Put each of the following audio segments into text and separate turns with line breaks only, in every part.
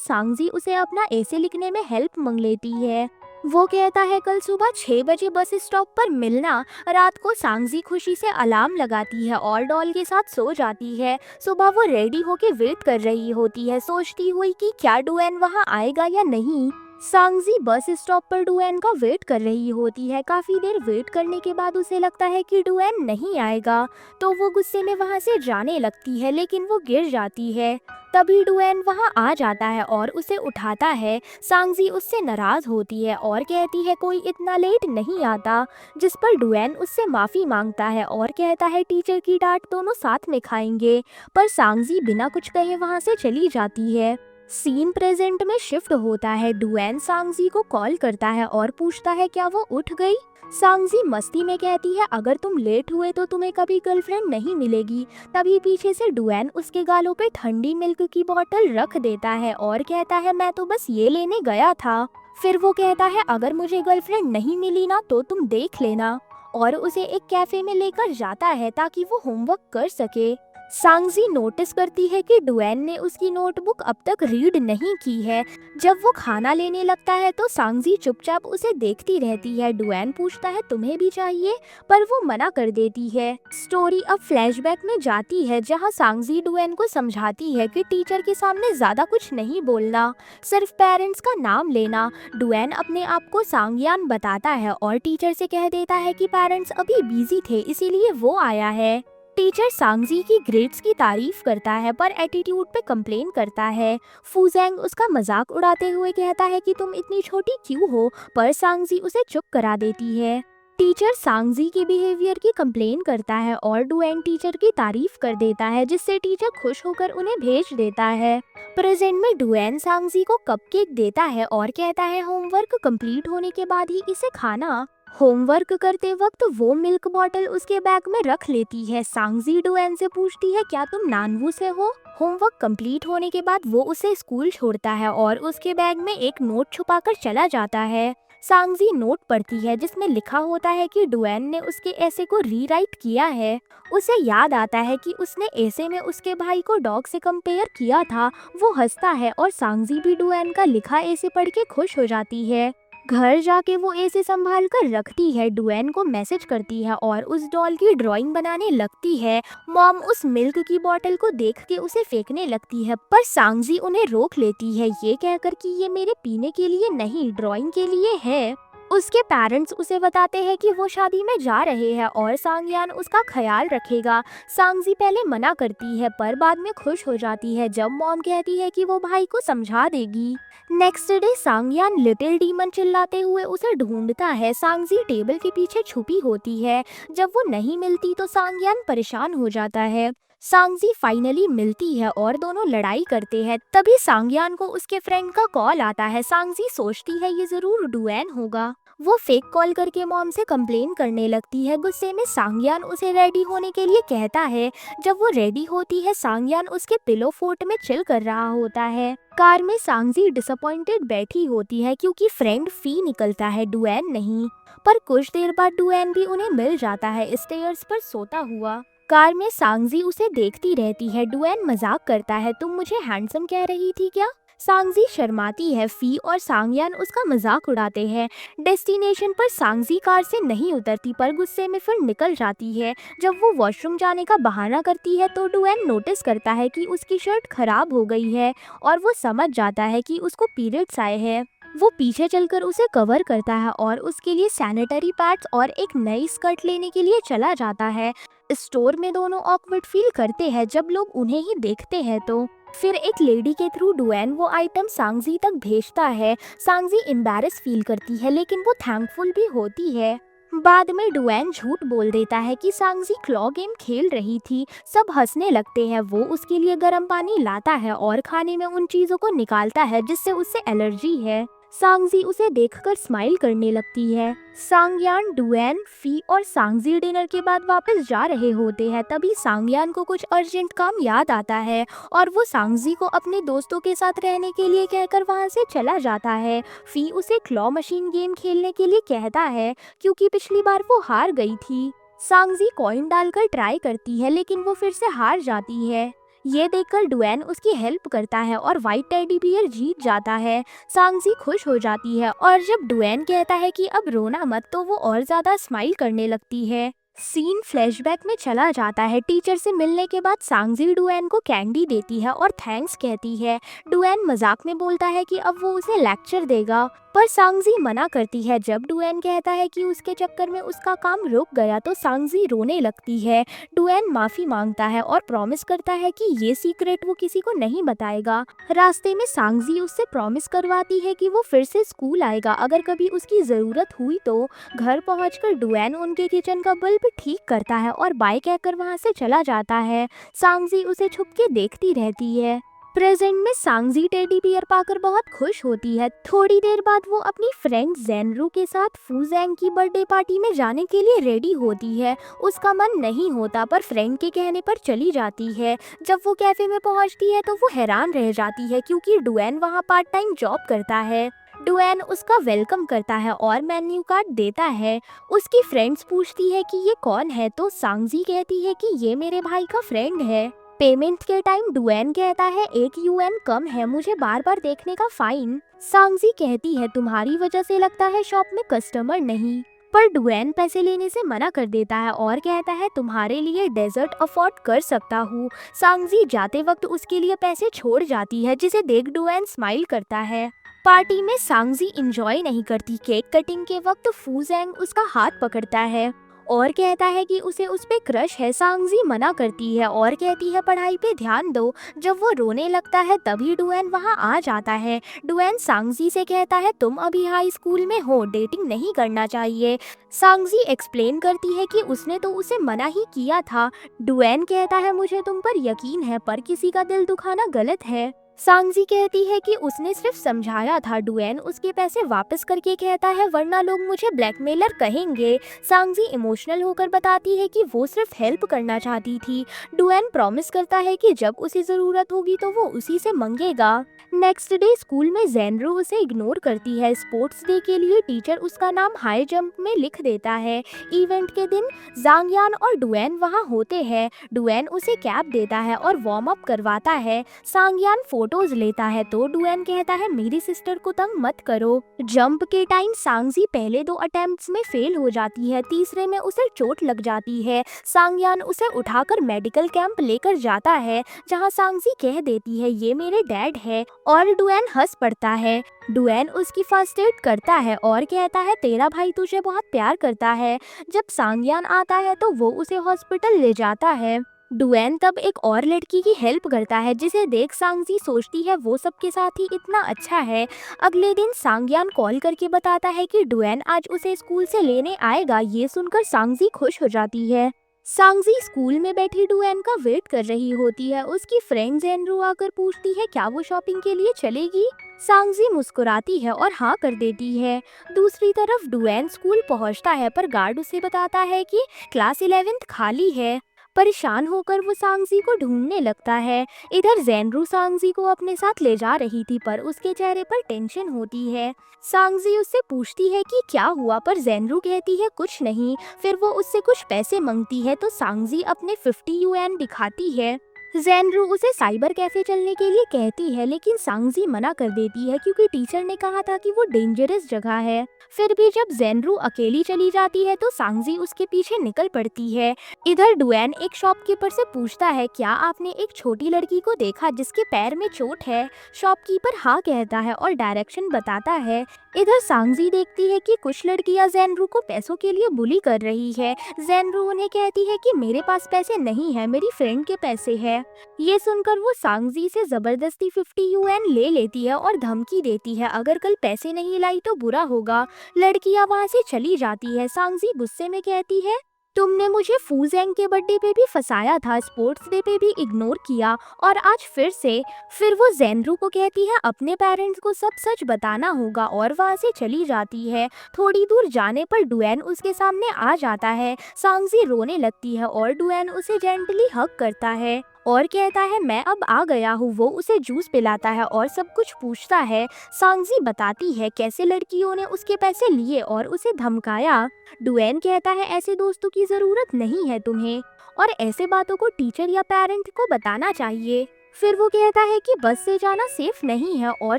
सांगजी उसे अपना ऐसे लिखने में हेल्प मांग लेती है। वो कहता है कल सुबह 6 बजे बस स्टॉप पर मिलना। रात को सांगजी खुशी से अलार्म लगाती है और डॉल के साथ सो जाती है। सुबह वो रेडी होके वेट कर रही होती है, सोचती हुई कि क्या डुएन वहाँ आएगा या नहीं। सांगजी बस स्टॉप पर डुएन का वेट कर रही होती है। काफी देर वेट करने के बाद उसे लगता है कि डुएन नहीं आएगा, तो वो गुस्से में वहाँ से जाने लगती है, लेकिन वो गिर जाती है। तभी डुएन वहाँ आ जाता है और उसे उठाता है। सांगजी उससे नाराज होती है और कहती है कोई इतना लेट नहीं आता, जिस पर डुएन उससे माफी मांगता है और कहता है टीचर की डांट दोनों साथ में खाएंगे। पर सांगजी बिना कुछ कहे वहाँ से चली जाती है। सीन प्रेजेंट में शिफ्ट होता है। डुएन सांगजी को कॉल करता है और पूछता है क्या वो उठ गई। सांगजी मस्ती में कहती है अगर तुम लेट हुए तो तुम्हें कभी गर्लफ्रेंड नहीं मिलेगी। तभी पीछे से डुएन उसके गालों पे ठंडी मिल्क की बोतल रख देता है और कहता है मैं तो बस ये लेने गया था। फिर वो कहता है अगर मुझे गर्लफ्रेंड नहीं मिली ना तो तुम देख लेना, और उसे एक कैफे में लेकर जाता है ताकि वो होमवर्क कर सके। सांगजी नोटिस करती है कि डुएन ने उसकी नोटबुक अब तक रीड नहीं की है। जब वो खाना लेने लगता है तो सांगजी चुपचाप उसे देखती रहती है। डुएन पूछता है तुम्हें भी चाहिए, पर वो मना कर देती है। स्टोरी अब फ्लैशबैक में जाती है जहां सांगजी डुएन को समझाती है कि टीचर के सामने ज्यादा कुछ नहीं बोलना, सिर्फ पेरेंट्स का नाम लेना। डुएन अपने आप को सांगयान बताता है और टीचर से कह देता है कि पेरेंट्स अभी बिजी थे इसीलिए वो आया है। टीचर सांगजी की ग्रेड्स की तारीफ करता है पर एटीट्यूड पे कंप्लेन करता है। फूजेंग उसका मजाक उड़ाते हुए कहता है कि तुम इतनी छोटी क्यों हो, पर सांगजी उसे चुप करा देती है। टीचर सांगजी की बिहेवियर की कंप्लेन करता है और डुएन टीचर की तारीफ कर देता है, जिससे टीचर खुश होकर उन्हें भेज देता है। प्रेजेंट में डुएन सांगजी को कपकेक देता है और कहता है होमवर्क कंप्लीट होने के बाद ही इसे खाना। होमवर्क करते वक्त वो मिल्क बॉटल उसके बैग में रख लेती है। सांगजी डुएन से पूछती है क्या तुम नानवू से हो। होमवर्क कंप्लीट होने के बाद वो उसे स्कूल छोड़ता है और उसके बैग में एक नोट छुपाकर चला जाता है। सांगजी नोट पढ़ती है जिसमें लिखा होता है कि डुएन ने उसके ऐसे को रीराइट किया है। उसे याद आता है कि उसने ऐसे में उसके भाई को डॉग से कंपेयर किया था। वो हंसता है और सांगजी भी डुएन का लिखा ऐसे पढ़ के खुश हो जाती है। घर जाके वो ऐसे संभाल कर रखती है। डुएन को मैसेज करती है और उस डॉल की ड्राइंग बनाने लगती है। मॉम उस मिल्क की बोतल को देख के उसे फेंकने लगती है, पर सांगजी उन्हें रोक लेती है ये कहकर कि ये मेरे पीने के लिए नहीं ड्राइंग के लिए है। उसके पेरेंट्स उसे बताते हैं कि वो शादी में जा रहे हैं और सांगयान उसका ख्याल रखेगा। सांगजी पहले मना करती है पर बाद में खुश हो जाती है जब मॉम कहती है कि वो भाई को समझा देगी। नेक्स्ट डे सांगयान लिटिल डीमन चिल्लाते हुए उसे ढूंढता है। सांगजी टेबल के पीछे छुपी होती है। जब वो नहीं मिलती तो सांगयान परेशान हो जाता है। सांगजी फाइनली मिलती है और दोनों लड़ाई करते हैं। तभी सांगयान को उसके फ्रेंड का कॉल आता है। सांगजी सोचती है ये जरूर डुएन होगा। वो फेक कॉल करके मॉम से कंप्लेन करने लगती है। गुस्से में सांगयान उसे रेडी होने के लिए कहता है। जब वो रेडी होती है सांगयान उसके पिलो फोर्ट में चिल कर रहा होता है। कार में सांगजी डिसअपॉइंटेड बैठी होती है क्योंकि फ्रेंड फी निकलता है, डुएन नहीं। पर कुछ देर बाद डुएन भी उन्हें मिल जाता है स्टेयर्स पर सोता हुआ। कार में सांगजी उसे देखती रहती है। डुएन मजाक करता है तुम मुझे हैंडसम कह रही थी क्या। सांगजी शर्माती है। फी और सांगयान उसका मजाक उड़ाते हैं। डेस्टिनेशन पर सांगजी कार से नहीं उतरती पर गुस्से में फिर निकल जाती है। जब वो वॉशरूम जाने का बहाना करती है तो डुएन नोटिस करता है कि उसकी शर्ट खराब हो गई है और वो समझ जाता है कि उसको पीरियड्स आए हैं। वो पीछे चलकर उसे कवर करता है और उसके लिए सैनिटरी पैड्स और एक नई स्कर्ट लेने के लिए चला जाता है। स्टोर में दोनों ऑकवर्ड फील करते हैं जब लोग उन्हें ही देखते हैं तो फिर एक लेडी के थ्रू डुएन वो आइटम सांगजी तक भेजता है। सांगजी एम्बैरेस फील करती है लेकिन वो थैंकफुल भी होती है। बाद में डुएन झूठ बोल देता है कि सांगजी क्लॉ गेम खेल रही थी। सब हंसने लगते हैं। वो उसके लिए गर्म पानी लाता है और खाने में उन चीजों को निकालता है जिससे उससे एलर्जी है। सांगजी उसे देखकर स्माइल करने लगती है। सांगयान, डुएन, फी और सांगजी डिनर के बाद वापस जा रहे होते हैं। तभी सांगयान को कुछ अर्जेंट काम याद आता है और वो सांगजी को अपने दोस्तों के साथ रहने के लिए कहकर वहां से चला जाता है। फी उसे क्लॉ मशीन गेम खेलने के लिए कहता है क्योंकि पिछली बार वो हार गई थी। सांगजी कॉइन डालकर ट्राई करती है लेकिन वो फिर से हार जाती है। ये देखकर डुएन उसकी हेल्प करता है और व्हाइट टेडी बियर जीत जाता है। सांगजी खुश हो जाती है और जब डुएन कहता है कि अब रोना मत तो वो और ज्यादा स्माइल करने लगती है। सीन फ्लैशबैक में चला जाता है। टीचर से मिलने के बाद सांगजी डुएन को कैंडी देती है और थैंक्स कहती है। डुएन मजाक में बोलता है कि अब वो उसे लेक्चर देगा, पर सांगजी मना करती है। जब डुएन कहता है कि उसके चक्कर में उसका काम रुक गया तो सांगजी रोने लगती है। डुएन माफी मांगता है और प्रॉमिस करता है कि ये सीक्रेट वो किसी को नहीं बताएगा। रास्ते में सांगजी उससे प्रॉमिस करवाती है कि वो फिर से स्कूल आएगा अगर कभी उसकी जरूरत हुई तो। घर पहुंचकर डुएन उनके किचन का बल्ब ठीक करता है और बाय कहकर वहां से चला जाता है। सांगजी उसे छुप के देखती रहती है। प्रेजेंट में सांगजी टेडी बियर पाकर बहुत खुश होती है। थोड़ी देर बाद वो अपनी फ्रेंड जेनरू के साथ फूजेंग की बर्थडे पार्टी में जाने के लिए रेडी होती है। उसका मन नहीं होता पर फ्रेंड के कहने पर चली जाती है। जब वो कैफे में पहुंचती है तो वो हैरान रह जाती है क्योंकि डुएन वहां पार्ट टाइम जॉब करता है। डुएन उसका वेलकम करता है और मेन्यू कार्ड देता है। उसकी फ्रेंड्स पूछती है कि ये कौन है तो सांगजी कहती है कि ये मेरे भाई का फ्रेंड है। पेमेंट के टाइम डुएन कहता है 1 UN कम है, मुझे बार बार देखने का फाइन। सांगजी कहती है तुम्हारी वजह से लगता है शॉप में कस्टमर नहीं, पर डुएन पैसे लेने से मना कर देता है और कहता है तुम्हारे लिए डेजर्ट अफोर्ड कर सकता हूँ। सांगजी जाते वक्त उसके लिए पैसे छोड़ जाती है जिसे देख डुएन स्माइल करता है। पार्टी में सांगजी इंजॉय नहीं करती। केक कटिंग के वक्त फूजेंग उसका हाथ पकड़ता है और कहता है कि उसे उस पे क्रश है। सांगजी मना करती है और कहती है पढ़ाई पे ध्यान दो। जब वो रोने लगता है तभी डुएन वहाँ आ जाता है। डुएन सांगजी से कहता है तुम अभी हाई स्कूल में हो, डेटिंग नहीं करना चाहिए। सांगजी एक्सप्लेन करती है कि उसने तो उसे मना ही किया था। डुएन कहता है मुझे तुम पर यकीन है पर किसी का दिल दुखाना गलत है। सांगजी कहती है कि उसने सिर्फ समझाया था। डुएन उसके पैसे वापस करके कहता है वरना लोग मुझे ब्लैकमेलर कहेंगे। सांगजी इमोशनल होकर बताती है कि वो सिर्फ हेल्प करना चाहती थी। डुएन प्रॉमिस करता है कि जब उसे जरूरत होगी तो वो उसी से मांगेगा। नेक्स्ट डे स्कूल में जेनरू उसे इग्नोर करती है। स्पोर्ट्स डे के लिए टीचर उसका नाम हाई जंप में लिख देता है। इवेंट के दिन जांगयान और डुएन वहाँ होते हैं। डुएन उसे कैप देता है और वार्म अप करवाता है। सांगयान फोटोज लेता है तो डुएन कहता है मेरी सिस्टर को तंग मत करो। जंप के टाइम सांगजी पहले 2 अटेम्प्ट्स में फेल हो जाती है, तीसरे में उसे चोट लग जाती है। सांगयान उसे उठाकर मेडिकल कैंप लेकर जाता है जहाँ सांगजी कह देती है ये मेरे डैड है और डुएन हंस पड़ता है। डुएन उसकी फर्स्ट एड करता है और कहता है तेरा भाई तुझे बहुत प्यार करता है। जब सांगयान आता है तो वो उसे हॉस्पिटल ले जाता है। डुएन तब एक और लड़की की हेल्प करता है जिसे देख सांगजी सोचती है वो सबके साथ ही इतना अच्छा है। अगले दिन सांगयान कॉल करके बताता है कि डुएन आज उसे स्कूल से लेने आएगा। ये सुनकर सांगजी खुश हो जाती है। सांगजी स्कूल में बैठी डुएन का वेट कर रही होती है। उसकी फ्रेंड जेनरू आकर पूछती है क्या वो शॉपिंग के लिए चलेगी। सांगजी मुस्कुराती है और हाँ कर देती है। दूसरी तरफ डुएन स्कूल पहुंचता है पर गार्ड उसे बताता है कि क्लास 11th खाली है। परेशान होकर वो सांगजी को ढूंढने लगता है। इधर जेनरू सांगजी को अपने साथ ले जा रही थी पर उसके चेहरे पर टेंशन होती है। सांगजी उससे पूछती है कि क्या हुआ पर जेनरू कहती है कुछ नहीं। फिर वो उससे कुछ पैसे मांगती है तो सांगजी अपने 50 UN दिखाती है। जेनरू उसे साइबर कैफे चलने के लिए कहती है लेकिन सांगजी मना कर देती है क्योंकि टीचर ने कहा था कि वो डेंजरस जगह है। फिर भी जब जेनरू अकेली चली जाती है तो सांगजी उसके पीछे निकल पड़ती है। इधर डुएन एक शॉपकीपर से पूछता है क्या आपने एक छोटी लड़की को देखा जिसके पैर में चोट है। शॉपकीपर हाँ कहता है और डायरेक्शन बताता है। इधर सांगजी देखती है कि कुछ लड़कियां जेनरू को पैसों के लिए बुली कर रही है। जेनरू उन्हें कहती है कि मेरे पास पैसे नहीं है, मेरी फ्रेंड के पैसे है। ये सुनकर वो सांगजी से जबरदस्ती 50 UN ले लेती है और धमकी देती है अगर कल पैसे नहीं लाई तो बुरा होगा। लड़कियां वहाँ से चली जाती है। सांगजी गुस्से में कहती है तुमने मुझे फूजेंग के बर्थडे पे भी फंसाया था, स्पोर्ट्स डे पे भी इग्नोर किया और आज फिर से। फिर वो जेनरू को कहती है अपने पेरेंट्स को सब सच बताना होगा और वहाँ से चली जाती है। थोड़ी दूर जाने पर डुएन उसके सामने आ जाता है। सांगजी रोने लगती है और डुएन उसे जेंटली हग करता है और कहता है मैं अब आ गया हूँ। वो उसे जूस पिलाता है और सब कुछ पूछता है। सांगजी बताती है कैसे लड़कियों ने उसके पैसे लिए और उसे धमकाया। डुएन कहता है ऐसे दोस्तों की जरूरत नहीं है तुम्हें और ऐसे बातों को टीचर या पेरेंट को बताना चाहिए। फिर वो कहता है कि बस से जाना सेफ नहीं है और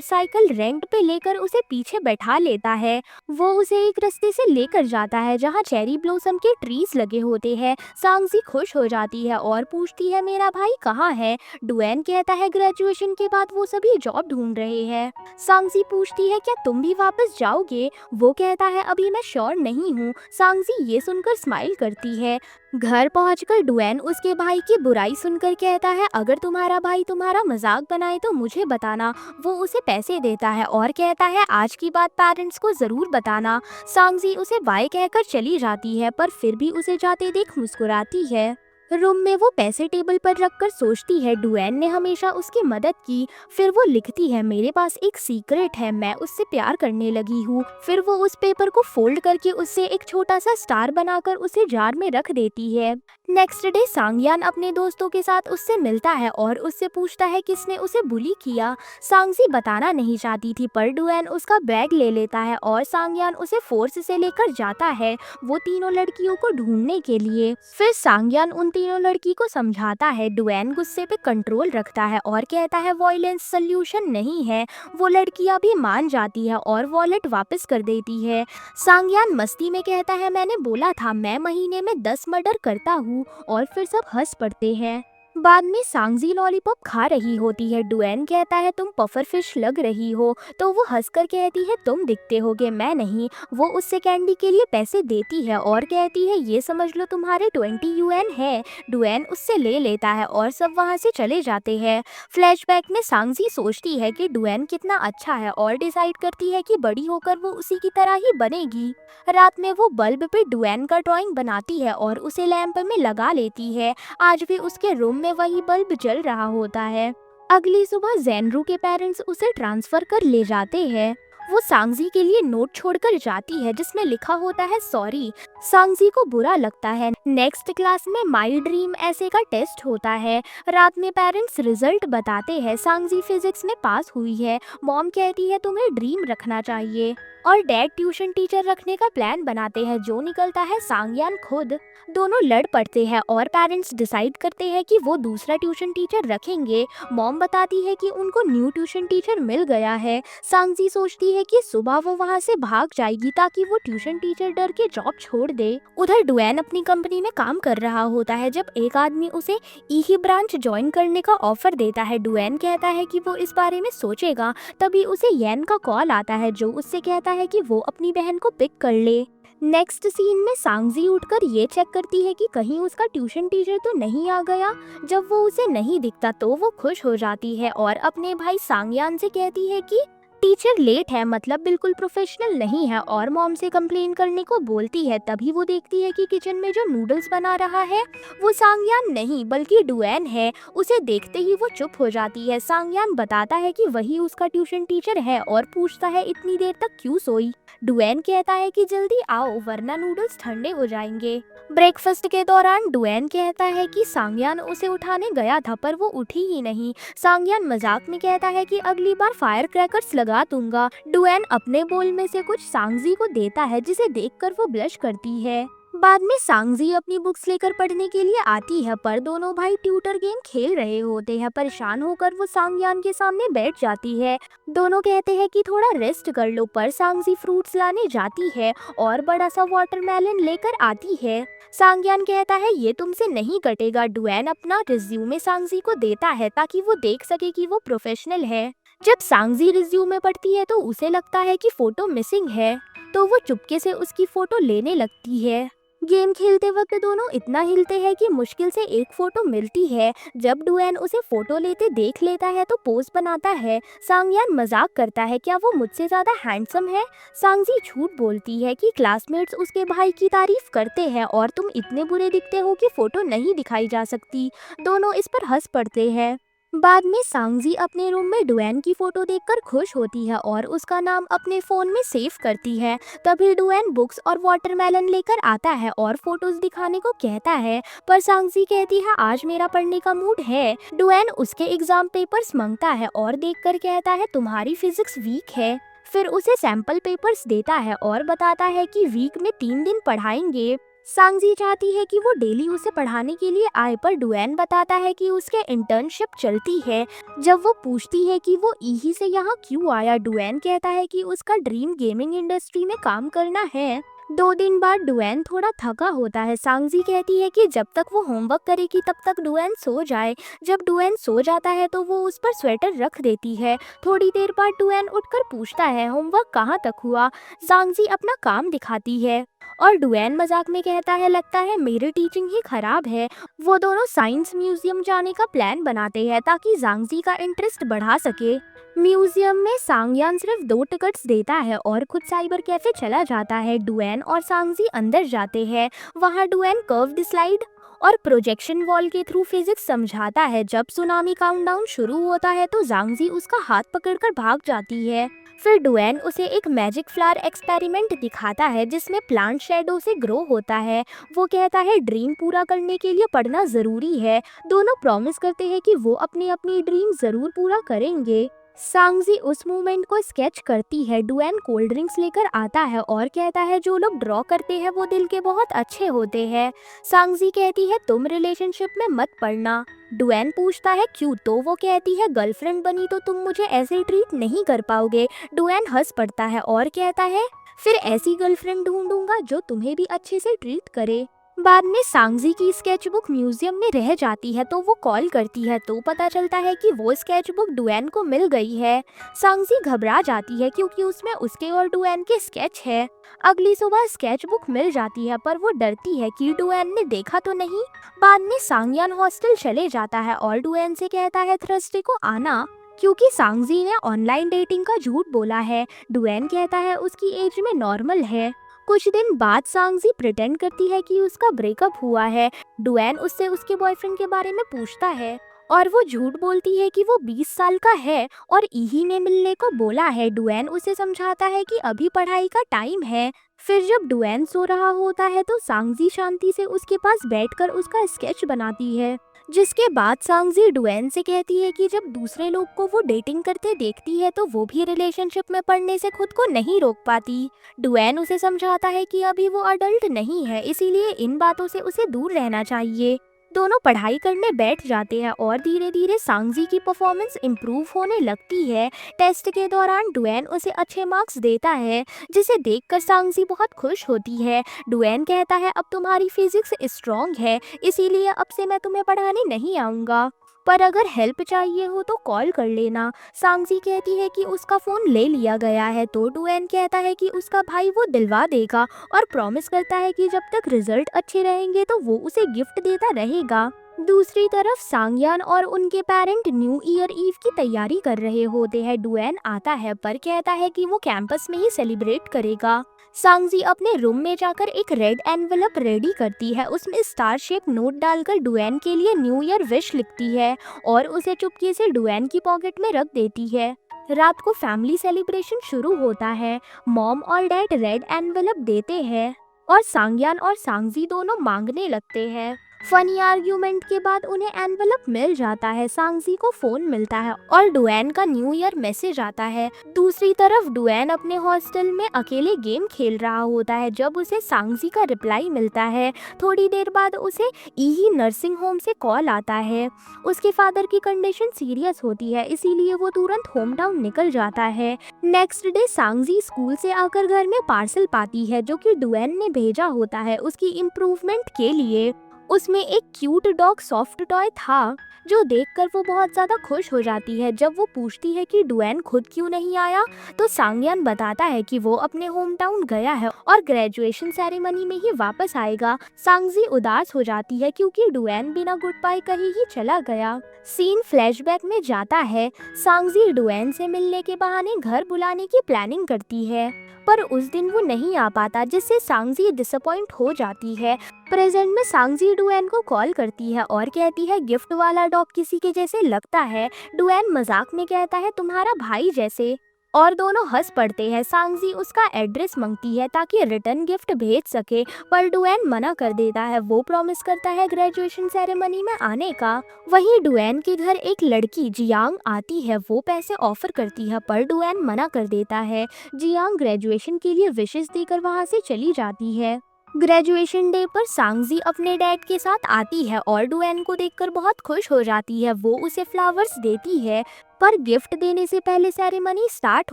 साइकिल रेंट पे लेकर उसे पीछे बैठा लेता है। वो उसे एक रास्ते से लेकर जाता है जहाँ चेरी ब्लॉसम के ट्रीज लगे होते हैं। सांगजी खुश हो जाती है और पूछती है मेरा भाई कहाँ है। डुएन कहता है ग्रेजुएशन के बाद वो सभी जॉब ढूंढ रहे हैं। सांगजी पूछती है क्या तुम भी वापस जाओगे। वो कहता है अभी मैं श्योर नहीं हूँ। सांगजी ये सुनकर स्माइल करती है। घर पहुंचकर डुएन उसके भाई की बुराई सुनकर कहता है अगर तुम्हारा भाई तुम्हारा मजाक बनाए तो मुझे बताना। वो उसे पैसे देता है और कहता है आज की बात पेरेंट्स को जरूर बताना। सांगजी उसे बाय कहकर चली जाती है पर फिर भी उसे जाते देख मुस्कुराती है। रूम में वो पैसे टेबल पर रखकर सोचती है डुएन ने हमेशा उसकी मदद की। फिर वो लिखती है मेरे पास एक सीक्रेट है, मैं उससे प्यार करने लगी हूँ। फिर वो उस पेपर को फोल्ड करके उससे एक छोटा सा स्टार बनाकर उसे जार में रख देती है। नेक्स्ट डे सांगयान अपने दोस्तों के साथ उससे मिलता है और उससे पूछता है किसने उसे बुली किया। सांगजी बताना नहीं चाहती थी पर डुएन उसका बैग ले लेता है और सांगयान उसे फोर्स से लेकर जाता है वो तीनों लड़कियों को ढूंढने के लिए। फिर सांगयान उन तीनों लड़की को समझाता है। डुएन गुस्से पे कंट्रोल रखता है और कहता है वॉयलेंस सोल्यूशन नहीं है। वो लड़कियां भी मान जाती है और वॉलेट वापस कर देती है। सांगयान मस्ती में कहता है मैंने बोला था मैं महीने में 10 मर्डर करता हूँ और फिर सब हंस पड़ते हैं। बाद में सांगजी लॉलीपॉप खा रही होती है। डुएन कहता है तुम पफर फिश लग रही हो तो वो हंसकर कहती है तुम दिखते होगे मैं नहीं। वो उससे कैंडी के लिए पैसे देती है और कहती है ये समझ लो तुम्हारे 20 UN है। डुएन उससे ले लेता है और सब वहाँ से चले जाते हैं। फ्लैशबैक में सांगजी सोचती है कि डुएन कितना अच्छा है और डिसाइड करती है कि बड़ी होकर वो उसी की तरह ही बनेगी। रात में वो बल्ब पे डुएन का ड्राइंग बनाती है और उसे लैंप में लगा लेती है। आज भी उसके रूम में वही बल्ब जल रहा होता है। अगली सुबह जेनरू के पेरेंट्स उसे ट्रांसफर कर ले जाते हैं। वो सांगजी के लिए नोट छोड़कर जाती है जिसमें लिखा होता है सॉरी। सांगजी को बुरा लगता है। नेक्स्ट क्लास में माई ड्रीम ऐसे का टेस्ट होता है। रात में पेरेंट्स रिजल्ट बताते हैं। सांगजी फिजिक्स में पास हुई है। मॉम कहती है तुम्हें ड्रीम रखना चाहिए और डैड ट्यूशन टीचर रखने का प्लान बनाते हैं जो निकलता है सांगयान खुद। दोनों लड़ पड़ते हैं और पेरेंट्स डिसाइड करते हैं कि वो दूसरा ट्यूशन टीचर रखेंगे। मॉम बताती है कि उनको न्यू ट्यूशन टीचर मिल गया है। सांगजी सोचती है कि सुबह वो वहाँ से भाग जाएगी ताकि वो ट्यूशन टीचर डर के जॉब छोड़ दे। उधर डुएन अपनी कंपनी में काम कर रहा होता है जब एक आदमी उसे ईही ब्रांच ज्वाइन करने का ऑफर देता है। डुएन कहता है कि वो इस बारे में सोचेगा। तभी उसे येन का कॉल आता है जो उससे कहता है कि वो अपनी बहन को पिक कर ले। नेक्स्ट सीन में सांगजी उठकर ये चेक करती है कि कहीं उसका ट्यूशन टीचर तो नहीं आ गया। जब वो उसे नहीं दिखता तो वो खुश हो जाती है और अपने भाई सांगयान से कहती है कि टीचर लेट है मतलब बिल्कुल प्रोफेशनल नहीं है और मॉम से कंप्लेन करने को बोलती है। तभी वो देखती है कि किचन में जो नूडल्स बना रहा है वो सांगयान नहीं बल्कि डुएन है। उसे देखते ही वो चुप हो जाती है। सांगयान बताता है कि वही उसका ट्यूशन टीचर है और पूछता है इतनी देर तक क्यों सोई। डुएन कहता है कि जल्दी आओ वरना नूडल्स ठंडे हो जाएंगे। ब्रेकफास्ट के दौरान डुएन कहता है कि सांगयान उसे उठाने गया था पर वो उठी ही नहीं। सांगयान मजाक में कहता है कि अगली बार फायर क्रैकर्स लगा दूंगा। डुएन अपने बोल में से कुछ सांगजी को देता है जिसे देखकर वो ब्लश करती है। बाद में सांगजी अपनी बुक्स लेकर पढ़ने के लिए आती है पर दोनों भाई ट्यूटर गेम खेल रहे होते हैं। परेशान होकर वो सांगयान के सामने बैठ जाती है। दोनों कहते हैं कि थोड़ा रेस्ट कर लो पर सांगजी फ्रूट्स लाने जाती है और बड़ा सा वाटरमेलन लेकर आती है। सांगयान कहता है ये तुमसे नहीं कटेगा। डुएन अपना रिज्यूमे सांगजी को देता है ताकि वो देख सके कि वो प्रोफेशनल है। जब सांगजी रिज्यूमे पढ़ती है तो उसे लगता है कि फोटो मिसिंग है तो वो चुपके से उसकी फोटो लेने लगती है। गेम खेलते वक्त दोनों इतना हिलते हैं कि मुश्किल से एक फोटो मिलती है। जब डुएन उसे फोटो लेते देख लेता है तो पोज बनाता है। सांगयान मजाक करता है क्या वो मुझसे ज्यादा हैंडसम है। सांगजी झूठ बोलती है कि क्लासमेट्स उसके भाई की तारीफ करते हैं और तुम इतने बुरे दिखते हो कि फोटो नहीं दिखाई जा सकती। दोनों इस पर हंस पड़ते हैं। बाद में सांगजी अपने रूम में डुएन की फोटो देखकर खुश होती है और उसका नाम अपने फोन में सेव करती है। तभी डुएन बुक्स और वाटरमेलन लेकर आता है और फोटोज दिखाने को कहता है पर सांगजी कहती है आज मेरा पढ़ने का मूड है। डुएन उसके एग्जाम पेपर्स मांगता है और देखकर कहता है तुम्हारी फिजिक्स वीक है। फिर उसे सैंपल पेपर्स देता है और बताता है कि वीक में 3 दिन पढ़ाएंगे। सांगजी चाहती है कि वो डेली उसे पढ़ाने के लिए आए, पर डुएन बताता है कि उसके इंटर्नशिप चलती है। जब वो पूछती है कि वो ईही से यहाँ क्यों आया, डुएन कहता है कि उसका ड्रीम गेमिंग इंडस्ट्री में काम करना है। 2 दिन बाद डुएन थोड़ा थका होता है। सांगजी कहती है कि जब तक वो होमवर्क करेगी तब तक डुएन सो जाए। जब डुएन सो जाता है तो वो उस पर स्वेटर रख देती है। थोड़ी देर बाद डुएन उठकर पूछता है होमवर्क कहाँ तक हुआ। सांगजी अपना काम दिखाती है और डुएन मजाक में कहता है लगता है मेरी टीचिंग ही खराब है। वो दोनों साइंस म्यूजियम जाने का प्लान बनाते हैं ताकि सांगजी का इंटरेस्ट बढ़ा सके। म्यूजियम में सांगयान सिर्फ 2 टिकट्स देता है और खुद साइबर कैफे चला जाता है। डुएन और सांगजी अंदर जाते हैं। वहाँ डुएन कर्व्ड स्लाइड और प्रोजेक्शन वॉल के थ्रू फिजिक्स समझाता है। जब सुनामी काउंटडाउन शुरू होता है तो सांगजी उसका हाथ पकड़कर भाग जाती है। फिर डुएन उसे एक मैजिक फ्लावर एक्सपेरिमेंट दिखाता है जिसमें प्लांट शैडो से ग्रो होता है। वो कहता है ड्रीम पूरा करने के लिए पढ़ना जरूरी है। दोनों प्रॉमिस करते हैं कि वो अपनी अपनी ड्रीम जरूर पूरा करेंगे। सांगजी उस मोमेंट को स्केच करती है। डुएन कोल्ड ड्रिंक्स लेकर आता है और कहता है जो लोग ड्रॉ करते हैं वो दिल के बहुत अच्छे होते हैं। सांगजी कहती है तुम रिलेशनशिप में मत पड़ना। डुएन पूछता है क्यों, तो वो कहती है गर्लफ्रेंड बनी तो तुम मुझे ऐसे ट्रीट नहीं कर पाओगे। डुएन हंस पड़ता है और कहता है फिर ऐसी गर्लफ्रेंड ढूंढूंगा जो तुम्हें भी अच्छे से ट्रीट करे। बाद में सांगजी की स्केचबुक म्यूजियम में रह जाती है तो वो कॉल करती है तो पता चलता है कि वो स्केचबुक डुएन को मिल गई है। सांगजी घबरा जाती है क्योंकि उसमें उसके और डुएन के स्केच है। अगली सुबह स्केचबुक मिल जाती है पर वो डरती है कि डुएन ने देखा तो नहीं। बाद में सांगयान हॉस्टल चले जाता है और डुएन से कहता है थर्सडे को आना, क्योंकि सांगजी ने ऑनलाइन डेटिंग का झूठ बोला है। डुएन कहता है उसकी एज में नॉर्मल है। कुछ दिन बाद सांगजी प्रिटेंड करती है कि उसका ब्रेकअप हुआ है। डुएन उससे उसके बॉयफ्रेंड के बारे में पूछता है और वो झूठ बोलती है कि वो 20 साल का है और ईही ने मिलने को बोला है। डुएन उसे समझाता है कि अभी पढ़ाई का टाइम है। फिर जब डुएन सो रहा होता है तो सांगजी शांति से उसके पास बैठकर उसका स्केच बनाती है। जिसके बाद सांगजी डुएन से कहती है कि जब दूसरे लोग को वो डेटिंग करते देखती है तो वो भी रिलेशनशिप में पड़ने से खुद को नहीं रोक पाती। डुएन उसे समझाता है कि अभी वो अडल्ट नहीं है, इसीलिए इन बातों से उसे दूर रहना चाहिए। दोनों पढ़ाई करने बैठ जाते हैं और धीरे धीरे सांगजी की परफॉर्मेंस इम्प्रूव होने लगती है। टेस्ट के दौरान डुएन उसे अच्छे मार्क्स देता है जिसे देखकर सांगजी बहुत खुश होती है। डुएन कहता है अब तुम्हारी फिजिक्स स्ट्रॉन्ग है, इसीलिए अब से मैं तुम्हें पढ़ाने नहीं आऊँगा, पर अगर हेल्प चाहिए हो तो कॉल कर लेना। सांगजी कहती है कि उसका फ़ोन ले लिया गया है तो डुएन कहता है कि उसका भाई वो दिलवा देगा और प्रॉमिस करता है कि जब तक रिजल्ट अच्छे रहेंगे तो वो उसे गिफ्ट देता रहेगा। दूसरी तरफ सांगयान और उनके पेरेंट न्यू ईयर ईव की तैयारी कर रहे होते हैं। डुएन आता है पर कहता है कि वो कैंपस में ही सेलिब्रेट करेगा। सांगजी अपने रूम में जाकर एक रेड एनवेलप रेडी करती है। उसमें स्टार शेप नोट डालकर डुएन के लिए न्यू ईयर विश लिखती है और उसे चुपके से डुएन की पॉकेट में रख देती है। रात को फैमिली सेलिब्रेशन शुरू होता है। मॉम और डैड रेड एनवेलप देते हैं और सांगयान और सांगजी दोनों मांगने लगते हैं। फनी आर्ग्यूमेंट के बाद उन्हें एनवेलप मिल जाता है। सांगजी को फोन मिलता है और डुएन का न्यू ईयर मैसेज आता है। दूसरी तरफ डुएन अपने हॉस्टल में अकेले गेम खेल रहा होता है जब उसे सांगजी का रिप्लाई मिलता है। थोड़ी देर बाद उसे ईही नर्सिंग होम से कॉल आता है। उसके फादर की कंडीशन सीरियस होती है, इसीलिए वो तुरंत होम टाउन निकल जाता है। नेक्स्ट डे सांगजी स्कूल से आकर घर में पार्सल पाती है जो कि डुएन ने भेजा होता है उसकी इम्प्रूवमेंट के लिए। उसमें एक क्यूट डॉग सॉफ्ट टॉय था जो देखकर वो बहुत ज़्यादा खुश हो जाती है। जब वो पूछती है कि डुएन खुद क्यों नहीं आया तो सांगयान बताता है कि वो अपने होम टाउन गया है और ग्रेजुएशन सेरेमनी में ही वापस आएगा। सांगजी उदास हो जाती है क्योंकि डुएन बिना गुड बाय कहे ही चला गया। सीन फ्लैशबैक में जाता है। सांगजी डुएन से मिलने के बहाने घर बुलाने की प्लानिंग करती है पर उस दिन वो नहीं आ पाता जिससे सांगजी डिसअपॉइंट हो जाती है। प्रेजेंट में सांगजी डुएन को कॉल करती है और कहती है गिफ्ट वाला डॉग किसी के जैसे लगता है। डुएन मजाक में कहता है तुम्हारा भाई जैसे और दोनों हंस पड़ते हैं। सांगजी उसका एड्रेस मांगती है ताकि रिटर्न गिफ्ट भेज सके पर डुएन मना कर देता है। वो प्रॉमिस करता है ग्रेजुएशन सेरेमनी में आने का। वहीं डुएन के घर एक लड़की जियांग आती है। वो पैसे ऑफर करती है पर डुएन मना कर देता है। जियांग ग्रेजुएशन के लिए विशेष देकर वहाँ से चली जाती है। ग्रेजुएशन डे पर सांगजी अपने डैड के साथ आती है और डुएन को देखकर बहुत खुश हो जाती है। वो उसे फ्लावर्स देती है, पर गिफ्ट देने से पहले सेरेमनी स्टार्ट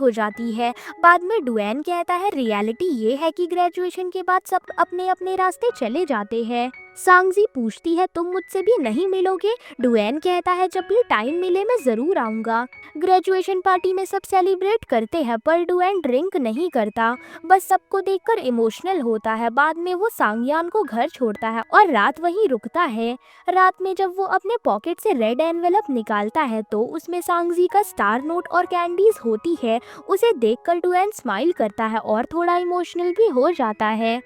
हो जाती है। बाद में डुएन कहता है रियलिटी ये है कि ग्रेजुएशन के बाद सब अपने अपने रास्ते चले जाते हैं। सांगजी पूछती है तुम मुझसे भी नहीं मिलोगे? डुएन कहता है जब भी टाइम मिले मैं जरूर आऊंगा। ग्रेजुएशन पार्टी में सब सेलिब्रेट करते हैं, पर डुएन ड्रिंक नहीं करता, बस सबको देखकर इमोशनल होता है। बाद में वो सांगयान को घर छोड़ता है और रात वहीं रुकता है। रात में जब वो अपने पॉकेट से रेड एनवेलप निकालता है तो उसमें सांगजी का स्टार नोट और कैंडीज होती है। उसे देखकर डुएन स्माइल करता है और थोड़ा इमोशनल भी हो जाता है।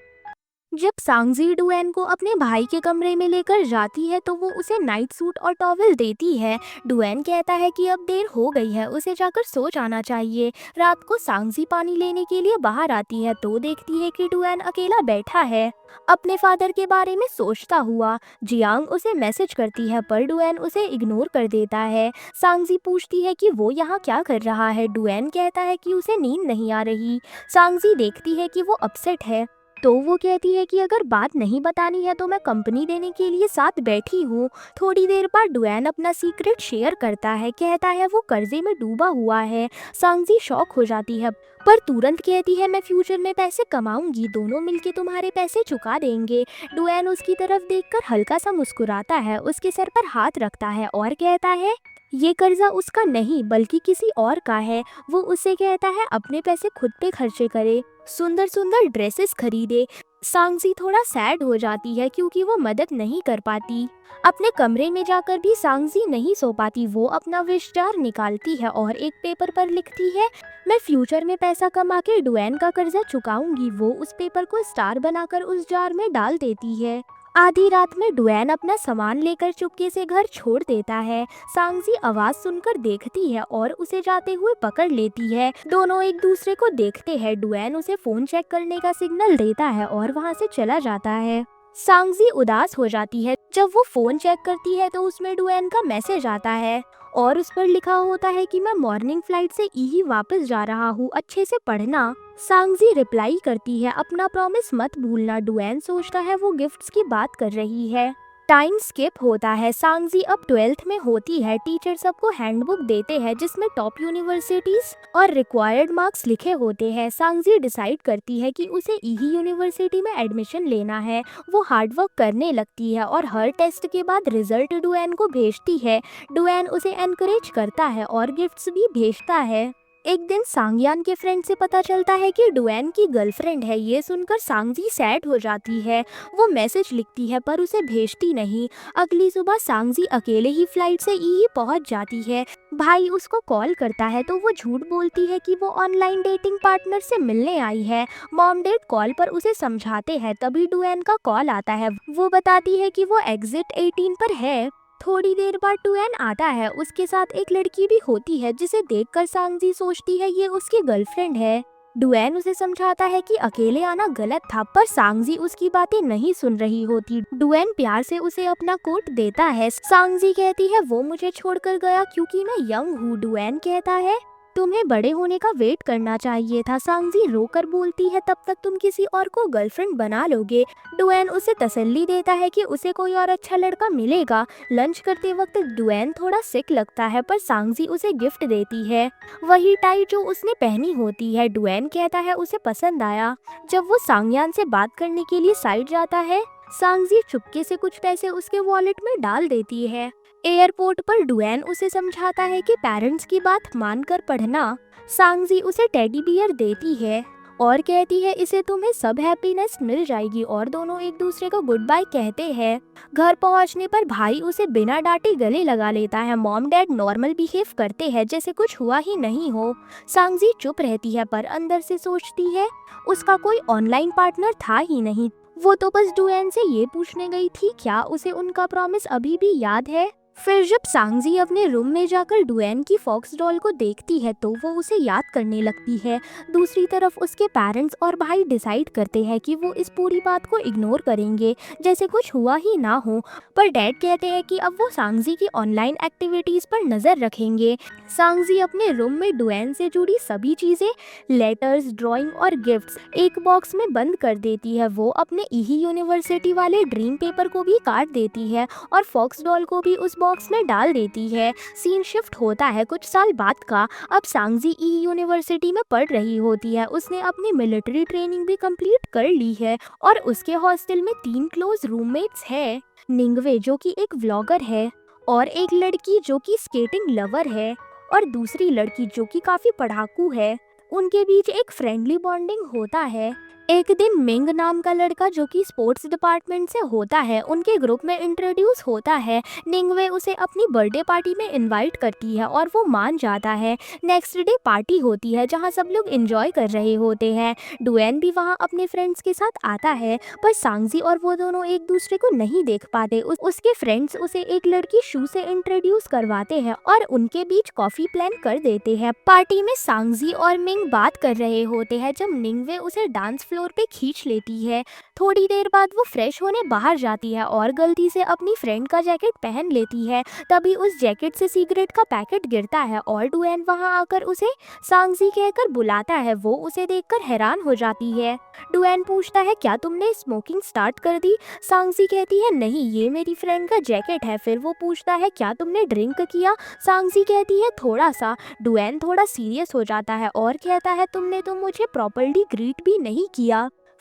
जब सांगजी डुएन को अपने भाई के कमरे में लेकर जाती है तो वो उसे नाइट सूट और टॉवेल देती है। डुएन कहता है कि अब देर हो गई है, उसे जाकर सो जाना चाहिए। रात को सांगजी पानी लेने के लिए बाहर आती है तो देखती है कि डुएन अकेला बैठा है, अपने फादर के बारे में सोचता हुआ। जियांग उसे मैसेज करती है पर डुएन उसे इग्नोर कर देता है। सांगजी पूछती है कि वो यहाँ क्या कर रहा है। डुएन कहता है कि उसे नींद नहीं आ रही। सांगजी देखती है कि वो अपसेट है तो वो कहती है कि अगर बात नहीं बतानी है तो मैं कंपनी देने के लिए साथ बैठी हूँ। थोड़ी देर बाद डुएन अपना सीक्रेट शेयर करता है, कहता है वो कर्जे में डूबा हुआ है। सांगजी शॉक हो जाती है पर तुरंत कहती है मैं फ्यूचर में पैसे कमाऊंगी, दोनों मिलके तुम्हारे पैसे चुका देंगे। डुएन उसकी तरफ देखकर हल्का सा मुस्कुराता है, उसके सर पर हाथ रखता है और कहता है ये कर्जा उसका नहीं बल्कि किसी और का है। वो उससे कहता है अपने पैसे खुद पे खर्चे करे, सुंदर सुंदर ड्रेसेस खरीदे। सांगजी थोड़ा सैड हो जाती है क्योंकि वो मदद नहीं कर पाती। अपने कमरे में जाकर भी सांगजी नहीं सो पाती। वो अपना विश जार निकालती है और एक पेपर पर लिखती है मैं फ्यूचर में पैसा कमा के डुएन का कर्जा चुकाऊंगी। वो उस पेपर को स्टार बनाकर उस जार में डाल देती है। आधी रात में डुएन अपना सामान लेकर चुपके से घर छोड़ देता है। सांगजी आवाज सुनकर देखती है और उसे जाते हुए पकड़ लेती है। दोनों एक दूसरे को देखते हैं। डुएन उसे फोन चेक करने का सिग्नल देता है और वहां से चला जाता है। सांगजी उदास हो जाती है। जब वो फोन चेक करती है तो उसमें डुएन का मैसेज आता है और उस पर लिखा होता है कि मैं मॉर्निंग फ्लाइट से यही वापस जा रहा हूँ, अच्छे से पढ़ना। सांगजी रिप्लाई करती है अपना प्रॉमिस मत भूलना। डुएन सोचता है वो गिफ्ट्स की बात कर रही है। टाइम स्किप होता है। सांगजी अब 12th में होती है। टीचर सबको हैंडबुक देते हैं जिसमें टॉप यूनिवर्सिटीज और रिक्वायर्ड मार्क्स लिखे होते हैं। सांगजी डिसाइड करती है कि उसे यही यूनिवर्सिटी में एडमिशन लेना है। वो हार्डवर्क करने लगती है और हर टेस्ट के बाद रिजल्ट डुएन को भेजती है। डुएन उसे एनकरेज करता है और गिफ्ट्स भी भेजता है। एक दिन सांगयान के फ्रेंड से पता चलता है कि डुएन की गर्लफ्रेंड है। ये सुनकर सांगजी सैड हो जाती है। वो मैसेज लिखती है पर उसे भेजती नहीं। अगली सुबह सांगजी अकेले ही फ्लाइट से ई पहुंच जाती है। भाई उसको कॉल करता है तो वो झूठ बोलती है कि वो ऑनलाइन डेटिंग पार्टनर से मिलने आई है। मॉम डैड कॉल पर उसे समझाते हैं, तभी डुएन का कॉल आता है। वो बताती है कि वो एग्जिट 18 पर है। थोड़ी देर बाद डुएन आता है, उसके साथ एक लड़की भी होती है जिसे देखकर सांगजी सोचती है ये उसकी गर्लफ्रेंड है। डुएन उसे समझाता है कि अकेले आना गलत था, पर सांगजी उसकी बातें नहीं सुन रही होती। डुएन प्यार से उसे अपना कोट देता है। सांगजी कहती है वो मुझे छोड़कर गया क्योंकि मैं यंग हूँ। डुएन कहता है तुम्हें बड़े होने का वेट करना चाहिए था। सांगजी रोकर बोलती है तब तक तुम किसी और को गर्लफ्रेंड बना लोगे। डुएन उसे तसल्ली देता है कि उसे कोई और अच्छा लड़का मिलेगा। लंच करते वक्त डुएन थोड़ा सिक लगता है पर सांगजी उसे गिफ्ट देती है, वही टाई जो उसने पहनी होती है। डुएन कहता है उसे पसंद आया। जब वो सांगयान से बात करने के लिए साइड जाता है, सांगजी चुपके से कुछ पैसे उसके वॉलेट में डाल देती है। एयरपोर्ट पर डुएन उसे समझाता है कि पेरेंट्स की बात मानकर पढ़ना। सांगजी उसे टेडी बियर देती है और कहती है इसे तुम्हें सब हैप्पीनेस मिल जाएगी, और दोनों एक दूसरे को गुड बाय कहते हैं। घर पहुंचने पर भाई उसे बिना डांटे गले लगा लेता है। मॉम डैड नॉर्मल बिहेव करते हैं जैसे कुछ हुआ ही नहीं हो। सांगजी चुप रहती है पर अंदर से सोचती है उसका कोई ऑनलाइन पार्टनर था ही नहीं। वो तो बस डुएन से ये पूछने गई थी क्या उसे उनका प्रॉमिस अभी भी याद है। फिर जब सांगजी अपने रूम में जाकर डुएन की फॉक्स डॉल को देखती है तो वो उसे याद करने लगती है। दूसरी तरफ उसके पेरेंट्स और भाई डिसाइड करते हैं कि वो इस पूरी बात को इग्नोर करेंगे, जैसे कुछ हुआ ही ना हो। पर डैड कहते हैं कि अब वो सांगजी की ऑनलाइन एक्टिविटीज पर नजर रखेंगे। सांगजी अपने रूम में डुएन से जुड़ी सभी चीजें, लेटर्स, ड्राइंग और गिफ्ट्स एक बॉक्स में बंद कर देती है। वो अपने ईही यूनिवर्सिटी वाले ड्रीम पेपर को भी काट देती है और फॉक्स डॉल को भी उस बॉक्स में डाल देती है। सीन शिफ्ट होता है कुछ साल बाद का। अब सांगजी ई यूनिवर्सिटी में पढ़ रही होती है। उसने अपनी मिलिट्री ट्रेनिंग भी कंप्लीट कर ली है और उसके हॉस्टल में 3 क्लोज रूममेट्स है। निंगवे जो कि एक व्लॉगर है, और एक लड़की जो कि स्केटिंग लवर है, और दूसरी लड़की जो कि काफी पढ़ाकू है। उनके बीच एक फ्रेंडली बॉन्डिंग होता है। एक दिन मिंग नाम का लड़का जो कि स्पोर्ट्स डिपार्टमेंट से होता है उनके ग्रुप में इंट्रोड्यूस होता है। निंगवे उसे अपनी बर्थडे पार्टी में इनवाइट करती है और वो मान जाता है। नेक्स्ट डे पार्टी होती है जहां सब लोग एंजॉय कर रहे होते हैं। डुएन भी वहां अपने फ्रेंड्स के साथ आता है, पर सांगजी और वो दोनों एक दूसरे को नहीं देख पाते। उसके फ्रेंड्स उसे एक लड़की शू से इंट्रोड्यूस करवाते हैं और उनके बीच कॉफी प्लान कर देते हैं। पार्टी में सांगजी और मिंग बात कर रहे होते हैं जब निंगवे उसे डांस फ्लोर पे खींच लेती है। थोड़ी देर बाद वो फ्रेश होने बाहर जाती है और गलती से अपनी फ्रेंड का जैकेट पहन लेती है। तभी उस जैकेट से सिगरेट का पैकेट गिरता है और डुएन वहां आकर उसे सांगजी कहकर बुलाता है। वो उसे देखकर हैरान हो जाती है। डुएन पूछता है, क्या तुमने स्मोकिंग स्टार्ट कर दी? सांगजी कहती है, नहीं, ये मेरी फ्रेंड का जैकेट है। फिर वो पूछता है, क्या तुमने ड्रिंक किया? सांगजी कहती है, थोड़ा सा। डुएन थोड़ा सीरियस हो जाता है और कहता है, तुमने तो मुझे प्रॉपर्ली ग्रीट भी नहीं किया।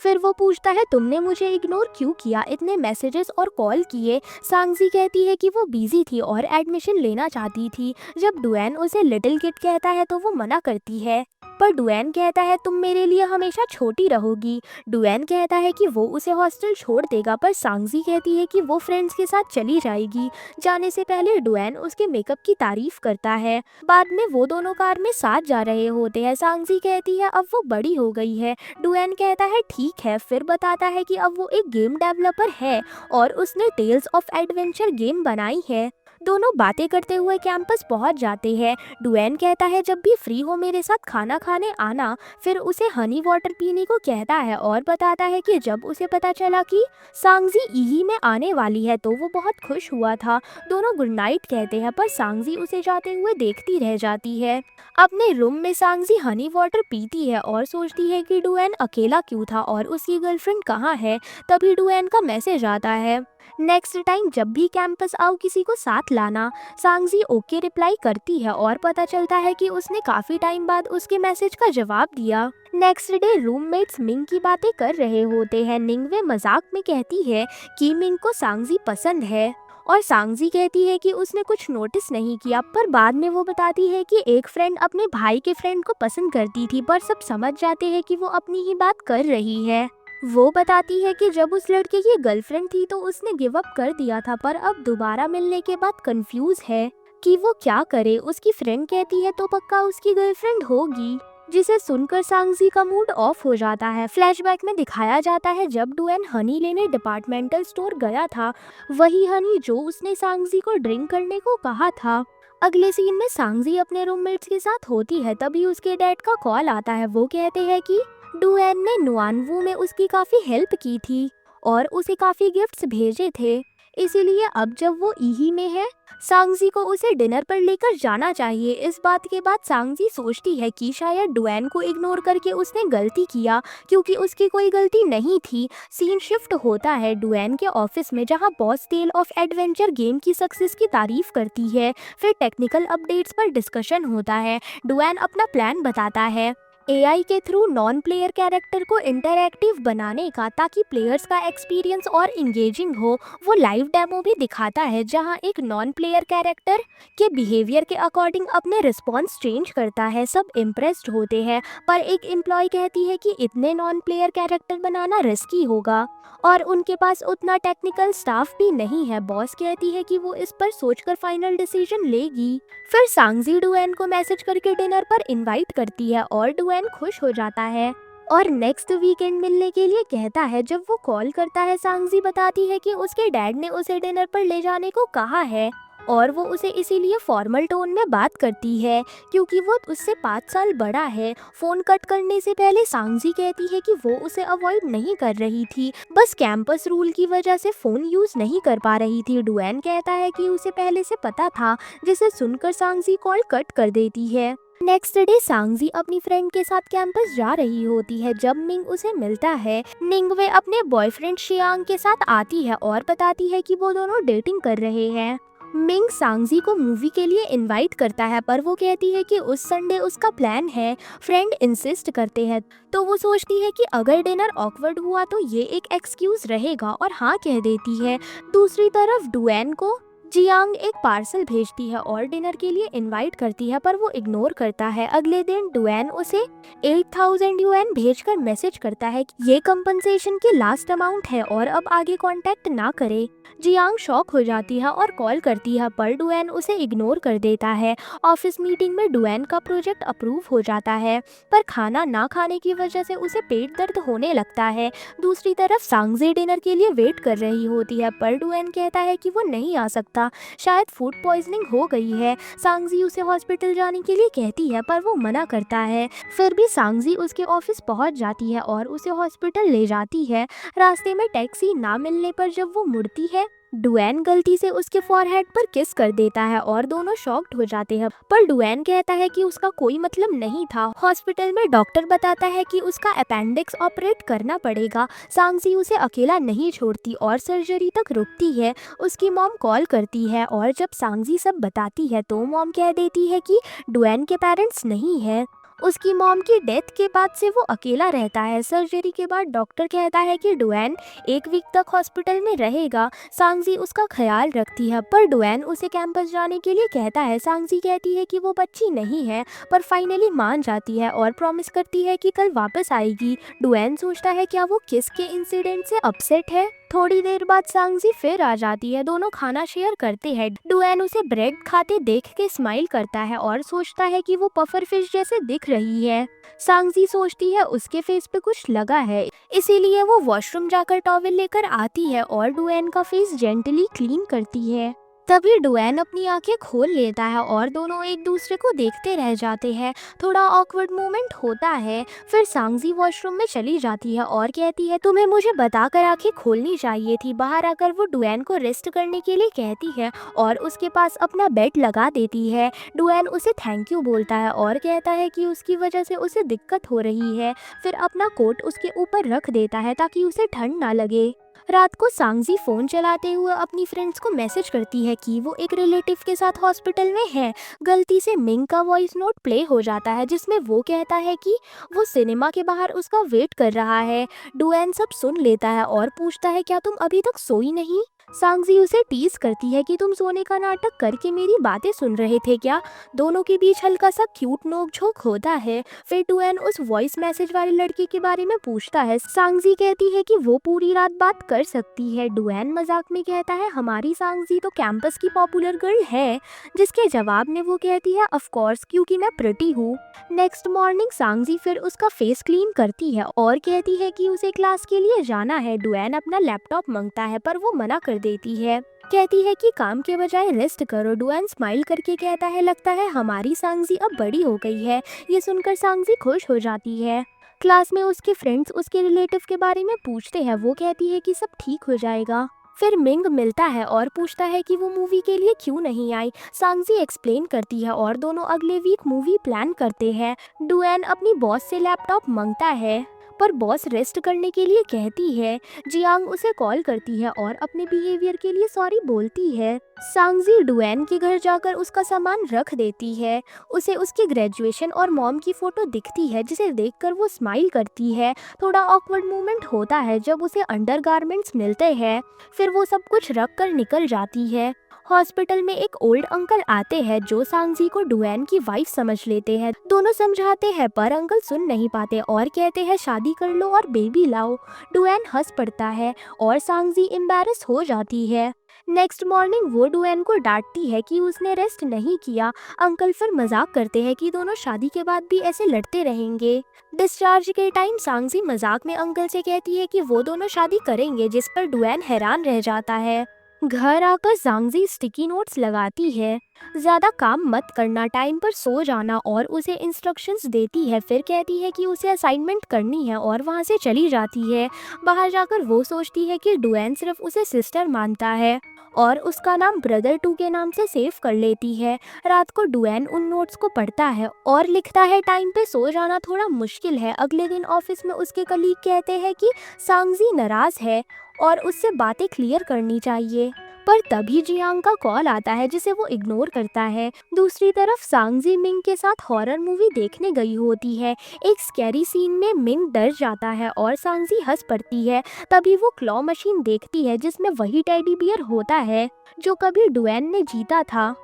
फिर वो पूछता है, तुमने मुझे इग्नोर क्यों किया? इतने मैसेजेस और कॉल किए। सांगजी कहती है कि वो बिजी थी और एडमिशन लेना चाहती थी। जब डुएन उसे लिटिल किड कहता है तो वो मना करती है, पर डुएन कहता है, तुम मेरे लिए हमेशा छोटी रहोगी। डुएन कहता है कि वो उसे हॉस्टल छोड़ देगा, पर सांगजी कहती है कि वो फ्रेंड्स के साथ चली जाएगी। जाने से पहले डुएन उसके मेकअप की तारीफ करता है। बाद में वो दोनों कार में साथ जा रहे होते हैं। सांगजी कहती है अब वो बड़ी हो गई है। डुएन कहता है ठीक है, फिर बताता है कि अब वो एक गेम डेवलपर है और उसने टेल्स ऑफ एडवेंचर गेम बनाई है। दोनों बातें करते हुए कैंपस पहुंच जाते हैं। डुएन कहता है जब भी फ्री हो मेरे साथ खाना खाने आना। फिर उसे हनी वाटर पीने को कहता है और बताता है कि जब उसे पता चला कि सांगजी ईही में आने वाली है तो वो बहुत खुश हुआ था। दोनों गुड नाइट कहते हैं, पर सांगजी उसे जाते हुए देखती रह जाती है। अपने रूम में सांगजी हनी वाटर पीती है और सोचती है कि डुएन अकेला क्यों था और उसकी गर्लफ्रेंड कहाँ है। तभी डुएन का मैसेज आता है, नेक्स्ट टाइम जब भी कैंपस आओ किसी को साथ लाना। सांगजी ओके रिप्लाई करती है और पता चलता है कि उसने काफी टाइम बाद उसके मैसेज का जवाब दिया। नेक्स्ट डे रूममेट्स मिंग की बातें कर रहे होते हैं। निंगवे मजाक में कहती है कि मिंग को सांगजी पसंद है और सांगजी कहती है कि उसने कुछ नोटिस नहीं किया, पर बाद में वो बताती है कि एक फ्रेंड अपने भाई के फ्रेंड को पसंद करती थी, पर सब समझ जाते हैं कि वो अपनी ही बात कर रही है। वो बताती है कि जब उस लड़के की गर्लफ्रेंड थी तो उसने गिव अप कर दिया था, पर अब दोबारा मिलने के बाद कंफ्यूज है कि वो क्या करे। उसकी फ्रेंड कहती है तो पक्का उसकी गर्लफ्रेंड होगी, जिसे सुनकर सांगजी का मूड ऑफ हो जाता है। फ्लैशबैक में दिखाया जाता है जब डुएन हनी लेने डिपार्टमेंटल स्टोर गया था, वही हनी जो उसने सांगजी को ड्रिंक करने को कहा था। अगले सीन में सांगजी अपने रूममेट्स के साथ होती है, तभी उसके डैड का कॉल आता है। वो कहते हैं कि डुएन ने नुआनवू में उसकी काफी हेल्प की थी और उसे काफी गिफ्ट्स भेजे थे, इसीलिए अब जब वो ईही में है सांगजी को उसे डिनर पर लेकर जाना चाहिए। इस बात के बाद सांगजी सोचती है कि शायद डुएन को इग्नोर करके उसने गलती किया, क्योंकि उसकी कोई गलती नहीं थी। सीन शिफ्ट होता है डुएन के ऑफिस में, जहां boss tale of adventure game की सक्सेस की तारीफ करती है। फिर टेक्निकल अपडेट्स पर डिस्कशन होता है। डुएन अपना प्लान बताता है एआई के थ्रू नॉन प्लेयर कैरेक्टर को इंटरैक्टिव बनाने का, ताकि प्लेयर्स का एक्सपीरियंस और इंगेजिंग हो। वो लाइव डेमो भी दिखाता है जहां एक नॉन प्लेयर कैरेक्टर के बिहेवियर के अकॉर्डिंग अपने रिस्पॉन्स चेंज करता है। सब इम्प्रेस्ड होते हैं, पर एक एम्प्लॉय कहती है कि इतने नॉन प्लेयर कैरेक्टर बनाना रिस्की होगा और उनके पास उतना टेक्निकल स्टाफ भी नहीं है। बॉस कहती है कि वो इस पर सोचकर फाइनल डिसीजन लेगी। फिर सांगजी डुएन को मैसेज करके डिनर पर इनवाइट करती है और डुएन खुश हो जाता है और नेक्स्ट वीकेंड मिलने के लिए कहता है। जब वो कॉल करता है सांगजी बताती है कि उसके डैड ने उसे डिनर पर ले जाने को कहा है और वो उसे इसीलिए फॉर्मल टोन में बात करती है क्योंकि वो उससे 5 साल बड़ा है। फोन कट करने से पहले सांगजी कहती है कि वो उसे अवॉइड नहीं कर रही थी, बस कैंपस रूल की वजह से फोन यूज नहीं कर पा रही थी। डुएन कहता है कि उसे पहले से पता था, जिसे सुनकर सांगजी कॉल कट कर देती है। नेक्स्ट डे सांगजी अपनी फ्रेंड के साथ कैंपस जा रही होती है जब मिंग उसे मिलता है। निंगवे अपने बॉयफ्रेंड शियांग के साथ आती है और बताती है कि वो दोनों डेटिंग कर रहे हैं। मिंग सांगजी को मूवी के लिए इनवाइट करता है पर वो कहती है कि उस संडे उसका प्लान है। फ्रेंड इंसिस्ट करते हैं तो वो सोचती है कि अगर डिनर ऑकवर्ड हुआ तो ये एक एक्सक्यूज रहेगा और हाँ कह देती है। दूसरी तरफ डुएन को जियांग एक पार्सल भेजती है और डिनर के लिए इनवाइट करती है पर वो इग्नोर करता है। अगले दिन डुएन उसे 8000 युएन भेजकर मैसेज करता है कि ये कंपनसेशन की लास्ट अमाउंट है और अब आगे कांटेक्ट ना करे। जियांग शॉक हो जाती है और कॉल करती है पर डुएन उसे इग्नोर कर देता है। ऑफिस मीटिंग में डुएन का प्रोजेक्ट अप्रूव हो जाता है पर खाना ना खाने की वजह से उसे पेट दर्द होने लगता है। दूसरी तरफ सांगजे डिनर के लिए वेट कर रही होती है पर डुएन कहता है कि वो नहीं आ सकता, शायद फूड पॉइजनिंग हो गई है। सांगजी उसे हॉस्पिटल जाने के लिए कहती है पर वो मना करता है। फिर भी सांगजी उसके ऑफिस पहुंच जाती है और उसे हॉस्पिटल ले जाती है। रास्ते में टैक्सी ना मिलने पर जब वो मुड़ती है, डुएन गलती से उसके फॉरहेड पर किस कर देता है और दोनों शॉक्ड हो जाते हैं पर डुएन कहता है कि उसका कोई मतलब नहीं था। हॉस्पिटल में डॉक्टर बताता है कि उसका अपेंडिक्स ऑपरेट करना पड़ेगा। सांगजी उसे अकेला नहीं छोड़ती और सर्जरी तक रुकती है। उसकी मॉम कॉल करती है और जब सांगजी सब बताती है तो मॉम कह देती है कि डुएन के पेरेंट्स नहीं है। उसकी मॉम की डेथ के बाद से वो अकेला रहता है। सर्जरी के बाद डॉक्टर कहता है कि डुएन 1 वीक तक हॉस्पिटल में रहेगा। सांगजी उसका ख्याल रखती है पर डुएन उसे कैंपस जाने के लिए कहता है। सांगजी कहती है कि वो बच्ची नहीं है पर फाइनली मान जाती है और प्रॉमिस करती है कि कल वापस आएगी। डुएन सोचता है क्या वो किस के इंसिडेंट से अपसेट है। थोड़ी देर बाद सांगजी फिर आ जाती है। दोनों खाना शेयर करते हैं। डुएन उसे ब्रेड खाते देख के स्माइल करता है और सोचता है कि वो पफर फिश जैसे दिख रही है। सांगजी सोचती है उसके फेस पे कुछ लगा है, इसीलिए वो वॉशरूम जाकर टॉवेल लेकर आती है और डुएन का फेस जेंटली क्लीन करती है। तभी डुएन अपनी आंखें खोल लेता है और दोनों एक दूसरे को देखते रह जाते हैं। थोड़ा ऑकवर्ड मोमेंट होता है। फिर सांगजी वॉशरूम में चली जाती है और कहती है तुम्हें मुझे बताकर आंखें खोलनी चाहिए थी। बाहर आकर वो डुएन को रेस्ट करने के लिए कहती है और उसके पास अपना बेड लगा देती है। डुएन उसे थैंक यू बोलता है और कहता है कि उसकी वजह से उसे दिक्कत हो रही है। फिर अपना कोट उसके ऊपर रख देता है ताकि उसे ठंड ना लगे। रात को सांगजी फोन चलाते हुए अपनी फ्रेंड्स को मैसेज करती है कि वो एक रिलेटिव के साथ हॉस्पिटल में है। गलती से मिंग का वॉइस नोट प्ले हो जाता है जिसमें वो कहता है कि वो सिनेमा के बाहर उसका वेट कर रहा है। डुएन सब सुन लेता है और पूछता है क्या तुम अभी तक सोई नहीं। सांगजी उसे टीज करती है कि तुम सोने का नाटक करके मेरी बातें सुन रहे थे क्या। दोनों के बीच हल्का सा क्यूट नोकझोंक होता है। फिर डुएन उस वॉइस मैसेज वाले लड़के के बारे में पूछता है। सांगजी कहती है कि वो पूरी रात बात कर सकती है। डुएन मजाक में कहता है हमारी सांगजी तो कैंपस की पॉपुलर गर्ल है, जिसके जवाब में वो कहती है ऑफ कोर्स क्योंकि मैं प्रिटी हूँ। नेक्स्ट मॉर्निंग सांगजी फिर उसका फेस क्लीन करती है और कहती है कि उसे क्लास के लिए जाना है। डुएन अपना लैपटॉप मांगता है पर वो मना कर देती है, कहती है कि काम के बजाय रेस्ट करो। डुएन स्माइल करके कहता है लगता है हमारी सांगजी अब बड़ी हो गई है। ये सुनकर सांगजी खुश हो जाती है। क्लास में उसके फ्रेंड्स उसके रिलेटिव के बारे में पूछते हैं। वो कहती है कि सब ठीक हो जाएगा। फिर मिंग मिलता है और पूछता है कि वो मूवी के लिए क्यों नहीं आई। सांगजी एक्सप्लेन करती है और दोनों अगले वीक मूवी प्लान करते हैं। डुएन अपनी बॉस से लैपटॉप मांगता है पर बॉस रेस्ट करने के लिए कहती है। जियांग उसे कॉल करती है और अपने बिहेवियर के लिए सॉरी बोलती है। सांगजी डुएन के घर जाकर उसका सामान रख देती है। उसे उसकी ग्रेजुएशन और मॉम की फोटो दिखती है जिसे देखकर वो स्माइल करती है। थोड़ा ऑकवर्ड मोमेंट होता है जब उसे अंडरगारमेंट्स मिलते हैं। फिर वो सब कुछ रख कर निकल जाती है। हॉस्पिटल में एक ओल्ड अंकल आते हैं जो सांगजी को डुएन की वाइफ समझ लेते हैं। दोनों समझाते हैं पर अंकल सुन नहीं पाते और कहते हैं शादी कर लो और बेबी लाओ। डुएन हंस पड़ता है और सांगजी एम्बैरस हो जाती है। नेक्स्ट मॉर्निंग वो डुएन को डांटती है कि उसने रेस्ट नहीं किया। अंकल फिर मजाक करते हैं कि दोनों शादी के बाद भी ऐसे लड़ते रहेंगे। डिस्चार्ज के टाइम सांगजी मजाक में अंकल से कहती है कि वो दोनों शादी करेंगे, जिस पर डुएन हैरान रह जाता है। घर आकर सांगजी स्टिकी नोट्स लगाती है, ज्यादा काम मत करना, टाइम पर सो जाना, और उसे इंस्ट्रक्शंस देती है। फिर कहती है कि उसे असाइनमेंट करनी है और वहाँ से चली जाती है। बाहर जाकर वो सोचती है कि डुएन सिर्फ उसे सिस्टर मानता है और उसका नाम ब्रदर टू के नाम से सेव कर लेती है। रात को डुएन उन नोट्स को पढ़ता है और लिखता है, टाइम पे सो जाना थोड़ा मुश्किल है। अगले दिन ऑफिस में उसके कलीग कहते हैं कि सांगजी नाराज है और उससे बातें क्लियर करनी चाहिए, पर तभी जियांग का कॉल आता है जिसे वो इग्नोर करता है। दूसरी तरफ सांगजी मिंग के साथ हॉरर मूवी देखने गई होती है। एक स्कैरी सीन में मिंग डर जाता है और सांगजी हंस पड़ती है। तभी वो क्लॉ मशीन देखती है जिसमें वही टेडी बियर होता है जो कभी डुएन ने जीता था।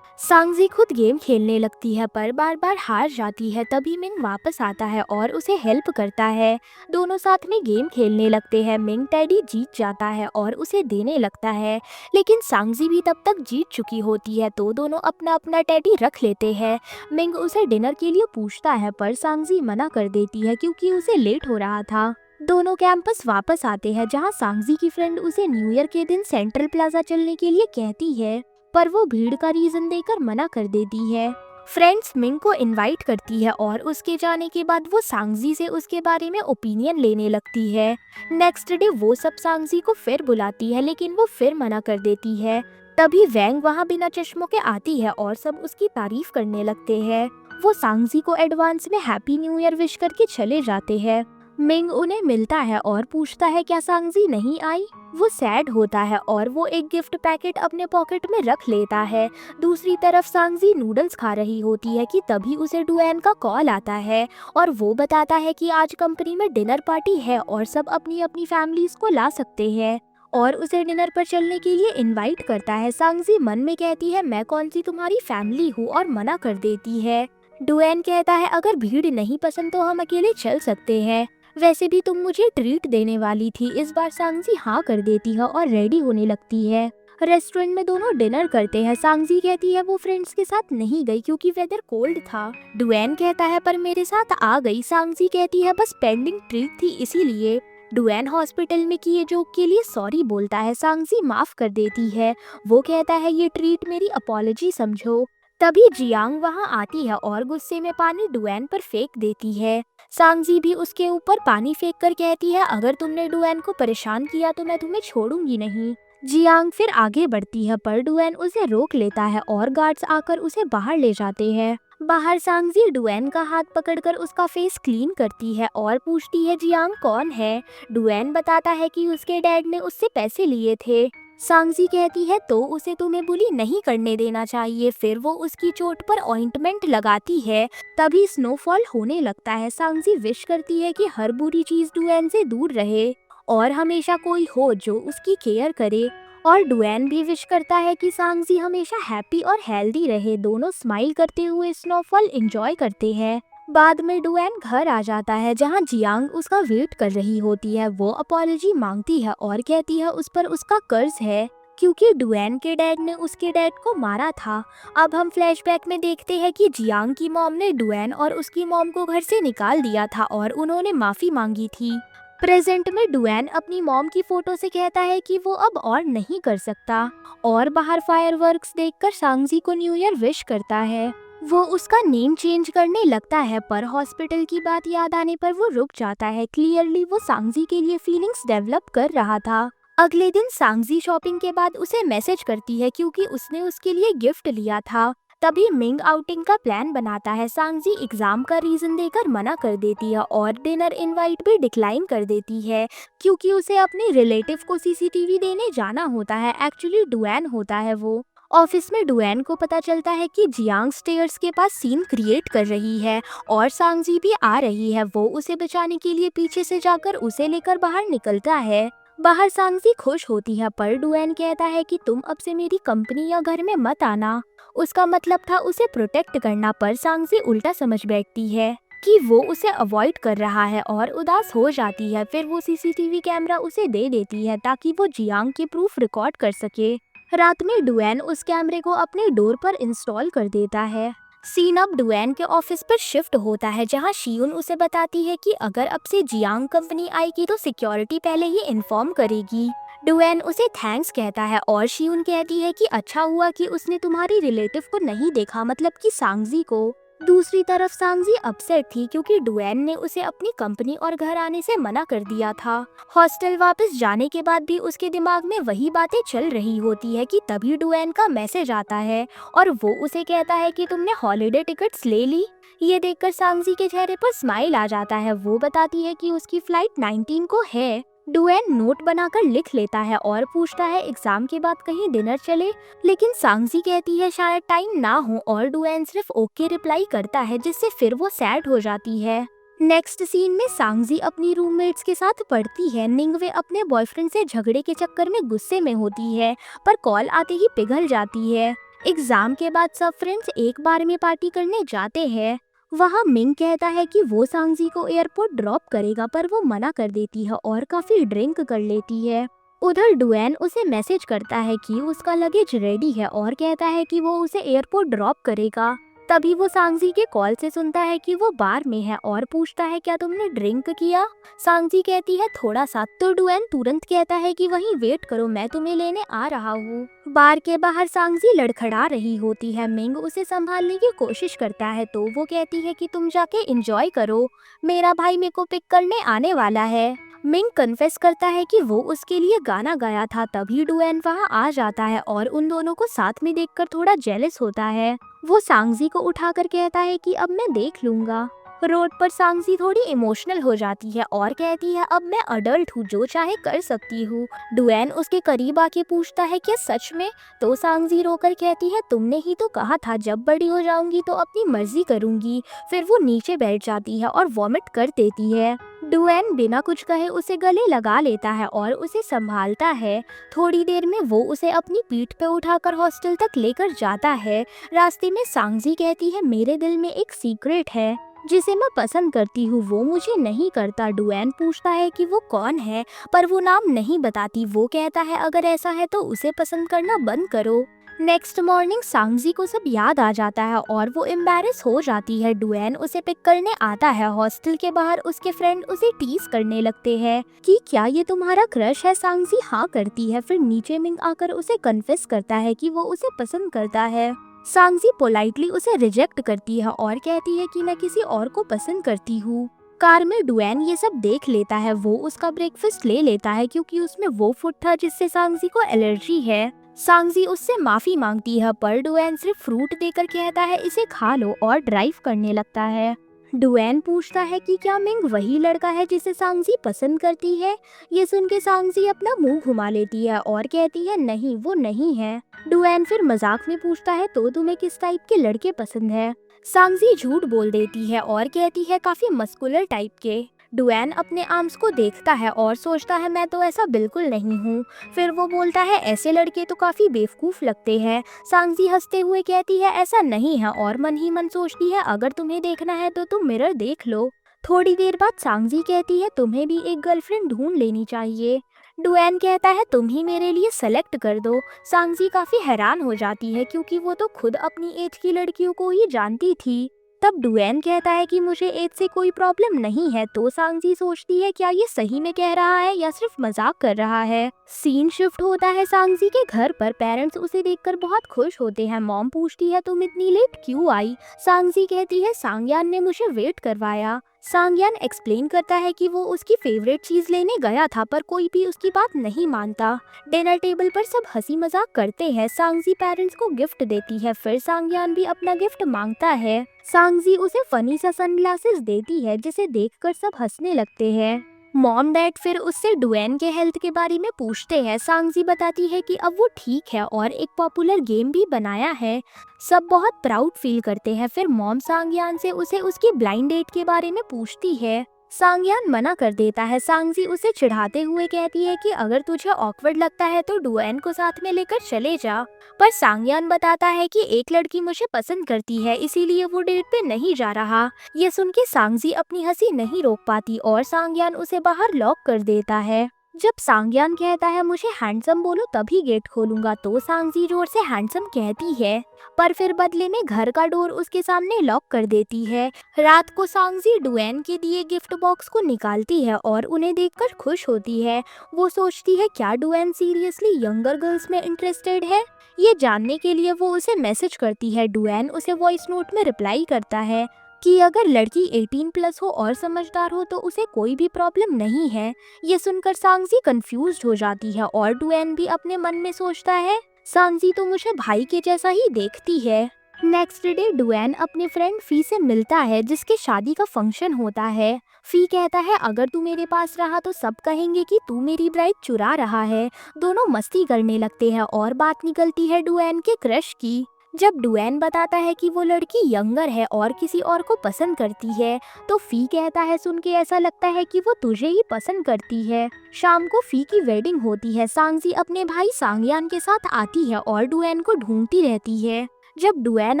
सांगजी खुद गेम खेलने लगती है पर बार बार हार जाती है। तभी मिंग वापस आता है और उसे हेल्प करता है। दोनों साथ में गेम खेलने लगते हैं। मिंग टेडी जीत जाता है और उसे देने लगता है, लेकिन सांगजी भी तब तक जीत चुकी होती है तो दोनों अपना अपना टेडी रख लेते हैं। मिंग उसे डिनर के लिए पूछता है पर सांगजी मना कर देती है क्योंकि उसे लेट हो रहा था। दोनों कैंपस वापस आते हैं जहां सांगजी की फ्रेंड उसे न्यू ईयर के दिन सेंट्रल प्लाजा चलने के लिए कहती है, पर वो भीड़ का रीजन देकर मना कर देती है। फ्रेंड्स मिंग को इनवाइट करती है और उसके जाने के बाद वो सांगजी से उसके बारे में ओपिनियन लेने लगती है। नेक्स्ट डे वो सब सांगजी को फिर बुलाती है लेकिन वो फिर मना कर देती है। तभी वैंग वहाँ बिना चश्मों के आती है और सब उसकी तारीफ करने लगते हैं। वो सांगजी को एडवांस में हैप्पी न्यू ईयर विश करके चले जाते हैं। मिंग उन्हें मिलता है और पूछता है क्या सांगजी नहीं आई। वो सैड होता है और वो एक गिफ्ट पैकेट अपने पॉकेट में रख लेता है। दूसरी तरफ सांगजी नूडल्स खा रही होती है कि तभी उसे डुएन का कॉल आता है और वो बताता है कि आज कंपनी में डिनर पार्टी है और सब अपनी अपनी फैमिलीज को ला सकते हैं और उसे डिनर पर चलने के लिए इनवाइट करता है। सांगजी मन में कहती है, मैं कौन सी तुम्हारी फैमिली हूँ, और मना कर देती है। डुएन कहता है, अगर भीड़ नहीं पसंद तो हम अकेले चल सकते हैं, वैसे भी तुम मुझे ट्रीट देने वाली थी। इस बार सांगजी हाँ कर देती है और रेडी होने लगती है। रेस्टोरेंट में दोनों डिनर करते हैं। सांगजी कहती है वो फ्रेंड्स के साथ नहीं गई क्योंकि वेदर कोल्ड था। डुएन कहता है पर मेरे साथ आ गई। सांगजी कहती है बस पेंडिंग ट्रीट थी इसीलिए। डुएन हॉस्पिटल में किए जोक के लिए सॉरी बोलता है। सांगजी माफ कर देती है। वो कहता है ये ट्रीट मेरी अपॉलजी समझो। तभी जियांग वहाँ आती है और गुस्से में पानी डुएन पर फेंक देती है। सांगजी भी उसके ऊपर पानी फेंक कर कहती है, अगर तुमने डुएन को परेशान किया तो मैं तुम्हें छोड़ूंगी नहीं। जियांग फिर आगे बढ़ती है पर डुएन उसे रोक लेता है और गार्ड्स आकर उसे बाहर ले जाते हैं। बाहर सांगजी डुएन का हाथ पकड़कर उसका फेस क्लीन करती है और पूछती है जियांग कौन है। डुएन बताता है कि उसके डैड ने उससे पैसे लिए थे। सांगजी कहती है तो उसे तुम्हें बुली नहीं करने देना चाहिए। फिर वो उसकी चोट पर ऑइंटमेंट लगाती है। तभी स्नोफॉल होने लगता है। सांगजी विश करती है कि हर बुरी चीज डुएन से दूर रहे और हमेशा कोई हो जो उसकी केयर करे, और डुएन भी विश करता है कि सांगजी हमेशा हैप्पी और हेल्दी रहे। दोनों स्माइल करते हुए स्नोफॉल एंजॉय करते हैं। बाद में डुएन घर आ जाता है जहां जियांग उसका वेट कर रही होती है। वो अपॉलजी मांगती है और कहती है उस पर उसका कर्ज है क्योंकि डुएन के डैड ने उसके डैड को मारा था। अब हम फ्लैशबैक में देखते हैं कि जियांग की मॉम ने डुएन और उसकी मॉम को घर से निकाल दिया था और उन्होंने माफी मांगी थी। प्रेजेंट में डुएन अपनी मॉम की फोटो से कहता है कि वो अब और नहीं कर सकता और बाहर फायरवर्क्स देखकर सांगजी को न्यू ईयर विश करता है। वो उसका नेम चेंज करने लगता है पर हॉस्पिटल की बात याद आने पर वो रुक जाता है। क्लियरली वो सांगजी के लिए फीलिंग्स डेवलप कर रहा था। अगले दिन सांगजी शॉपिंग के बाद उसे मैसेज करती है क्योंकि उसने उसके लिए गिफ्ट लिया था। तभी मिंग आउटिंग का प्लान बनाता है। सांगजी एग्जाम का रीजन देकर मना कर देती है और डिनर इनवाइट भी डिक्लाइन कर देती है क्योंकि उसे अपने रिलेटिव को सीसीटीवी देने जाना होता है। एक्चुअली डुएन होता है वो। ऑफिस में डुएन को पता चलता है कि जियांग स्टेयर्स के पास सीन क्रिएट कर रही है और सांगजी भी आ रही है। वो उसे बचाने के लिए पीछे से जाकर उसे लेकर बाहर निकलता है। बाहर सांगजी खुश होती है पर डुएन कहता है कि तुम अब से मेरी कंपनी या घर में मत आना। उसका मतलब था उसे प्रोटेक्ट करना, पर सांगजी उल्टा समझ बैठती है कि वो उसे अवॉइड कर रहा है और उदास हो जाती है। फिर वो सीसीटीवी कैमरा उसे दे देती है ताकि वो जियांग के प्रूफ रिकॉर्ड कर सके। रात में डुएन उस कैमरे को अपने डोर पर इंस्टॉल कर देता है। सीन अब डुएन के ऑफिस पर शिफ्ट होता है जहां शियुन उसे बताती है कि अगर अब से जियांग कंपनी आएगी तो सिक्योरिटी पहले ही इन्फॉर्म करेगी। डुएन उसे थैंक्स कहता है और शियुन कहती है कि अच्छा हुआ कि उसने तुम्हारी रिलेटिव को नहीं देखा, मतलब कि सांगजी को। दूसरी तरफ सांगजी अपसेट थी क्योंकि डुएन ने उसे अपनी कंपनी और घर आने से मना कर दिया था। हॉस्टल वापस जाने के बाद भी उसके दिमाग में वही बातें चल रही होती है कि तभी डुएन का मैसेज आता है और वो उसे कहता है कि तुमने हॉलिडे टिकट्स ले ली। ये देखकर सांगजी के चेहरे पर स्माइल आ जाता है। वो बताती है कि उसकी फ्लाइट 19 को है। डुएन नोट बनाकर लिख लेता है और पूछता है एग्जाम के बाद कहीं डिनर चले, लेकिन सांगजी कहती है शायद टाइम ना हो और डुएन सिर्फ ओके रिप्लाई करता है, जिससे फिर वो सैड हो जाती है। नेक्स्ट सीन में सांगजी अपनी रूममेट्स के साथ पढ़ती है। निंगवे अपने बॉयफ्रेंड से झगड़े के चक्कर में गुस्से में होती है, पर कॉल आते ही पिघल जाती है। एग्जाम के बाद सब फ्रेंड्स एक बार में पार्टी करने जाते हैं। वहाँ मिंग कहता है कि वो सांगजी को एयरपोर्ट ड्रॉप करेगा, पर वो मना कर देती है और काफी ड्रिंक कर लेती है। उधर डुएन उसे मैसेज करता है कि उसका लगेज रेडी है और कहता है कि वो उसे एयरपोर्ट ड्रॉप करेगा। तभी वो सांगजी के कॉल से सुनता है कि वो बार में है और पूछता है क्या तुमने ड्रिंक किया। सांगजी कहती है थोड़ा सा, तो डुएन तुरंत कहता है कि वहीं वेट करो, मैं तुम्हें लेने आ रहा हूँ। बार के बाहर सांगजी लड़खड़ा रही होती है। मिंग उसे संभालने की कोशिश करता है तो वो कहती है कि तुम जाके एंजॉय करो, मेरा भाई मेरे को पिक करने आने वाला है। मिंग कन्फेस करता है कि वो उसके लिए गाना गाया था। तभी डुएन वहाँ आ जाता है और उन दोनों को साथ में देखकर थोड़ा जेलस होता है। वो सांगजी को उठाकर कहता है कि अब मैं देख लूंगा। रोड पर सांगजी थोड़ी इमोशनल हो जाती है और कहती है अब मैं अडल्ट हूँ, जो चाहे कर सकती हूँ। डुएन उसके करीब आके पूछता है क्या सच में, तो सांगजी रोकर कहती है तुमने ही तो कहा था जब बड़ी हो जाऊंगी तो अपनी मर्जी करूंगी। फिर वो नीचे बैठ जाती है और वॉमिट कर देती है। डुएन बिना कुछ कहे उसे गले लगा लेता है और उसे संभालता है। थोड़ी देर में वो उसे अपनी पीठ पे उठाकर हॉस्टल तक लेकर जाता है। रास्ते में सांगजी कहती है मेरे दिल में एक सीक्रेट है जिसे मैं पसंद करती हूँ, वो मुझे नहीं करता। डुएन पूछता है कि वो कौन है, पर वो नाम नहीं बताती। वो कहता है अगर ऐसा है तो उसे पसंद करना बंद करो। नेक्स्ट मॉर्निंग सांगजी को सब याद आ जाता है और वो एम्बैरेस हो जाती है। डुएन उसे पिक करने आता है। हॉस्टल के बाहर उसके फ्रेंड उसे टीज करने लगते हैं कि क्या ये तुम्हारा क्रश है। सांगजी हाँ करती है। फिर नीचे मिंग आकर उसे कन्फेस करता है कि वो उसे पसंद करता है। सांगजी पोलाइटली उसे रिजेक्ट करती है और कहती है कि मैं किसी और को पसंद करती हूँ। कार में डुएन ये सब देख लेता है। वो उसका ब्रेकफास्ट ले लेता है क्योंकि उसमें वो फूड था जिससे सांगजी को एलर्जी है। सांगजी उससे माफी मांगती है, पर डुएन सिर्फ फ्रूट देकर कहता है इसे खा लो और ड्राइव करने लगता है। डुएन पूछता है कि क्या मिंग वही लड़का है जिसे सांगजी पसंद करती है। ये सुन के सांगजी अपना मुंह घुमा लेती है और कहती है नहीं, वो नहीं है। डुएन फिर मजाक में पूछता है तो तुम्हें किस टाइप के लड़के पसंद है। सांगजी झूठ बोल देती है और कहती है काफी मस्कुलर टाइप के। डुएन अपने आर्म्स को देखता है और सोचता है मैं तो ऐसा बिल्कुल नहीं हूँ। फिर वो बोलता है ऐसे लड़के तो काफी बेवकूफ लगते हैं। सांगजी हंसते हुए कहती है ऐसा नहीं है और मन ही मन सोचती है अगर तुम्हें देखना है तो तुम मिरर देख लो। थोड़ी देर बाद सांगजी कहती है तुम्हें भी एक गर्लफ्रेंड ढूंढ लेनी चाहिए। डुएन कहता है तुम ही मेरे लिए सेलेक्ट कर दो। सांगजी काफी हैरान हो जाती है क्योंकि वो तो खुद अपनी एज की लड़कियों को ही जानती थी। तब डुएन कहता है कि मुझे एज से कोई प्रॉब्लम नहीं है। तो सांगजी सोचती है क्या ये सही में कह रहा है या सिर्फ मजाक कर रहा है। सीन शिफ्ट होता है सांगजी के घर पर। पेरेंट्स उसे देखकर बहुत खुश होते हैं। मॉम पूछती है तुम इतनी लेट क्यों आई। सांगजी कहती है सांगयान ने मुझे वेट करवाया। सांगयान एक्सप्लेन करता है कि वो उसकी फेवरेट चीज लेने गया था, पर कोई भी उसकी बात नहीं मानता। डिनर टेबल पर सब हंसी मजाक करते हैं। सांगजी पेरेंट्स को गिफ्ट देती है। फिर सांगयान भी अपना गिफ्ट मांगता है। सांगजी उसे फनी सा सनग्लासेस देती है जिसे देखकर सब हंसने लगते हैं। मॉम डैड फिर उससे डुएन के हेल्थ के बारे में पूछते हैं। सांगजी बताती है कि अब वो ठीक है और एक पॉपुलर गेम भी बनाया है। सब बहुत प्राउड फील करते हैं। फिर मॉम सांगयान से उसे उसकी ब्लाइंड डेट के बारे में पूछती है। सांगयान मना कर देता है। सांगजी उसे चिढ़ाते हुए कहती है कि अगर तुझे ऑकवर्ड लगता है तो डुएन को साथ में लेकर चले जा। पर सांगयान बताता है कि एक लड़की मुझे पसंद करती है, इसीलिए वो डेट पे नहीं जा रहा। ये सुन के सांगजी अपनी हंसी नहीं रोक पाती और सांगयान उसे बाहर लॉक कर देता है। जब सांग्यान कहता है मुझे हैंडसम बोलो तभी गेट खोलूंगा, तो सांगजी जोर से हैंडसम कहती है, पर फिर बदले में घर का डोर उसके सामने लॉक कर देती है। रात को सांगजी डुएन के दिए गिफ्ट बॉक्स को निकालती है और उन्हें देखकर खुश होती है। वो सोचती है क्या डुएन सीरियसली यंगर गर्ल्स में इंटरेस्टेड है। ये जानने के लिए वो उसे मैसेज करती है। डुएन उसे वॉइस नोट में रिप्लाई करता है कि अगर लड़की 18 प्लस हो और समझदार हो तो उसे कोई भी प्रॉब्लम नहीं है। ये सुनकर सांगजी कंफ्यूज्ड हो जाती है और डुएन भी अपने मन में सोचता है सांगजी तो मुझे भाई के जैसा ही देखती है। नेक्स्ट डे डुएन अपने फ्रेंड फी से मिलता है जिसके शादी का फंक्शन होता है। फी कहता है अगर तू मेरे पास रहा तो सब कहेंगे कि तू मेरी ब्राइड चुरा रहा है। दोनों मस्ती करने लगते हैं और बात निकलती है डुएन के क्रश की। जब डुएन बताता है कि वो लड़की यंगर है और किसी और को पसंद करती है, तो फी कहता है सुन के ऐसा लगता है कि वो तुझे ही पसंद करती है। शाम को फी की वेडिंग होती है। सांगजी अपने भाई सांगयान के साथ आती है और डुएन को ढूंढती रहती है। जब डुएन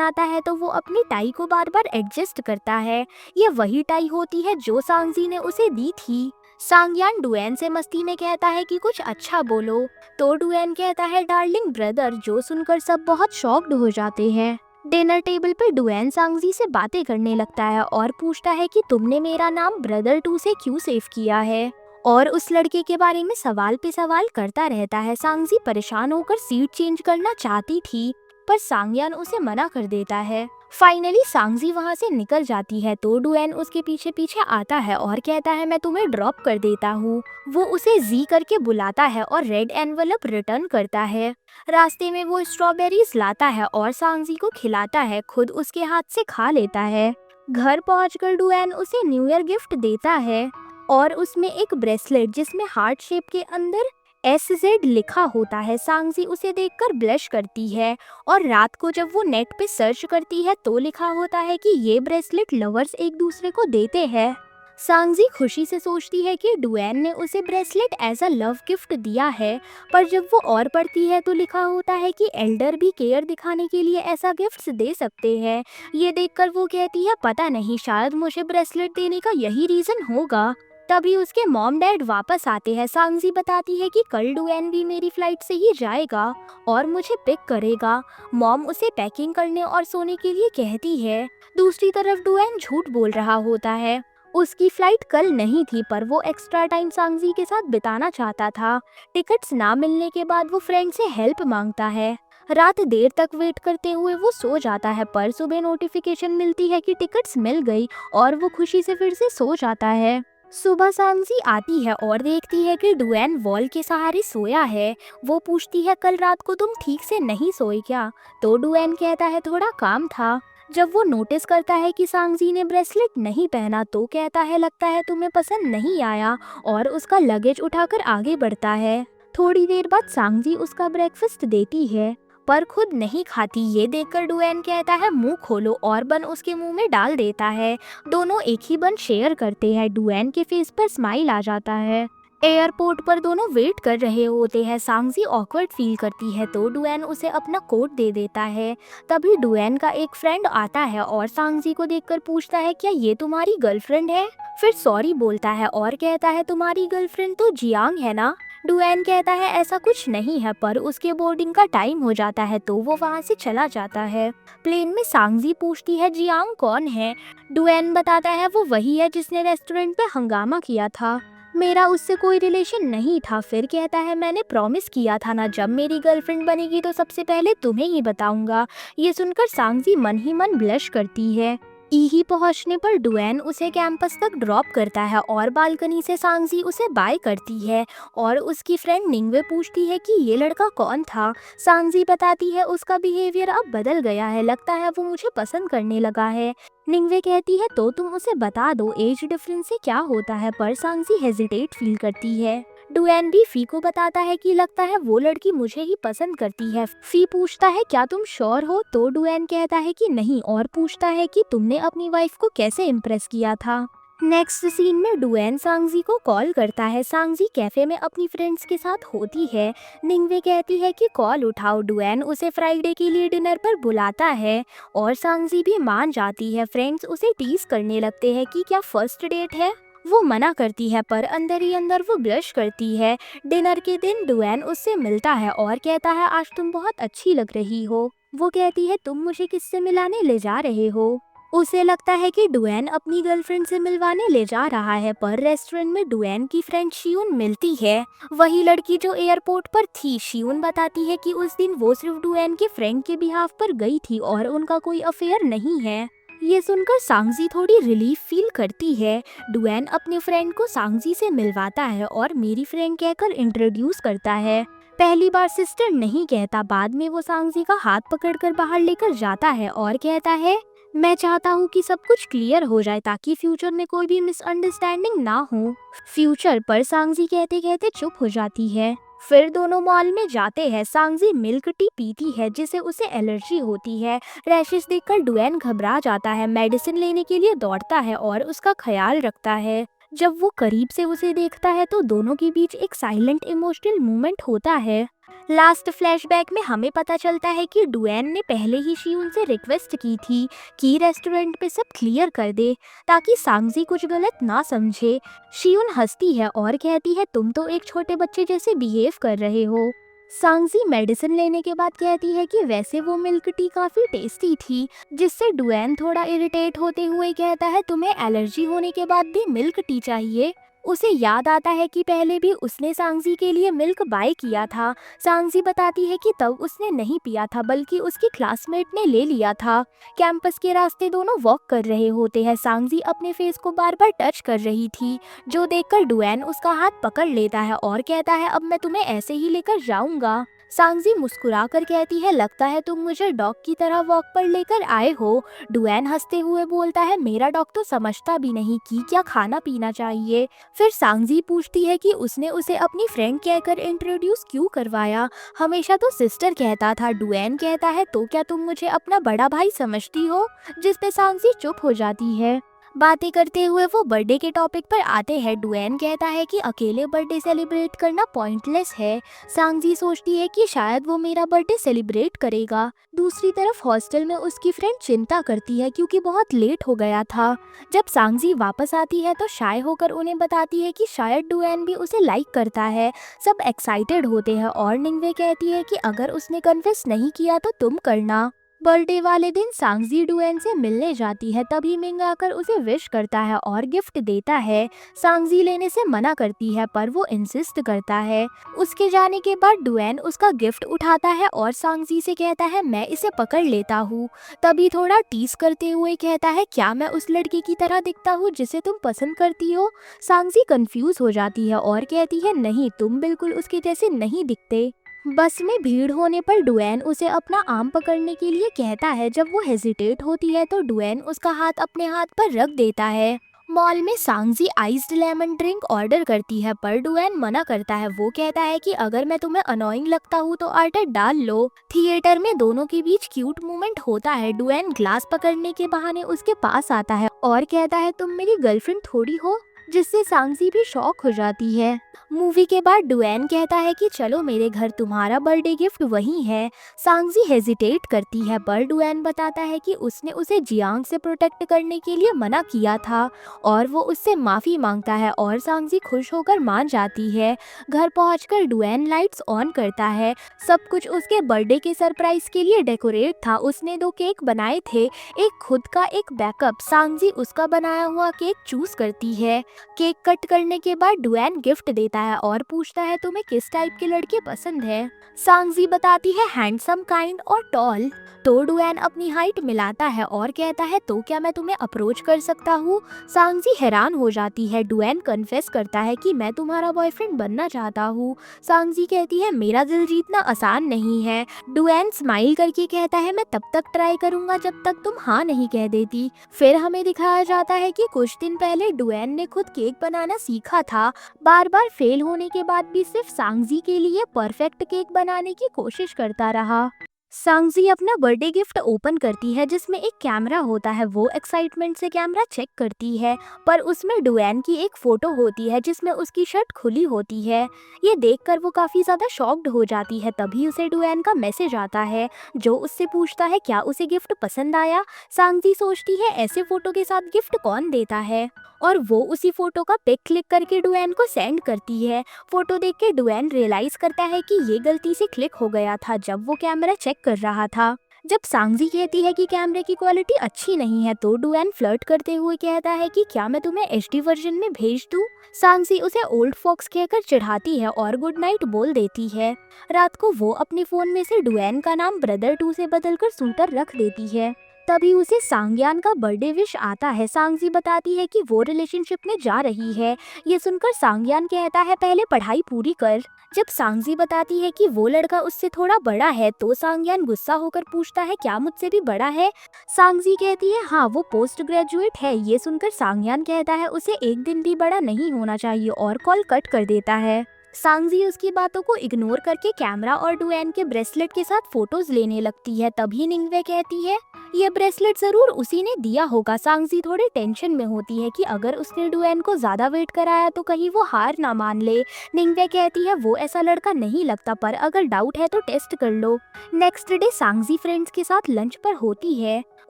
आता है तो वो अपनी टाई को बार बार एडजस्ट करता है। ये वही टाई होती है जो सांगजी ने उसे दी थी। सांग्यान डुएन से मस्ती में कहता है कि कुछ अच्छा बोलो, तो डुएन कहता है डार्लिंग ब्रदर, जो सुनकर सब बहुत शॉक्ड हो जाते हैं। डिनर टेबल पर डुएन सांगजी से बातें करने लगता है और पूछता है कि तुमने मेरा नाम ब्रदर 2 से क्यों सेव किया है, और उस लड़के के बारे में सवाल पे सवाल करता रहता है। सांगजी परेशान होकर सीट चेंज करना चाहती थी, पर सांग्यान उसे मना कर देता है। फाइनली सांगजी वहाँ से निकल जाती है तो डुएन उसके पीछे पीछे आता है और कहता है मैं तुम्हें ड्रॉप कर देता हूँ। वो उसे जी करके बुलाता है और रेड एनवलप रिटर्न करता है। रास्ते में वो स्ट्रॉबेरीज लाता है और सांगजी को खिलाता है, खुद उसके हाथ से खा लेता है। घर पहुंचकर डुएन उसे न्यू ईयर गिफ्ट देता है और उसमें एक ब्रेसलेट जिसमें हार्ट शेप के अंदर SZ लिखा होता है। सांगजी उसे देखकर ब्लश करती है और रात को जब वो नेट पे सर्च करती है तो लिखा होता है कि ये ब्रेसलेट लवर्स एक दूसरे को देते हैं। सांगजी खुशी से सोचती है कि डुएन ने उसे bracelet as a love gift दिया है, पर जब वो और पढ़ती है तो लिखा होता है कि एल्डर भी केयर दिखाने के लिए ऐसा गिफ्ट्स दे सकते हैं। ये देखकर वो कहती है पता नहीं, शायद मुझे ब्रेसलेट देने का यही रीजन होगा। तभी उसके मॉम डैड वापस आते हैं। सांगजी बताती है कि कल डुएन भी मेरी फ्लाइट से ही जाएगा और मुझे पिक करेगा। मॉम उसे पैकिंग करने और सोने के लिए कहती है। दूसरी तरफ डुएन झूठ बोल रहा होता है। उसकी फ्लाइट कल नहीं थी, पर वो एक्स्ट्रा टाइम सांगजी के साथ बिताना चाहता था। टिकट्स ना मिलने के बाद वो फ्रेंड से हेल्प मांगता है। रात देर तक वेट करते हुए वो सो जाता है, पर सुबह नोटिफिकेशन मिलती है कि टिकट्स मिल गई और वो खुशी से फिर से सो जाता है। सुबह सांगजी आती है और देखती है कि डुएन वॉल के सहारे सोया है। वो पूछती है कल रात को तुम ठीक से नहीं सोए क्या, तो डुएन कहता है थोड़ा काम था। जब वो नोटिस करता है कि सांगजी ने ब्रेसलेट नहीं पहना तो कहता है लगता है तुम्हें पसंद नहीं आया, और उसका लगेज उठाकर आगे बढ़ता है। थोड़ी देर बाद सांगजी उसका ब्रेकफास्ट देती है पर खुद नहीं खाती। ये देखकर डुएन कहता है मुंह खोलो, और बन उसके मुंह में डाल देता है। दोनों एक ही बन शेयर करते हैं। डुएन के फेस पर स्माइल आ जाता है। एयरपोर्ट पर दोनों वेट कर रहे होते हैं। सांगजी ऑकवर्ड फील करती है तो डुएन उसे अपना कोट दे देता है। तभी डुएन का एक फ्रेंड आता है और सांगजी को देखकर पूछता है क्या ये तुम्हारी गर्लफ्रेंड है। फिर सॉरी बोलता है और कहता है तुम्हारी गर्लफ्रेंड तो जियांग है ना। डुएन कहता है ऐसा कुछ नहीं है, पर उसके बोर्डिंग का टाइम हो जाता है तो वो वहाँ से चला जाता है। प्लेन में सांगजी पूछती है जियांग कौन है। डुएन बताता है वो वही है जिसने रेस्टोरेंट पे हंगामा किया था, मेरा उससे कोई रिलेशन नहीं था। फिर कहता है मैंने प्रॉमिस किया था ना, जब मेरी गर्लफ्रेंड बनेगी तो सबसे पहले तुम्हें ही बताऊंगा। ये सुनकर सांगजी मन ही मन ब्लश करती है। ईही पहुंचने पर डुएन उसे कैंपस तक ड्रॉप करता है और बालकनी से सांगजी उसे बाय करती है और उसकी फ्रेंड निंगवे पूछती है कि ये लड़का कौन था। सांगजी बताती है उसका बिहेवियर अब बदल गया है, लगता है वो मुझे पसंद करने लगा है। निंगवे कहती है तो तुम उसे बता दो एज डिफरेंस से क्या होता है, पर सांगजी हेजिटेट फील करती है। डुएन भी फी को बताता है कि लगता है वो लड़की मुझे ही पसंद करती है। फी पूछता है क्या तुम श्योर हो, तो डुएन कहता है कि नहीं और पूछता है कि तुमने अपनी वाइफ को कैसे इम्प्रेस किया था। नेक्स्ट सीन में डुएन सांगजी को कॉल करता है। सांगजी कैफे में अपनी फ्रेंड्स के साथ होती है। निंगवे कहती है कि कॉल उठाओ। डुएन उसे फ्राइडे के लिए डिनर पर बुलाता है और सांगजी भी मान जाती है। फ्रेंड्स उसे टीज करने लगते हैं कि क्या फर्स्ट डेट है, वो मना करती है पर अंदर ही अंदर वो ब्लश करती है। डिनर के दिन डुएन उससे मिलता है और कहता है आज तुम बहुत अच्छी लग रही हो। वो कहती है तुम मुझे किससे मिलाने ले जा रहे हो। उसे लगता है कि डुएन अपनी गर्लफ्रेंड से मिलवाने ले जा रहा है पर रेस्टोरेंट में डुएन की फ्रेंड शियून मिलती है, वही लड़की जो एयरपोर्ट पर थी। शियून बताती है कि उस दिन वो सिर्फ डुएन के फ्रेंड के बिहाफ पर गई थी और उनका कोई अफेयर नहीं है। ये सुनकर सांगजी थोड़ी रिलीफ फील करती है। डुएन अपने फ्रेंड को सांगजी से मिलवाता है और मेरी फ्रेंड कहकर इंट्रोड्यूस करता है। पहली बार सिस्टर नहीं कहता, बाद में वो सांगजी का हाथ पकड़कर बाहर लेकर जाता है और कहता है मैं चाहता हूँ कि सब कुछ क्लियर हो जाए ताकि फ्यूचर में कोई भी मिसअंडरस्टैंडिंग ना हो। फ्यूचर पर सांगजी कहते कहते चुप हो जाती है। फिर दोनों मॉल में जाते हैं। सांगजी मिल्क टी पीती है जिसे उसे एलर्जी होती है। रैशेस देखकर डुएन घबरा जाता है, मेडिसिन लेने के लिए दौड़ता है और उसका ख्याल रखता है। जब वो करीब से उसे देखता है तो दोनों के बीच एक साइलेंट इमोशनल मोमेंट होता है। लास्ट फ्लैशबैक में हमें पता चलता है कि डुएन ने पहले ही शियून से रिक्वेस्ट की थी कि रेस्टोरेंट पे सब क्लियर कर दे ताकि सांगजी कुछ गलत ना समझे। शियून हंसती है और कहती है तुम तो एक छोटे बच्चे जैसे बिहेव कर रहे हो। सांगजी मेडिसिन लेने के बाद कहती है कि वैसे वो मिल्क टी काफी टेस्टी थी, जिससे डुएन थोड़ा इरिटेट होते हुए कहता है तुम्हें एलर्जी होने के बाद भी मिल्क टी चाहिए। उसे याद आता है कि पहले भी उसने सांगजी के लिए मिल्क बाय किया था। सांगजी बताती है कि तब उसने नहीं पिया था बल्कि उसकी क्लासमेट ने ले लिया था। कैंपस के रास्ते दोनों वॉक कर रहे होते हैं। सांगजी अपने फेस को बार बार टच कर रही थी, जो देखकर डुएन उसका हाथ पकड़ लेता है और कहता है अब मैं तुम्हें ऐसे ही लेकर जाऊंगा। सांगजी मुस्कुराकर कहती है लगता है तुम मुझे डॉग की तरह वॉक पर लेकर आए हो। डुएन हंसते हुए बोलता है मेरा डॉग तो समझता भी नहीं कि क्या खाना पीना चाहिए। फिर सांगजी पूछती है कि उसने उसे अपनी फ्रेंड कहकर इंट्रोड्यूस क्यों करवाया, हमेशा तो सिस्टर कहता था। डुएन कहता है तो क्या तुम मुझे अपना बड़ा भाई समझती हो, जिस पे सांगजी चुप हो जाती है। बातें करते हुए वो बर्थडे के टॉपिक पर आते हैं। डुएन कहता है कि अकेले बर्थडे सेलिब्रेट करना पॉइंटलेस है। सांगजी सोचती है कि शायद वो मेरा बर्थडे सेलिब्रेट करेगा। दूसरी तरफ हॉस्टल में उसकी फ्रेंड चिंता करती है क्योंकि बहुत लेट हो गया था। जब सांगजी वापस आती है तो शाय होकर उन्हें बताती है कि शायद डुएन भी उसे लाइक करता है। सब एक्साइटेड होते हैं और निंगवे कहती है कि अगर उसने कन्फेस नहीं किया तो तुम करना। बर्थडे वाले दिन सांगजी डुएन से मिलने जाती है, तभी मिंग आकर उसे विश करता है और गिफ्ट देता है। सांगजी लेने से मना करती है पर वो इंसिस्ट करता है। उसके जाने के बाद डुएन उसका गिफ्ट उठाता है और सांगजी से कहता है मैं इसे पकड़ लेता हूँ। तभी थोड़ा टीज करते हुए कहता है क्या मैं उस लड़की की तरह दिखता हूँ जिसे तुम पसंद करती हो। सांगजी कंफ्यूज हो जाती है और कहती है नहीं, तुम बिल्कुल उसके जैसे नहीं दिखते। बस में भीड़ होने पर डुएन उसे अपना आर्म पकड़ने के लिए कहता है। जब वो हेजिटेट होती है तो डुएन उसका हाथ अपने हाथ पर रख देता है। मॉल में सांगजी आइस्ड लेमन ड्रिंक ऑर्डर करती है पर डुएन मना करता है। वो कहता है कि अगर मैं तुम्हें अनोइंग लगता हूँ तो आर्टर डाल लो। थिएटर में दोनों के बीच क्यूट मोमेंट होता है। डुएन ग्लास पकड़ने के बहाने उसके पास आता है और कहता है तुम मेरी गर्लफ्रेंड थोड़ी हो, जिससे सांगजी भी शॉक हो जाती है। मूवी के बाद डुएन कहता है कि चलो मेरे घर, तुम्हारा बर्थडे गिफ्ट वही है। सांगजी हेजिटेट करती है पर डुएन बताता है कि उसने उसे जियांग से प्रोटेक्ट करने के लिए मना किया था और वो उससे माफ़ी मांगता है और सांगजी खुश होकर मान जाती है। घर पहुंचकर डुएन लाइट्स ऑन करता है। सब कुछ उसके बर्थडे के सरप्राइज के लिए डेकोरेट था। उसने 2 केक बनाए थे, एक खुद का एक बैकअप। सांगजी उसका बनाया हुआ केक चूज करती है। केक कट करने के बाद डुएन गिफ्ट देता है और पूछता है तुम्हें किस टाइप के लड़के पसंद है। सांगजी बताती है हैंडसम, काइंड और टॉल। तो डुएन अपनी हाइट मिलाता है और कहता है तो क्या मैं तुम्हें अप्रोच कर सकता हूँ। सांगजी हैरान हो जाती है। डुएन कन्फेस करता है कि मैं तुम्हारा बॉयफ्रेंड बनना चाहता हूँ। सांगजी कहती है मेरा दिल जीतना आसान नहीं है। डुएन स्माइल करके कहता है मैं तब तक ट्राई करूंगा जब तक तुम हाँ नहीं कह देती। फिर हमें दिखाया जाता है कि कुछ दिन पहले डुएन ने खुद केक बनाना सीखा था। बार बार फेल होने के बाद भी सिर्फ सांगजी के लिए परफेक्ट केक बनाने की कोशिश करता रहा। सांगजी अपना बर्थडे गिफ्ट ओपन करती है जिसमें एक कैमरा होता है। वो एक्साइटमेंट से कैमरा चेक करती है पर उसमें डुएन की एक फोटो होती है जिसमें उसकी शर्ट खुली होती है। ये देखकर वो काफ़ी ज़्यादा शॉक्ड हो जाती है। तभी उसे डुएन का मैसेज आता है जो उससे पूछता है क्या उसे गिफ्ट पसंद आया। सांगजी सोचती है ऐसे फोटो के साथ गिफ्ट कौन देता है। और वो उसी फोटो का पिक क्लिक करके डुएन को सेंड करती है। फोटो देख के डुएन रियलाइज करता है कि ये गलती से क्लिक हो गया था जब वो कैमरा चेक कर रहा था। जब सांगजी कहती है कि कैमरे की क्वालिटी अच्छी नहीं है तो डुएन फ्लर्ट करते हुए कहता है कि क्या मैं तुम्हें एचडी वर्जन में भेज दूं। सांगजी उसे ओल्ड फॉक्स कहकर चिढ़ाती है और गुड नाइट बोल देती है। रात को वो अपने फोन में से डुएन का नाम ब्रदर 2 से बदलकर सूटर रख देती है। तभी उसे सांग्यान का बर्थडे विश आता है। सांगजी बताती है कि वो रिलेशनशिप में जा रही है। ये सुनकर सांग्यान कहता है पहले पढ़ाई पूरी कर। जब सांगजी बताती है कि वो लड़का उससे थोड़ा बड़ा है तो सांग्यान गुस्सा होकर पूछता है क्या मुझसे भी बड़ा है। सांगजी कहती है हाँ वो पोस्ट ग्रेजुएट है। ये सुनकर सांग्यान कहता है उसे एक दिन भी बड़ा नहीं होना चाहिए और कॉल कट कर देता है। सांगजी उसकी बातों को इग्नोर करके कैमरा और डुएन के ब्रेसलेट के साथ फोटोज लेने लगती है। तभी निंगवे कहती है ये ब्रेसलेट जरूर उसी ने दिया होगा। सांगजी थोड़ी टेंशन में होती है कि अगर उसने डुएन को ज्यादा वेट कराया तो कहीं वो हार ना मान ले। निंगवे कहती है वो ऐसा लड़का नहीं लगता पर अगर डाउट है तो टेस्ट कर लो। नेक्स्ट डे सांगजी फ्रेंड्स के साथ लंच पर होती है।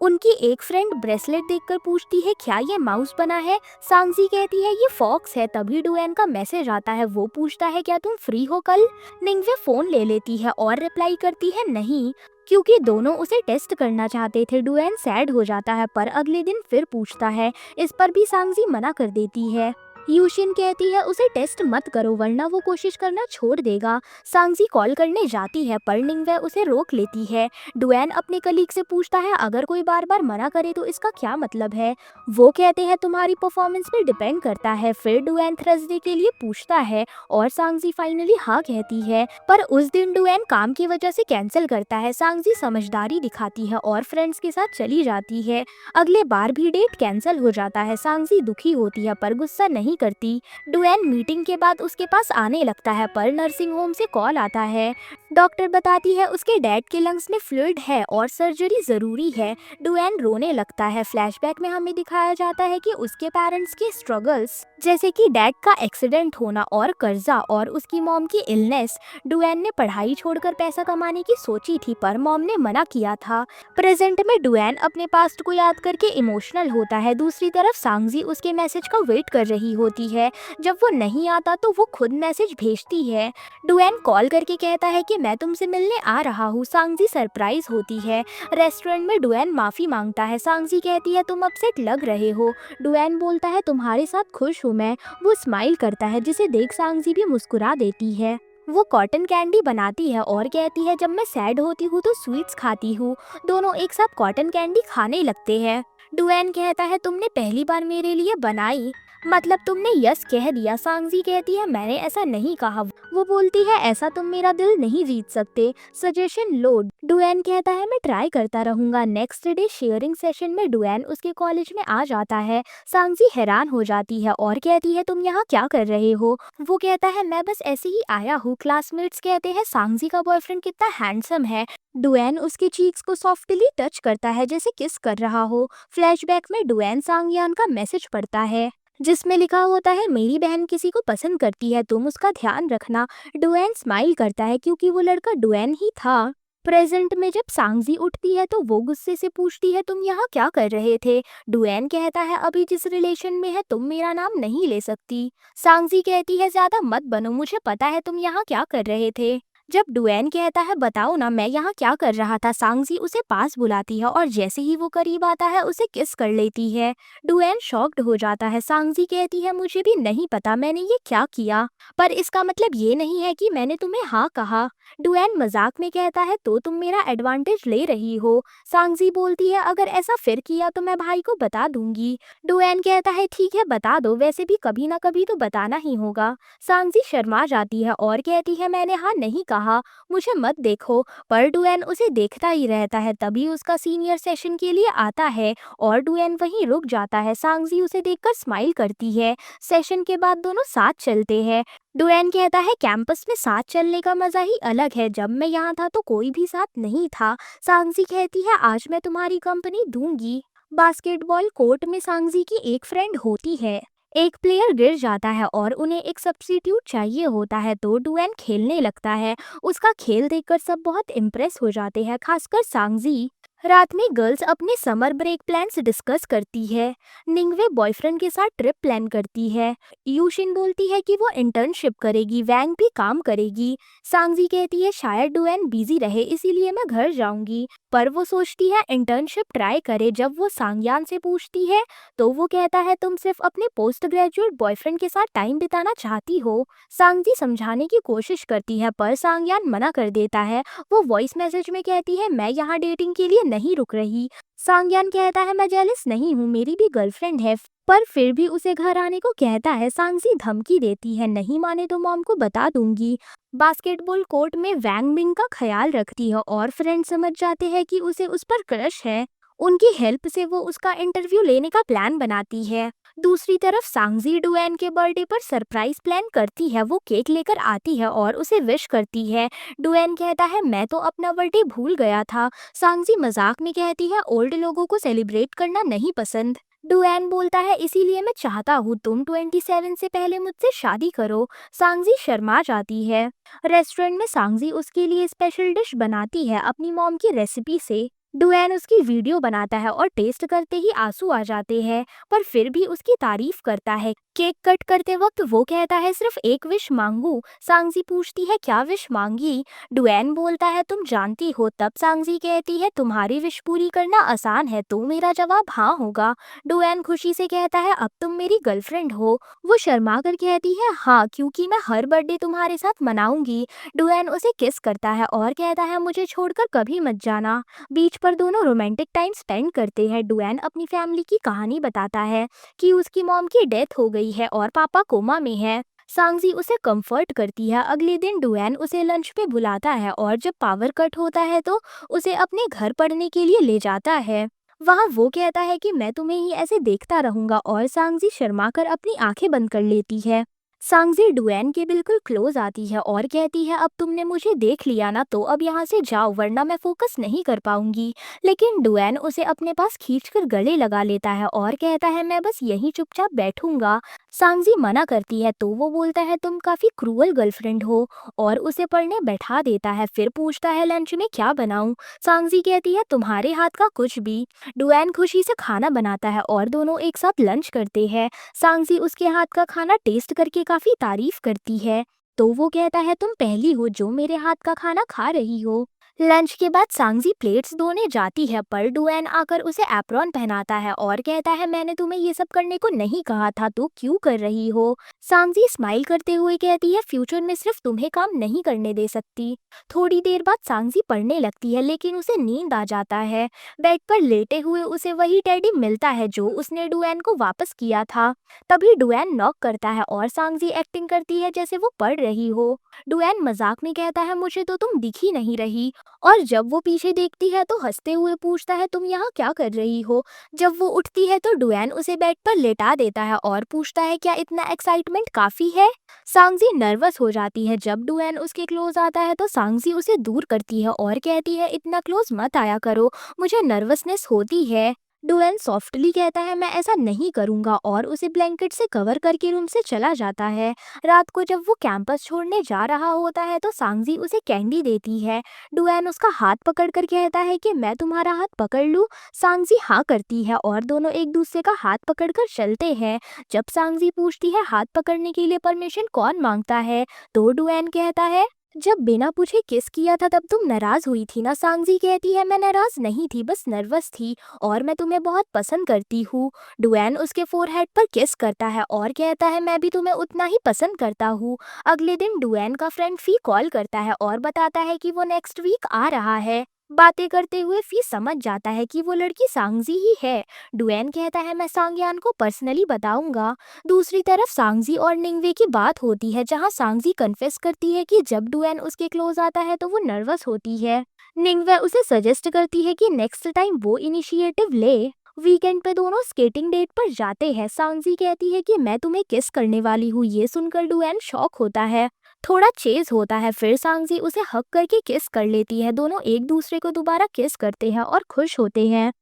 उनकी एक फ्रेंड ब्रेसलेट देखकर पूछती है क्या ये माउस बना है। सांगजी कहती है ये फॉक्स है। तभी डुएन का मैसेज आता है। वो पूछता है क्या तुम फ्री हो कल। निंगवे फोन ले लेती है और रिप्लाई करती है नहीं, क्योंकि दोनों उसे टेस्ट करना चाहते थे। डुएन सैड हो जाता है पर अगले दिन फिर पूछता है। इस पर भी सांगजी मना कर देती है। यूशिन कहती है उसे टेस्ट मत करो वरना वो कोशिश करना छोड़ देगा। सांगजी कॉल करने जाती है पर निंगवे उसे रोक लेती है। डुएन अपने कलीग से पूछता है अगर कोई बार बार मना करे तो इसका क्या मतलब है। वो कहते हैं तुम्हारी परफॉर्मेंस पे डिपेंड करता है। फिर डुएन थर्सडे के लिए पूछता है और सांगजी फाइनली हाँ कहती है। पर उस दिन डुएन काम की वजह से कैंसिल करता है। सांगजी समझदारी दिखाती है और फ्रेंड्स के साथ चली जाती है। अगले बार भी डेट कैंसिल हो जाता है। सांगजी दुखी होती है पर गुस्सा नहीं करती। डुएन मीटिंग के बाद उसके पास आने लगता है पर नर्सिंग होम से कॉल आता है। डॉक्टर बताती है उसके डैड के लंग्स में फ्लूइड है और सर्जरी जरूरी है। डुएन रोने लगता है। फ्लैशबैक में हमें दिखाया जाता है कि उसके पेरेंट्स के स्ट्रगल्स जैसे कि डैड का एक्सीडेंट होना और कर्जा और उसकी मॉम की इलनेस। डुएन ने पढ़ाई छोड़कर पैसा कमाने की सोची थी पर मॉम ने मना किया था। प्रेजेंट में डुएन अपने पास्ट को याद करके इमोशनल होता है। दूसरी तरफ सांगजी उसके मैसेज का वेट कर रही होती है। जब वो नहीं आता तो वो खुद मैसेज भेजती है। डुएन कॉल करके कहता है कि मैं तुमसे मिलने आ रहा हूँ। सांगजी सरप्राइज होती है। रेस्टोरेंट में डुएन माफी मांगता है। सांगजी कहती है तुम अपसेट लग रहे हो। डुएन बोलता है तुम्हारे साथ खुश हूँ मैं। वो स्माइल करता है जिसे देख सांगजी भी मुस्कुरा देती है। वो कॉटन कैंडी बनाती है और कहती है जब मैं सैड होती हूँ तो स्वीट्स खाती हूँ। दोनों एक साथ कॉटन कैंडी खाने लगते हैं। डुएन कहता है तुमने पहली बार मेरे लिए बनाई, मतलब तुमने यस कह दिया। सांगजी कहती है मैंने ऐसा नहीं कहा। वो बोलती है ऐसा तुम मेरा दिल नहीं जीत सकते। सजेशन लो। डुएन कहता है मैं ट्राई करता रहूंगा। नेक्स्ट डे शेयरिंग सेशन में डुएन उसके कॉलेज में आ जाता है। सांगजी हैरान हो जाती है और कहती है तुम यहाँ क्या कर रहे हो। वो कहता है मैं बस ऐसे ही आया हूँ। क्लासमेट्स कहते हैं सांगजी का बॉयफ्रेंड कितना हैंडसम है। डुएन उसके चीक्स को सॉफ्टली टच करता है जैसे किस कर रहा हो। फ्लैशबैक में डुएन सांग्यान का मैसेज पढ़ता है जिसमें लिखा होता है मेरी बहन किसी को पसंद करती है तुम उसका ध्यान रखना। डुएन स्माइल करता है क्योंकि वो लड़का डुएन ही था। प्रेजेंट में जब सांगजी उठती है तो वो गुस्से से पूछती है तुम यहाँ क्या कर रहे थे। डुएन कहता है अभी जिस रिलेशन में है तुम मेरा नाम नहीं ले सकती। सांगजी कहती है ज्यादा मत बनो, मुझे पता है तुम यहाँ क्या कर रहे थे। जब डुएन कहता है बताओ ना मैं यहाँ क्या कर रहा था, सांगजी उसे पास बुलाती है और जैसे ही वो करीब आता है उसे किस कर लेती है। डुएन शॉक्ड हो जाता है। सांगजी कहती है मुझे भी नहीं पता मैंने ये क्या किया, पर इसका मतलब ये नहीं है कि मैंने तुम्हें हाँ कहा। डुएन मजाक में कहता है तो तुम मेरा एडवांटेज ले रही हो। सांगजी बोलती है अगर ऐसा फिर किया तो मैं भाई को बता दूंगी। डुएन कहता है ठीक है बता दो, वैसे भी कभी ना कभी तो बताना ही होगा। सांगजी शर्मा जाती है और कहती है मैंने हाँ नहीं कहा, मुझे मत देखो। पर डुएन उसे देखता ही रहता है। तभी उसका सीनियर सेशन के लिए आता है और डुएन वहीं रुक जाता है। सांगजी उसे देखकर स्माइल करती है। सेशन के बाद दोनों साथ चलते हैं। डुएन कहता है कैंपस में साथ चलने का मजा ही अलग है, जब मैं यहाँ था तो कोई भी साथ नहीं था। सांगजी कहती है आज मैं तुम्हारी कंपनी दूंगी। बास्केटबॉल कोर्ट में सांगजी की एक फ्रेंड होती है। एक प्लेयर गिर जाता है और उन्हें एक सब्स्टिट्यूट चाहिए होता है तो डुएन खेलने लगता है। उसका खेल देखकर सब बहुत इम्प्रेस हो जाते हैं, खासकर सांगजी। रात में गर्ल्स अपने समर ब्रेक प्लान्स डिस्कस करती है। निंगवे बॉयफ्रेंड के साथ ट्रिप प्लान करती है। यूशिन बोलती है कि वो इंटर्नशिप करेगी, वैंग भी काम करेगी। सांगजी कहती है शायद डुएन बिजी रहे इसीलिए मैं घर जाऊंगी। पर वो सोचती है इंटर्नशिप ट्राई करे। जब वो सांगयान से पूछती है तो वो कहता है तुम सिर्फ अपने पोस्ट ग्रेजुएट बॉयफ्रेंड के साथ टाइम बिताना चाहती हो। सांगजी समझाने की कोशिश करती है पर सांगयान मना कर देता है। वो वॉइस मैसेज में कहती है मैं यहाँ डेटिंग के लिए नहीं रुक रही। सांगयान कहता है मैं जेलस नहीं हूँ, मेरी भी गर्लफ्रेंड है। पर फिर भी उसे घर आने को कहता है। सांगजी धमकी देती है नहीं माने तो मॉम को बता दूंगी। बास्केटबॉल कोर्ट में वैंग मिंग का ख्याल रखती है और फ्रेंड समझ जाते हैं कि उसे उस पर क्रश है। उनकी हेल्प से वो उसका इंटरव्यू लेने का प्लान बनाती है। दूसरी तरफ सांगजी डुएन के बर्थडे पर सरप्राइज प्लान करती है। वो केक लेकर आती है और उसे विश करती है। डुएन कहता है मैं तो अपना बर्थडे भूल गया था। सांगजी मजाक में कहती है ओल्ड लोगों को सेलिब्रेट करना नहीं पसंद। डुएन बोलता है इसीलिए मैं चाहता हूँ तुम 27 से पहले मुझसे शादी करो। सांगजी शर्मा जाती है। रेस्टोरेंट में सांगजी उसके लिए स्पेशल डिश बनाती है अपनी मॉम की रेसिपी से। डुएन उसकी वीडियो बनाता है और टेस्ट करते ही आंसू आ जाते हैं। पर फिर भी उसकी तारीफ करता है। केक कट करते वक्त वो कहता है सिर्फ एक विश मांगू। सांगजी पूछती है क्या विश मांगी। डुएन बोलता है तुम जानती हो। तब सांगजी कहती है तुम्हारी विश पूरी करना आसान है तो मेरा जवाब हाँ होगा। डुएन खुशी से कहता है अब तुम मेरी गर्लफ्रेंड हो। वो शर्मा कर कहती है हाँ क्योंकि मैं हर बर्थडे तुम्हारे साथ मनाऊंगी। डुएन उसे किस करता है और कहता है मुझे छोड़कर कभी मत जाना। बीच पर दोनों रोमांटिक टाइम स्पेंड करते हैं। डुएन अपनी फैमिली की कहानी बताता है कि उसकी मॉम की डेथ हो गई है और पापा कोमा में है। सांगजी उसे कंफर्ट करती है। अगले दिन डुएन उसे लंच पे बुलाता है और जब पावर कट होता है तो उसे अपने घर पढ़ने के लिए ले जाता है। वहाँ वो कहता है कि मैं तुम्हें ही ऐसे देखता रहूंगा और सांगजी शर्मा कर अपनी आंखें बंद कर लेती है। सांगजी डुएन के बिल्कुल क्लोज आती है और कहती है अब तुमने मुझे देख लिया ना तो अब यहाँ से जाओ वरना मैं फोकस नहीं कर पाऊंगी। लेकिन डुएन उसे अपने पास खींचकर गले लगा लेता है और कहता है मैं बस यहीं चुपचाप बैठूंगा। सांगजी मना करती है तो वो बोलता है तुम काफी क्रूअल गर्लफ्रेंड हो और उसे पढ़ने बैठा देता है। फिर पूछता है लंच में क्या बनाऊं। सांगजी कहती है तुम्हारे हाथ का कुछ भी। डुएन खुशी से खाना बनाता है और दोनों एक साथ लंच करते हैं। सांगजी उसके हाथ का खाना टेस्ट करके काफी तारीफ करती है तो वो कहता है तुम पहली हो जो मेरे हाथ का खाना खा रही हो। लंच के बाद सांगजी प्लेट्स धोने जाती है पर डुएन आकर उसे एप्रॉन पहनाता है और कहता है मैंने तुम्हें ये सब करने को नहीं कहा था तो क्यों कर रही हो। सांगजी स्माइल करते हुए कहती है फ्यूचर में सिर्फ तुम्हें काम नहीं करने दे सकती। थोड़ी देर बाद सांगजी पढ़ने लगती है लेकिन उसे नींद आ जाता है। बेड पर लेटे हुए उसे वही टेडी मिलता है जो उसने डुएन को वापस किया था। तभी डुएन नॉक करता है और सांगजी एक्टिंग करती है जैसे वो पढ़ रही हो। डुएन मजाक में कहता है मुझे तो तुम दिख ही नहीं रही। और जब वो पीछे देखती है तो हंसते हुए पूछता है तुम यहाँ क्या कर रही हो। जब वो उठती है तो डुएन उसे बेड पर लेटा देता है और पूछता है क्या इतना एक्साइटमेंट काफी है। सांगजी नर्वस हो जाती है। जब डुएन उसके क्लोज आता है तो सांगजी उसे दूर करती है और कहती है इतना क्लोज मत आया करो, मुझे नर्वसनेस होती है। डुएन सॉफ्टली कहता है मैं ऐसा नहीं करूंगा और उसे ब्लैंकेट से कवर करके रूम से चला जाता है। रात को जब वो कैंपस छोड़ने जा रहा होता है तो सांगजी उसे कैंडी देती है। डुएन उसका हाथ पकड़कर कहता है कि मैं तुम्हारा हाथ पकड़ लूं। सांगजी हाँ करती है और दोनों एक दूसरे का हाथ पकड़कर चलते हैं। जब सांगजी पूछती है हाथ पकड़ने के लिए परमिशन कौन मांगता है तो डुएन कहता है जब बिना पूछे किस किया था तब तुम नाराज हुई थी ना। सांगजी कहती है मैं नाराज नहीं थी, बस नर्वस थी और मैं तुम्हें बहुत पसंद करती हूँ। डुएन उसके फोरहेड पर किस करता है और कहता है मैं भी तुम्हें उतना ही पसंद करता हूँ। अगले दिन डुएन का फ्रेंड फी कॉल करता है और बताता है कि वो नेक्स्ट वीक आ रहा है। बातें करते हुए फी समझ जाता है कि वो लड़की सांगजी ही है। डुएन कहता है मैं सांगयान को पर्सनली बताऊंगा। दूसरी तरफ सांगजी और निंगवे की बात होती है जहां सांगजी कन्फेस करती है कि जब डुएन उसके क्लोज आता है तो वो नर्वस होती है। निंगवे उसे सजेस्ट करती है कि नेक्स्ट टाइम वो इनिशिएटिव ले। वीकेंड पे दोनों स्केटिंग डेट पर जाते हैं। सांगजी कहती है कि मैं तुम्हें किस करने वाली हूँ। ये सुनकर डुएन शॉक होता है। थोड़ा चेज होता है फिर सांगजी उसे हक करके किस कर लेती है। दोनों एक दूसरे को दोबारा किस करते हैं और खुश होते हैं।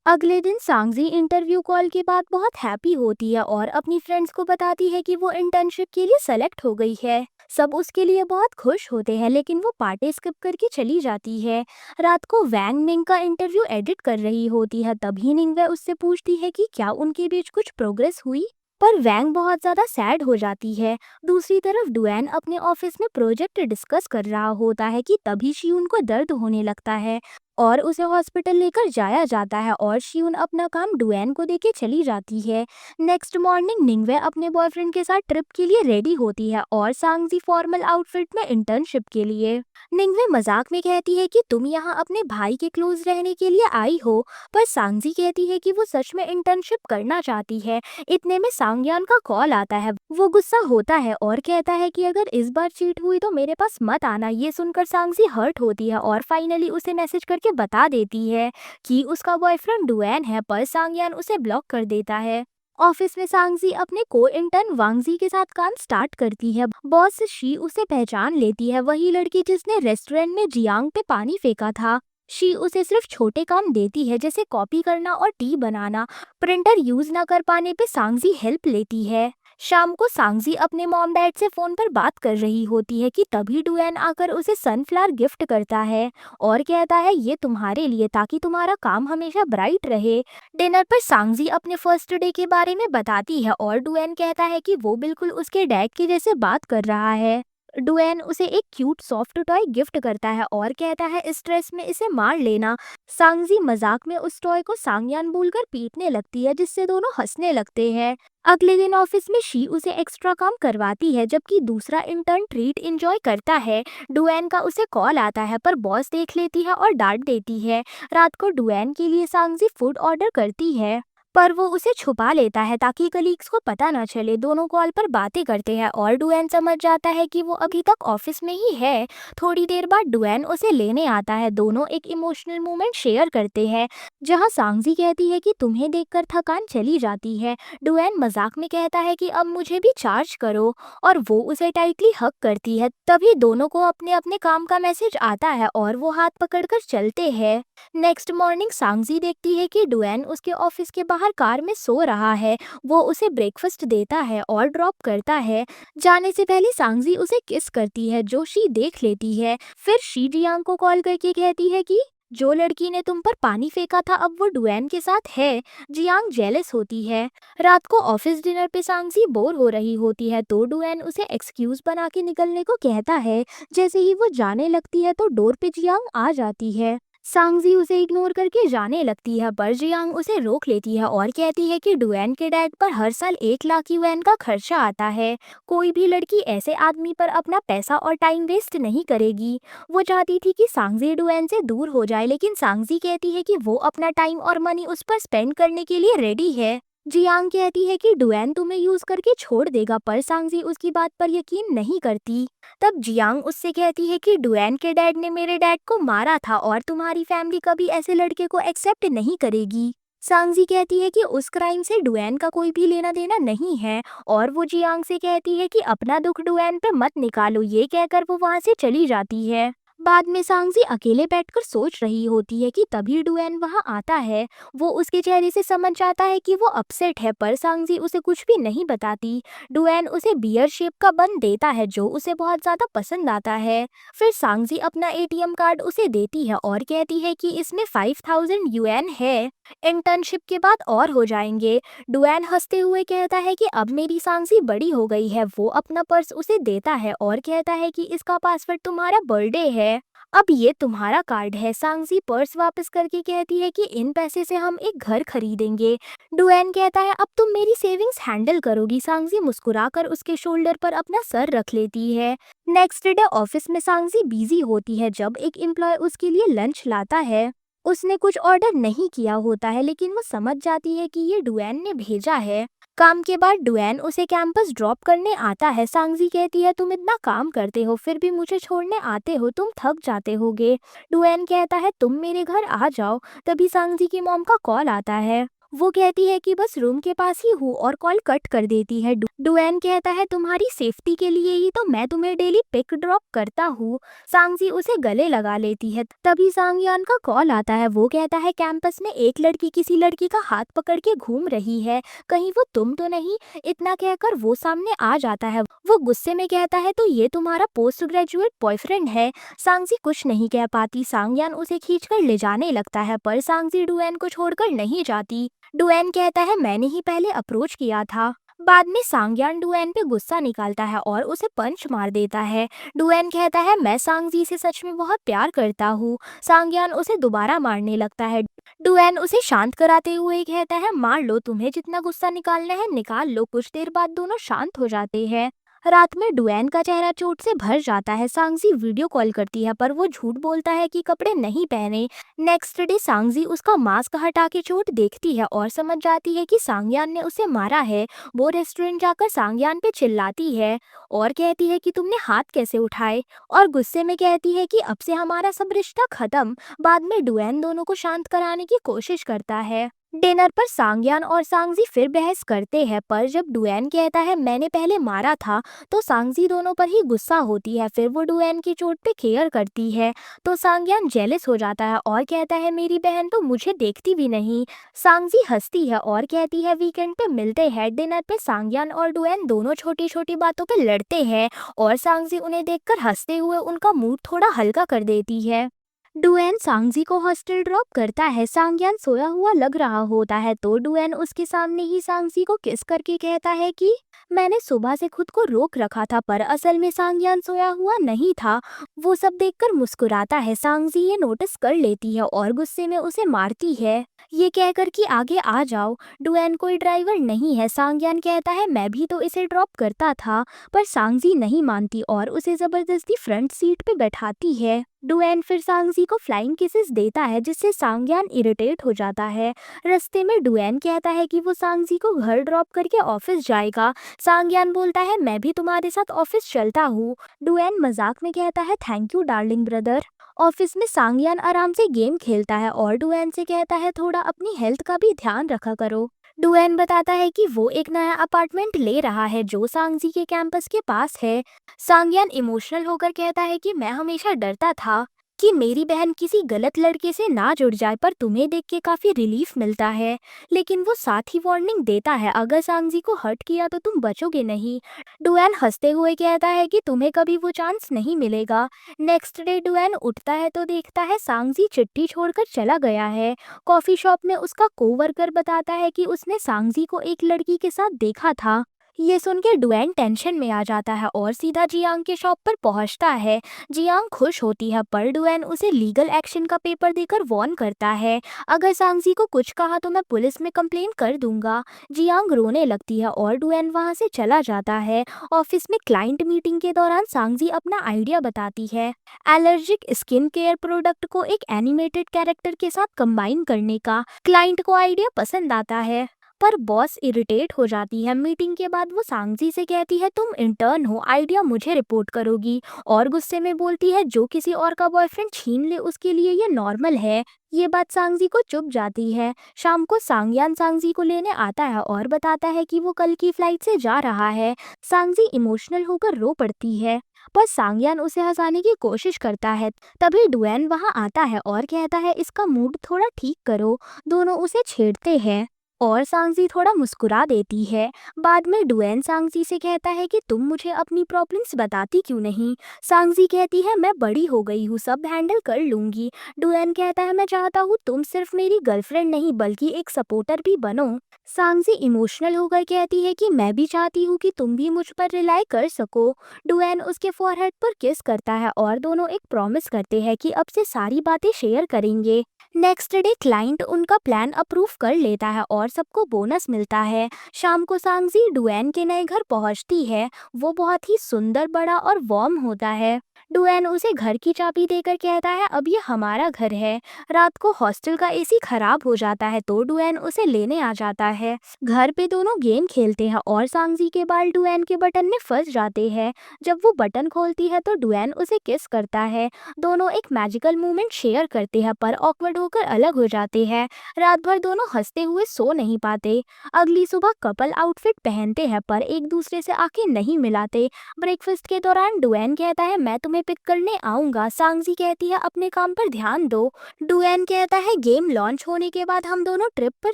अगले दिन सांगजी इंटरव्यू कॉल के बाद बहुत हैप्पी होती है और अपनी फ्रेंड्स को बताती है कि वो इंटर्नशिप के लिए सेलेक्ट हो गई है। सब उसके लिए बहुत खुश होते हैं लेकिन वो पार्टी स्किप करके चली जाती है। रात को वैंग निंग का इंटरव्यू एडिट कर रही होती है, तभी निंगवे उससे पूछती है कि क्या उनके बीच कुछ प्रोग्रेस हुई। पर वैंग बहुत ज्यादा सैड हो जाती है। दूसरी तरफ डुएन अपने ऑफिस में प्रोजेक्ट डिस्कस कर रहा होता है कि तभी शियून को दर्द होने लगता है और उसे हॉस्पिटल लेकर जाया जाता है और शियून अपना काम डुएन को देके चली जाती है। नेक्स्ट मॉर्निंग निंगवे अपने बॉयफ्रेंड के साथ ट्रिप के लिए रेडी होती है और सांगजी फॉर्मल आउटफिट में इंटर्नशिप के लिए। निंगवे मजाक में कहती है कि तुम यहाँ अपने भाई के क्लोज रहने के लिए आई हो, पर सांगजी कहती है कि वो सच में इंटर्नशिप करना चाहती है। इतने में सांगयान का कॉल आता है। वो गुस्सा होता है और कहता है कि अगर इस बार चीट हुई तो मेरे पास मत आना। ये सुनकर सांगजी हर्ट होती है और फाइनली उसे मैसेज करके बता देती है कि उसका बॉयफ्रेंड डुएन है, पर सांगयान उसे ब्लॉक कर देता है। ऑफिस में सांगजी अपने को इंटर्न वांगजी के साथ काम स्टार्ट करती है। बॉस शी उसे पहचान लेती है, वही लड़की जिसने रेस्टोरेंट में जियांग पे पानी फेंका था। शी उसे सिर्फ छोटे काम देती है जैसे कॉपी करना और टी बनाना। प्रिंटर यूज ना कर पाने पे सांगजी हेल्प लेती है। शाम को सांगजी अपने मॉम डैड से फोन पर बात कर रही होती है कि तभी डुएन आकर उसे सनफ्लावर गिफ्ट करता है और कहता है ये तुम्हारे लिए ताकि तुम्हारा काम हमेशा ब्राइट रहे। डिनर पर सांगजी अपने फर्स्ट डे के बारे में बताती है और डुएन कहता है कि वो बिल्कुल उसके डैड के जैसे बात कर रहा है। डुएन उसे एक क्यूट सॉफ्ट टॉय गिफ्ट करता है और कहता है स्ट्रेस में इसे मार लेना। सांगजी मजाक में उस टॉय को सांगयान बोलकर पीटने लगती है जिससे दोनों हंसने लगते हैं। अगले दिन ऑफिस में शी उसे एक्स्ट्रा काम करवाती है जबकि दूसरा इंटर्न ट्रीट एंजॉय करता है। डुएन का उसे कॉल आता है पर बॉस देख लेती है और डांट देती है। रात को डुएन के लिए सांगजी फूड ऑर्डर करती है पर वो उसे छुपा लेता है ताकि कलीग्स को पता ना चले। दोनों कॉल पर बातें करते हैं और डुएन समझ जाता है कि वो अभी तक ऑफिस में ही है। थोड़ी देर बाद डुएन उसे लेने आता है। दोनों एक इमोशनल मोमेंट शेयर करते हैं जहां सांगजी कहती है कि तुम्हें देखकर थकान चली जाती है। डुएन मजाक में कहता है कि अब मुझे भी चार्ज करो और वो उसे टाइटली हग करती है। तभी दोनों को अपने अपने काम का मैसेज आता है और वो हाथ पकड़कर चलते हैं। नेक्स्ट मॉर्निंग सांगजी देखती है कि डुएन उसके ऑफिस के बाहर कार में सो रहा है। वो उसे ब्रेकफास्ट देता है और ड्रॉप करता है। जाने से पहले सांगजी उसे किस करती है जो शी देख लेती है। फिर शी जियांग को कॉल करके कहती है कि जो लड़की ने तुम पर पानी फेंका था अब वो डुएन के साथ है। जियांग जेलस होती है। रात को ऑफिस डिनर पे सांगजी बोर हो रही होती है तो डुएन उसे एक्सक्यूज बना के निकलने को कहता है। जैसे ही वो जाने लगती है तो डोर पे जियांग आ जाती है। सांगजी उसे इग्नोर करके जाने लगती है पर जियांग उसे रोक लेती है और कहती है कि डुएन के डैड पर हर साल 1 लाख युएन का खर्चा आता है। कोई भी लड़की ऐसे आदमी पर अपना पैसा और टाइम वेस्ट नहीं करेगी। वो चाहती थी कि सांगजी डुएन से दूर हो जाए लेकिन सांगजी कहती है कि वो अपना टाइम और मनी उस पर स्पेंड करने के लिए रेडी है। जियांग कहती है कि डुएन तुम्हें यूज करके छोड़ देगा पर सांगजी उसकी बात पर यकीन नहीं करती। तब जियांग उससे कहती है कि डुएन के डैड ने मेरे डैड को मारा था और तुम्हारी फैमिली कभी ऐसे लड़के को एक्सेप्ट नहीं करेगी। सांगजी कहती है कि उस क्राइम से डुएन का कोई भी लेना देना नहीं है और वो जियांग से कहती है कि अपना दुख डुएन पे मत निकालो। ये कहकर वो वहाँ से चली जाती है। बाद में सांगजी अकेले बैठकर सोच रही होती है कि तभी डुएन वहाँ आता है। वो उसके चेहरे से समझ जाता है कि वो अपसेट है पर सांगजी उसे कुछ भी नहीं बताती। डुएन उसे बियर शेप का बन देता है जो उसे बहुत ज्यादा पसंद आता है। फिर सांगजी अपना एटीएम कार्ड उसे देती है और कहती है कि इसमें 5000 युएन है। इंटर्नशिप के बाद और हो जाएंगे। डुएन हंसते हुए कहता है कि अब मेरी सांगजी बड़ी हो गई है। वो अपना पर्स उसे देता है और कहता है कि इसका पासवर्ड तुम्हारा बर्थडे है, अब ये तुम्हारा कार्ड है। सांगजी पर्स वापस करके कहती है कि इन पैसे से हम एक घर खरीदेंगे। डुएन कहता है अब तुम मेरी सेविंग्स हैंडल करोगी। सांगजी मुस्कुराकर उसके शोल्डर पर अपना सर रख लेती है। नेक्स्ट डे ऑफिस में सांगजी बिजी होती है जब एक एम्प्लॉय उसके लिए लंच लाता है। उसने कुछ ऑर्डर नहीं किया होता है लेकिन वो समझ जाती है कि ये डुएन ने भेजा है। काम के बाद डुएन उसे कैंपस ड्रॉप करने आता है। सांगजी कहती है तुम इतना काम करते हो फिर भी मुझे छोड़ने आते हो, तुम थक जाते होगे। डुएन कहता है तुम मेरे घर आ जाओ। तभी सांगजी की मॉम का कॉल आता है। वो कहती है कि बस रूम के पास ही हूँ और कॉल कट कर देती है। डुएन कहता है तुम्हारी सेफ्टी के लिए ही तो मैं तुम्हें डेली पिक ड्रॉप करता हूँ। सांगजी उसे गले लगा लेती है। तभी सांगयान का कॉल आता है। वो कहता है कैंपस में एक लड़की किसी लड़की का हाथ पकड़ के घूम रही है, कहीं वो तुम तो नहीं। इतना कहकर वो सामने आ जाता है। वो गुस्से में कहता है तो ये तुम्हारा पोस्ट ग्रेजुएट बॉयफ्रेंड है। सांगजी कुछ नहीं कह पाती। सांगयान उसे खींचकर ले जाने लगता है पर सांगजी डुएन को छोड़कर नहीं जाती। डुएन कहता है मैंने ही पहले अप्रोच किया था। बाद में सांगयान डुएन पे गुस्सा निकालता है और उसे पंच मार देता है। डुएन कहता है मैं सांगजी से सच में बहुत प्यार करता हूँ। सांगयान उसे दोबारा मारने लगता है। डुएन उसे शांत कराते हुए कहता है मार लो, तुम्हें जितना गुस्सा निकालना है निकाल लो। कुछ देर बाद दोनों शांत हो जाते हैं। रात में डुएन का चेहरा चोट से भर जाता है। सांगजी वीडियो कॉल करती है पर वो झूठ बोलता है कि कपड़े नहीं पहने। नेक्स्ट डे सांगजी उसका मास्क हटा के चोट देखती है और समझ जाती है कि सांगयान ने उसे मारा है। वो रेस्टोरेंट जाकर सांगयान पे चिल्लाती है और कहती है कि तुमने हाथ कैसे उठाए, और गुस्से में कहती है कि अब से हमारा सब रिश्ता खत्म। बाद में डुएन दोनों को शांत कराने की कोशिश करता है। डिनर पर सांगयान और सांगजी फिर बहस करते हैं पर जब डुएन कहता है मैंने पहले मारा था तो सांगजी दोनों पर ही गुस्सा होती है। फिर वो डुएन की चोट पे केयर करती है तो सांगयान जेलस हो जाता है और कहता है मेरी बहन तो मुझे देखती भी नहीं। सांगजी हंसती है और कहती है वीकेंड पे मिलते हैं। डिनर पे सांगयान और डुएन दोनों छोटी छोटी बातों पे लड़ते हैं और सांगजी उन्हें देखकर हंसते हुए उनका मूड थोड़ा हल्का कर देती है। डुएन सांगजी को हॉस्टल ड्रॉप करता है। सांगयान सोया हुआ लग रहा होता है तो डुएन उसके सामने ही सांगजी को किस करके कहता है कि मैंने सुबह से खुद को रोक रखा था पर असल में सांगयान सोया हुआ नहीं था। वो सब देखकर मुस्कुराता है। सांगजी ये नोटिस कर लेती है और गुस्से में उसे मारती है, ये कहकर कि आगे आ जाओ। डुएन कोई ड्राइवर नहीं है। सांगयान कहता है मैं भी तो इसे ड्रॉप करता था, पर सांगजी नहीं मानती और उसे जबरदस्ती फ्रंट सीट पे बैठाती है। डुएन फिर सांगजी को फ्लाइंग किसेस देता है जिससे सांगयान इरिटेट हो जाता है। रास्ते में डुएन कहता है कि वो सांगजी को घर ड्रॉप करके ऑफिस जाएगा। सांगयान बोलता है मैं भी तुम्हारे साथ ऑफिस चलता हूँ। डुएन मजाक में कहता है thank you darling brother. Office में सांगयान आराम से गेम खेलता है और डुएन से कहता है थोड़ा अपनी हेल्थ का भी ध्यान रखा करो। डुएन बताता है कि वो एक नया अपार्टमेंट ले रहा है जो सांगजी के कैंपस के पास है। सांगयान इमोशनल होकर कहता है कि मैं हमेशा डरता था कि मेरी बहन किसी गलत लड़के से ना जुड़ जाए, पर तुम्हें देख के काफी रिलीफ मिलता है। लेकिन वो साथ ही वार्निंग देता है अगर सांगजी को हर्ट किया तो तुम बचोगे नहीं। डुएन हंसते हुए कहता है कि तुम्हें कभी वो चांस नहीं मिलेगा। नेक्स्ट डे डुएन उठता है तो देखता है सांगजी चिट्ठी छोड़कर चला गया है। कॉफी शॉप में उसका कोवर्कर बताता है कि उसने सांगजी को एक लड़की के साथ देखा था। ये सुन के डुएन टेंशन में आ जाता है और सीधा जियांग के शॉप पर पहुंचता है। जियांग खुश होती है पर डुएन उसे लीगल एक्शन का पेपर देकर वार्न करता है, अगर सांगजी को कुछ कहा तो मैं पुलिस में कंप्लेन कर दूंगा। जियांग रोने लगती है और डुएन वहां से चला जाता है। ऑफिस में क्लाइंट मीटिंग के दौरान सांगजी अपना आइडिया बताती है, एलर्जिक स्किन केयर प्रोडक्ट को एक एनिमेटेड कैरेक्टर के साथ कंबाइन करने का। क्लाइंट को आइडिया पसंद आता है पर बॉस इरिटेट हो जाती है। मीटिंग के बाद वो सांगजी से कहती है तुम इंटर्न हो, आइडिया मुझे रिपोर्ट करोगी, और गुस्से में बोलती है जो किसी और का बॉयफ्रेंड छीन ले उसके लिए ये नॉर्मल है। ये बात सांगजी को चुप जाती है। शाम को सांगयान सांगजी को लेने आता है और बताता है कि वो कल की फ्लाइट से जा रहा है। सांगजी इमोशनल होकर रो पड़ती है पर सांगयान उसे हंसाने की कोशिश करता है। तभी डुएन वहां आता है और कहता है इसका मूड थोड़ा ठीक करो। दोनों उसे छेड़ते हैं और सांगजी थोड़ा मुस्कुरा देती है। बाद में डुएन सांगजी से कहता है कि तुम मुझे अपनी प्रॉब्लम्स बताती क्यों नहीं। सांगजी कहती है मैं बड़ी हो गई हूँ, सब हैंडल कर लूंगी। डुएन कहता है मैं चाहता हूँ तुम सिर्फ मेरी गर्लफ्रेंड नहीं बल्कि एक सपोर्टर भी बनो। सांगजी इमोशनल होकर कहती है कि मैं भी चाहती हूँ कि तुम भी मुझ पर रिलाई कर सको। डुएन उसके फॉरहेड पर किस करता है और दोनों एक प्रॉमिस करते हैं कि अब से सारी बातें शेयर करेंगे। नेक्स्ट डे क्लाइंट उनका प्लान अप्रूव कर लेता है और सबको बोनस मिलता है। शाम को सांगजी डुएन के नए घर पहुंचती है। वो बहुत ही सुंदर, बड़ा और वार्म होता है। डुएन उसे घर की चाबी देकर कहता है अब ये हमारा घर है। रात को हॉस्टल का एसी खराब हो जाता है तो डुएन उसे लेने आ जाता है। घर पे दोनों गेम खेलते हैं और सांगजी के बाल डुएन के बटन में फंस जाते हैं। जब वो बटन खोलती है तो डुएन उसे किस करता है। दोनों एक मैजिकल मोमेंट शेयर करते हैं पर ऑकवर्ड होकर अलग हो जाते हैं। रात भर दोनों हंसते हुए सो नहीं पाते। अगली सुबह कपल आउटफिट पहनते हैं पर एक दूसरे से आंखें नहीं मिलाते। ब्रेकफास्ट के दौरान डुएन कहता है मैं तुम्हें पिक करने आऊंगा। सांगजी कहती है अपने काम पर ध्यान दो। डुएन कहता है गेम लॉन्च होने के बाद हम दोनों ट्रिप पर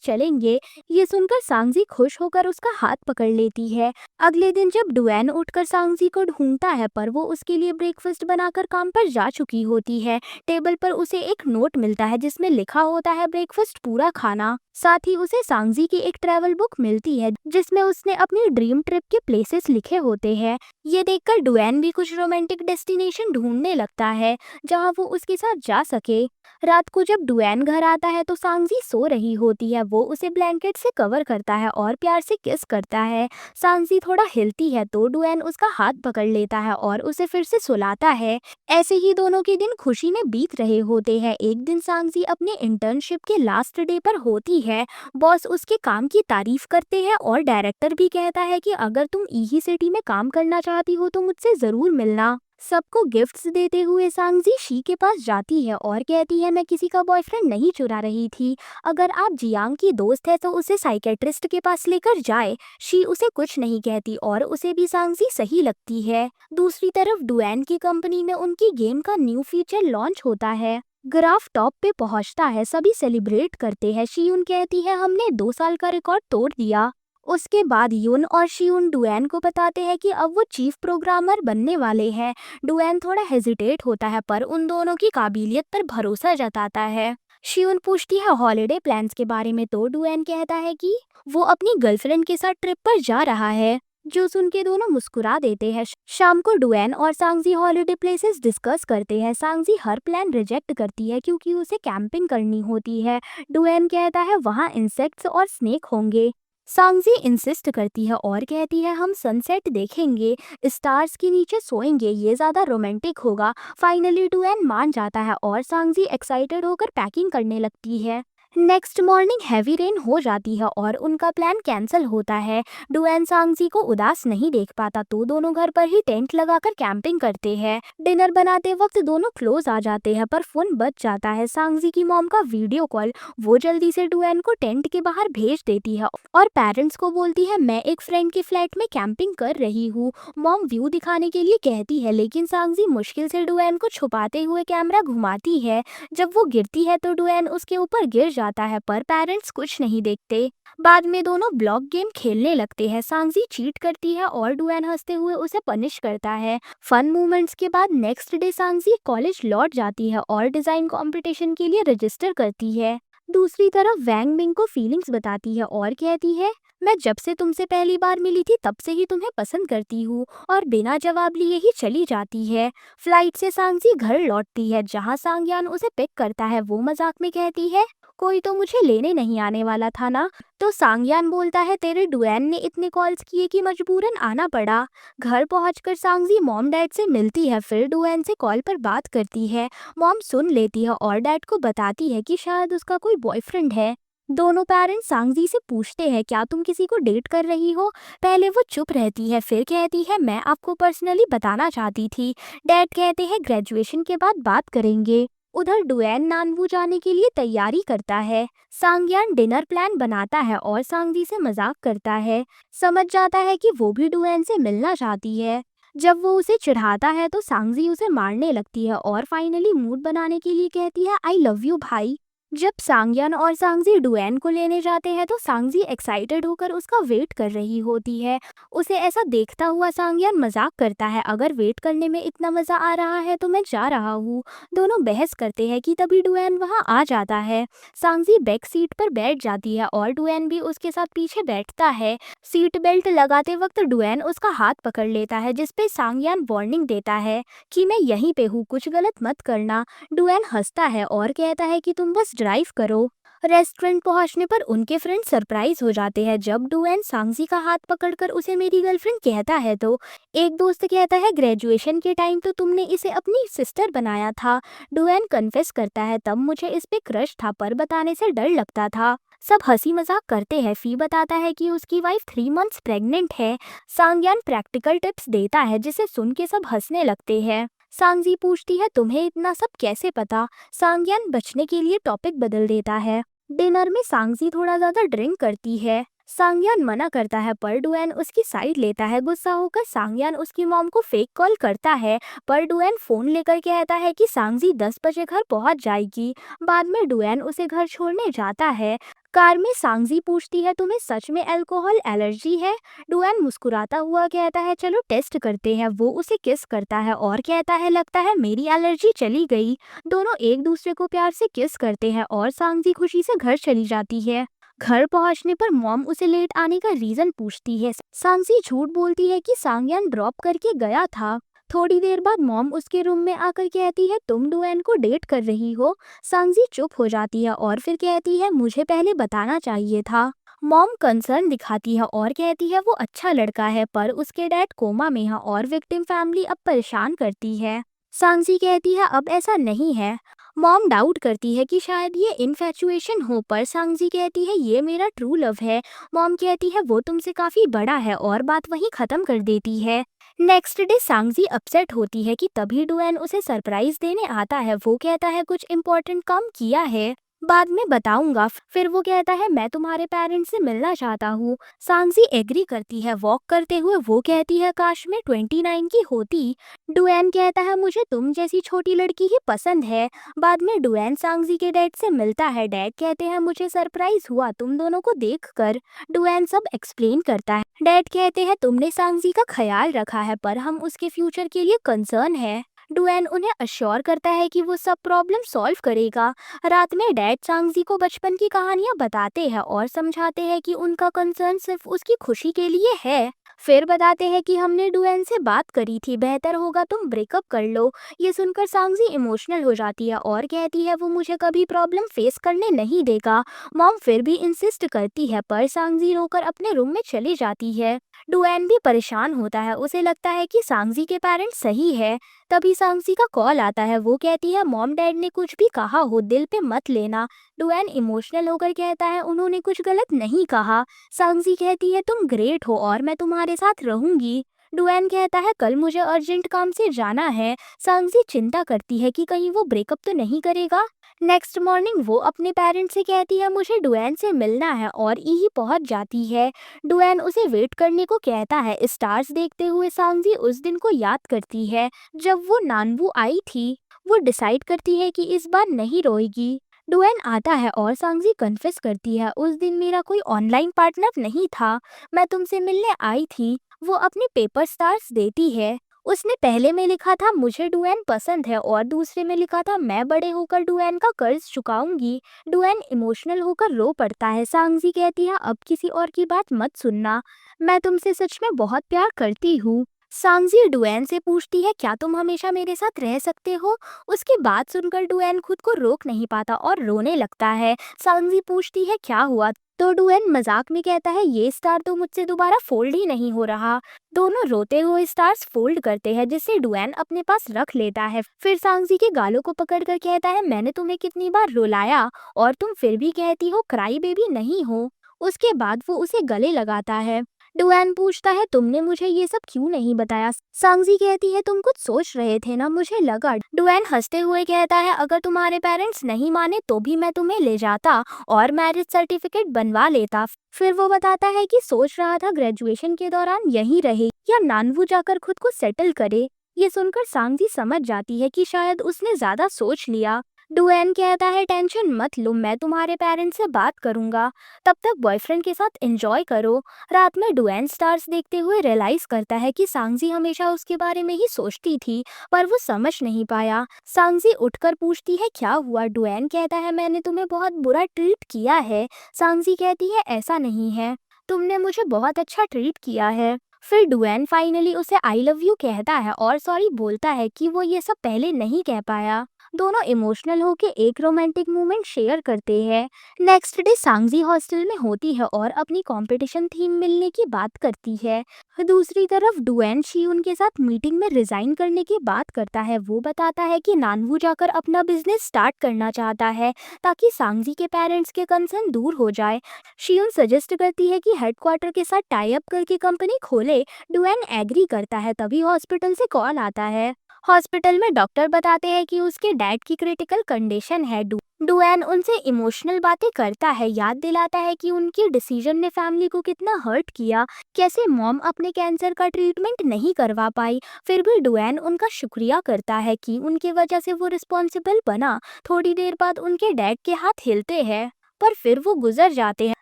चलेंगे। ये सुनकर सांगजी खुश होकर उसका हाथ पकड़ लेती है। अगले दिन जब डुएन उठकर सांगजी को ढूंढता है पर वो उसके लिए ब्रेकफास्ट बनाकर काम पर जा चुकी होती है। टेबल पर उसे एक नोट मिलता है जिसमें लिखा होता है ब्रेकफास्ट पूरा खाना। साथ ही उसे सांगजी की एक ट्रैवल बुक मिलती है जिसमें उसने अपनी ड्रीम ट्रिप के प्लेसेस लिखे होते हैं। ये देखकर डुएन भी कुछ रोमांटिक डेस्टिनेशन ढूंढने लगता है जहां वो उसके साथ जा सके। रात को जब डुएन घर आता है तो सांगजी सो रही होती है। वो उसे ब्लैंकेट से कवर करता है और प्यार से किस करता है। सांगजी थोड़ा हिलती है तो डुएन उसका हाथ पकड़ लेता है और उसे फिर से सुलाता है। ऐसे ही दोनों के दिन खुशी में बीत रहे होते हैं। एक दिन सांगजी अपने इंटर्नशिप के लास्ट डे पर होती है। बॉस उसके काम की तारीफ करते हैं और डायरेक्टर भी कहता है कि अगर तुम ईही सिटी में काम करना चाहती हो तो मुझसे जरूर मिलना। सबको गिफ्ट्स देते हुए सांगजी शी के पास जाती है और कहती है मैं किसी का बॉयफ्रेंड नहीं चुरा रही थी। अगर आप जियांग की दोस्त है तो उसे साइकेट्रिस्ट के पास लेकर जाए। शी उसे कुछ नहीं कहती और उसे भी सांगजी सही लगती है। दूसरी तरफ डुएन की कंपनी में उनकी गेम का न्यू फीचर लॉन्च होता है। ग्राफ टॉप पे पहुंचता है, सभी सेलिब्रेट करते हैं। शियुन कहती है हमने 2 साल का रिकॉर्ड तोड़ दिया। उसके बाद यून और शियुन डुएन को बताते हैं कि अब वो चीफ प्रोग्रामर बनने वाले हैं। डुएन थोड़ा हेजिटेट होता है पर उन दोनों की काबिलियत पर भरोसा जताता है। शियुन पूछती है हॉलिडे प्लान्स के बारे में तो डुएन कहता है कि वो अपनी गर्लफ्रेंड के साथ ट्रिप पर जा रहा है, जो सुन के दोनों मुस्कुरा देते हैं। शाम को डुएन और सांगजी हॉलिडे प्लेसेस डिस्कस करते हैं। सांगजी हर प्लान रिजेक्ट करती है क्योंकि उसे कैंपिंग करनी होती है। डुएन कहता है वहाँ इंसेक्ट्स और स्नेक होंगे। सांगजी इंसिस्ट करती है और कहती है हम सनसेट देखेंगे, स्टार्स के नीचे सोएंगे, ये ज्यादा रोमांटिक होगा। फाइनली डुएन मान जाता है और सांगजी एक्साइटेड होकर पैकिंग करने लगती है। नेक्स्ट मॉर्निंग हैवी रेन हो जाती है और उनका प्लान कैंसिल होता है। डुएन सांगजी को उदास नहीं देख पाता तो दोनों घर पर ही टेंट लगाकर कैंपिंग करते हैं। डिनर बनाते वक्त दोनों क्लोज आ जाते हैं पर फोन बच जाता है। सांगजी की मॉम का वीडियो कॉल। वो जल्दी से डुएन को टेंट के बाहर भेज देती है और पेरेंट्स को बोलती है मैं एक फ्रेंड के फ्लैट में कैंपिंग कर रही हूँ। मॉम व्यू दिखाने के लिए कहती है लेकिन सांगजी मुश्किल से डुएन को छुपाते हुए कैमरा घुमाती है। जब वो गिरती है तो डुएन उसके ऊपर गिर जाता है पर पेरेंट्स कुछ नहीं देखते। बाद में दोनों ब्लॉक गेम खेलने लगते हैं। सांगजी चीट करती है और डुएन हंसते हुए उसे पनिश करता है। फन मोमेंट्स के बाद नेक्स्ट डे सांगजी कॉलेज लौट जाती है और डिजाइन कंपटीशन के लिए रजिस्टर करती है। दूसरी तरफ वैंग मिंग को फीलिंग्स बताती है और कहती है मैं जब से तुमसे पहली बार मिली थी तब से ही तुम्हें पसंद करती हूँ, और बिना जवाब लिए ही चली जाती है। फ्लाइट से सांगजी घर लौटती है जहाँ सांगयान उसे पिक करता है। वो मजाक में कहती है कोई तो मुझे लेने नहीं आने वाला था ना। तो सांगयान बोलता है तेरे डुएन ने इतने कॉल्स किए कि मजबूरन आना पड़ा। घर पहुंचकर सांगजी मॉम डैड से मिलती है फिर डुएन से कॉल पर बात करती है। मॉम सुन लेती है और डैड को बताती है कि शायद उसका कोई बॉयफ्रेंड है। दोनों पेरेंट्स सांगजी से पूछते हैं क्या तुम किसी को डेट कर रही हो। पहले वो चुप रहती है फिर कहती है मैं आपको पर्सनली बताना चाहती थी। डैड कहते हैं ग्रेजुएशन के बाद बात करेंगे। उधर डुएन नानवू जाने के लिए तैयारी करता है। सांगयान डिनर प्लान बनाता है और सांगजी से मजाक करता है। समझ जाता है कि वो भी डुएन से मिलना चाहती है। जब वो उसे चिढ़ाता है तो सांगजी उसे मारने लगती है और फाइनली मूड बनाने के लिए कहती है आई लव यू भाई। जब सांगयान और सांगजी डुएन को लेने जाते हैं तो सांगजी एक्साइटेड होकर उसका वेट कर रही होती है। उसे ऐसा देखता हुआ सांगयान मजाक करता है अगर वेट करने में इतना मजा आ रहा है तो मैं जा रहा हूँ। दोनों बहस करते हैं कि तभी डुएन वहाँ आ जाता है। सांगजी बैक सीट पर बैठ जाती है और डुएन भी उसके साथ पीछे बैठता है। सीट बेल्ट लगाते वक्त डुएन उसका हाथ पकड़ लेता है जिसपे सांगयान वार्निंग देता है कि मैं यहीं पे हूँ, कुछ गलत मत करना। डुएन हंसता है और कहता है कि तुम बस ड्राइव करो। रेस्टोरेंट पहुंचने पर उनके फ्रेंड सरप्राइज हो जाते हैं जब डुएन सांगजी का हाथ पकड़कर उसे मेरी गर्लफ्रेंड कहता है। तो एक दोस्त कहता है ग्रेजुएशन के टाइम तो तुमने इसे अपनी सिस्टर बनाया था। डुएन कन्फेस करता है तब मुझे इस पे क्रश था पर बताने से डर लगता था। सब हंसी मजाक करते हैं। फी बताता है कि उसकी वाइफ 3 मंथ्स प्रेग्नेंट है। सांग्यान प्रैक्टिकल टिप्स देता है जिसे सुन के सब हंसने लगते हैं। सांगजी पूछती है तुम्हें इतना सब कैसे पता। सांग्यान बचने के लिए टॉपिक बदल देता है। डिनर में सांगजी थोड़ा ज्यादा ड्रिंक करती है। सांग्यान मना करता है पर डुएन उसकी साइड लेता है। गुस्सा होकर सांग्यान उसकी मॉम को फेक कॉल करता है पर डुएन फोन लेकर कहता है कि सांगजी 10 बजे घर पहुंच जाएगी। बाद में डुएन उसे घर छोड़ने जाता है। कार में सांगजी पूछती है तुम्हें सच में अल्कोहल एलर्जी है। डुएन मुस्कुराता हुआ कहता है चलो टेस्ट करते हैं। वो उसे किस करता है और कहता है लगता है मेरी एलर्जी चली गई। दोनों एक दूसरे को प्यार से किस करते हैं और सांगजी खुशी से घर चली जाती है। घर पहुंचने पर मॉम उसे लेट आने का रीजन पूछती है। सांगजी झूठ बोलती है कि सांग्यान ड्रॉप करके गया था। थोड़ी देर बाद मॉम उसके रूम में आकर कहती है तुम डुएन को डेट कर रही हो। सांगजी चुप हो जाती है और फिर कहती है मुझे पहले बताना चाहिए था। मॉम कंसर्न दिखाती है और कहती है वो अच्छा लड़का है पर उसके डैड कोमा में है और विक्टिम फैमिली अब परेशान करती है। सांगजी कहती है अब ऐसा नहीं है। मॉम डाउट करती है कि शायद ये इन्फैचुएशन हो पर सांगजी कहती है ये मेरा ट्रू लव है। मॉम कहती है वो तुमसे काफी बड़ा है और बात वहीं खत्म कर देती है। नेक्स्ट डे सांगजी अपसेट होती है कि तभी डुएन उसे सरप्राइज देने आता है। वो कहता है कुछ इम्पोर्टेंट काम किया है बाद में बताऊंगा। फिर वो कहता है मैं तुम्हारे पेरेंट्स से मिलना चाहता हूँ। सांगजी एग्री करती है। वॉक करते हुए वो कहती है काश मैं 29 की होती। डुएन कहता है मुझे तुम जैसी छोटी लड़की ही पसंद है। बाद में डुएन सांगजी के डैड से मिलता है। डैड कहते हैं मुझे सरप्राइज हुआ तुम दोनों को देखकर। डुएन सब एक्सप्लेन करता है। डैड कहते हैं तुमने सांगजी का ख्याल रखा है पर हम उसके फ्यूचर के लिए कंसर्न है। डुएन उन्हें अश्योर करता है कि वो सब प्रॉब्लम सॉल्व करेगा। रात में डैड सांगजी को बचपन की कहानियां बताते हैं और समझाते हैं कि उनका कंसर्न सिर्फ उसकी खुशी के लिए है। फिर बताते हैं कि हमने डुएन से बात करी थी बेहतर होगा तुम ब्रेकअप कर लो। ये सुनकर सांगजी इमोशनल हो जाती है और कहती है वो मुझे कभी प्रॉब्लम फेस करने नहीं देगा। मॉम फिर भी इंसिस्ट करती है पर सांगजी रोकर अपने रूम में चली जाती है। डुएन भी परेशान होता है। उसे लगता है कि सांगजी के पेरेंट्स सही है। तभी सांगजी का कॉल आता है। वो कहती है मॉम डैड ने कुछ भी कहा हो दिल पे मत लेना। डुएन इमोशनल होकर कहता है उन्होंने कुछ गलत नहीं कहा। सांगजी कहती है तुम ग्रेट हो और मैं तुम्हारे साथ रहूंगी। डुएन कहता है कल मुझे अर्जेंट काम से जाना है। सांगजी चिंता करती है कि कहीं वो ब्रेकअप तो नहीं करेगा। नेक्स्ट मॉर्निंग वो अपने पेरेंट्स से कहती है मुझे डुएन से मिलना है और ईही पहुंच जाती है। डुएन उसे वेट करने को कहता है। स्टार्स देखते हुए सांगजी उस दिन को याद करती है जब वो नानवू आई थी। वो डिसाइड करती है कि इस बार नहीं रोएगी। डुएन आता है और सांगजी कन्फेस करती है उस दिन मेरा कोई ऑनलाइन पार्टनर नहीं था। मैं तुमसे मिलने आई थी। वो अपने पेपर स्टार्स देती है। उसने पहले में लिखा था मुझे डुएन पसंद है और दूसरे में लिखा था मैं बड़े होकर डुएन का कर्ज चुकाऊंगी। डुएन इमोशनल होकर रो पड़ता है। सांगजी कहती है अब किसी और की बात मत सुनना। मैं तुमसे सच में बहुत प्यार करती हूँ। सांगजी डुएन से पूछती है क्या तुम हमेशा मेरे साथ रह सकते हो। उसकी बात सुनकर डुएन खुद को रोक नहीं पाता और रोने लगता है। सांगजी पूछती है क्या हुआ तो डुएन मजाक में कहता है ये स्टार तो मुझसे दोबारा फोल्ड ही नहीं हो रहा। दोनों रोते हुए स्टार्स फोल्ड करते हैं जिसे डुएन अपने पास रख लेता है। फिर सांगजी के गालों को पकड़कर कहता है मैंने तुम्हें कितनी बार रुलाया और तुम फिर भी कहती हो क्राई बेबी नहीं हो। उसके बाद वो उसे गले लगाता है। डुएन पूछता है तुमने मुझे ये सब क्यों नहीं बताया। सांगजी कहती है तुम कुछ सोच रहे थे ना मुझे लगा। डुएन हंसते हुए कहता है अगर तुम्हारे पेरेंट्स नहीं माने तो भी मैं तुम्हें ले जाता और मैरिज सर्टिफिकेट बनवा लेता। फिर वो बताता है कि सोच रहा था ग्रेजुएशन के दौरान यहीं रहे या नानवू जाकर खुद को सेटल करे। ये सुनकर सांगजी समझ जाती है कि शायद उसने ज्यादा सोच लिया। डुएन कहता है टेंशन मत लो मैं तुम्हारे पेरेंट्स से बात करूंगा। तब तक बॉयफ्रेंड के साथ एंजॉय करो। रात में डुएन स्टार्स देखते हुए रियलाइज करता है कि सांगजी हमेशा उसके बारे में ही सोचती थी पर वो समझ नहीं पाया। सांगजी उठकर पूछती है क्या हुआ। डुएन कहता है मैंने तुम्हें बहुत बुरा ट्रीट किया है। सांगजी कहती है ऐसा नहीं है तुमने मुझे बहुत अच्छा ट्रीट किया है। फिर डुएन फाइनली उसे आई लव यू कहता है और सॉरी बोलता है कि वो ये सब पहले नहीं कह पाया। दोनों इमोशनल होके एक रोमांटिक मोमेंट शेयर करते हैं। नेक्स्ट डे सांगजी हॉस्टल में होती है और अपनी कंपटीशन थीम मिलने की बात करती है। दूसरी तरफ डुएन शियुन के साथ मीटिंग में रिजाइन करने की बात करता है। वो बताता है कि नानवू जाकर अपना बिजनेस स्टार्ट करना चाहता है ताकि सांगजी के पेरेंट्स के कंसर्न दूर हो जाए। शियुन सजेस्ट करती है कि हेडक्वार्टर के साथ टाई अप करके कंपनी खोले। डुएन एग्री करता है। तभी हॉस्पिटल से कॉल आता है। हॉस्पिटल में डॉक्टर बताते हैं कि उसके डैड की क्रिटिकल कंडीशन है। डुएन उनसे इमोशनल बातें करता है, याद दिलाता है कि उनकी डिसीजन ने फैमिली को कितना हर्ट किया, कैसे मॉम अपने कैंसर का ट्रीटमेंट नहीं करवा पाई। फिर भी डुएन उनका शुक्रिया करता है कि उनके वजह से वो रिस्पॉन्सिबल बना। थोड़ी देर बाद उनके डैड के हाथ हिलते हैं पर फिर वो गुजर जाते हैं।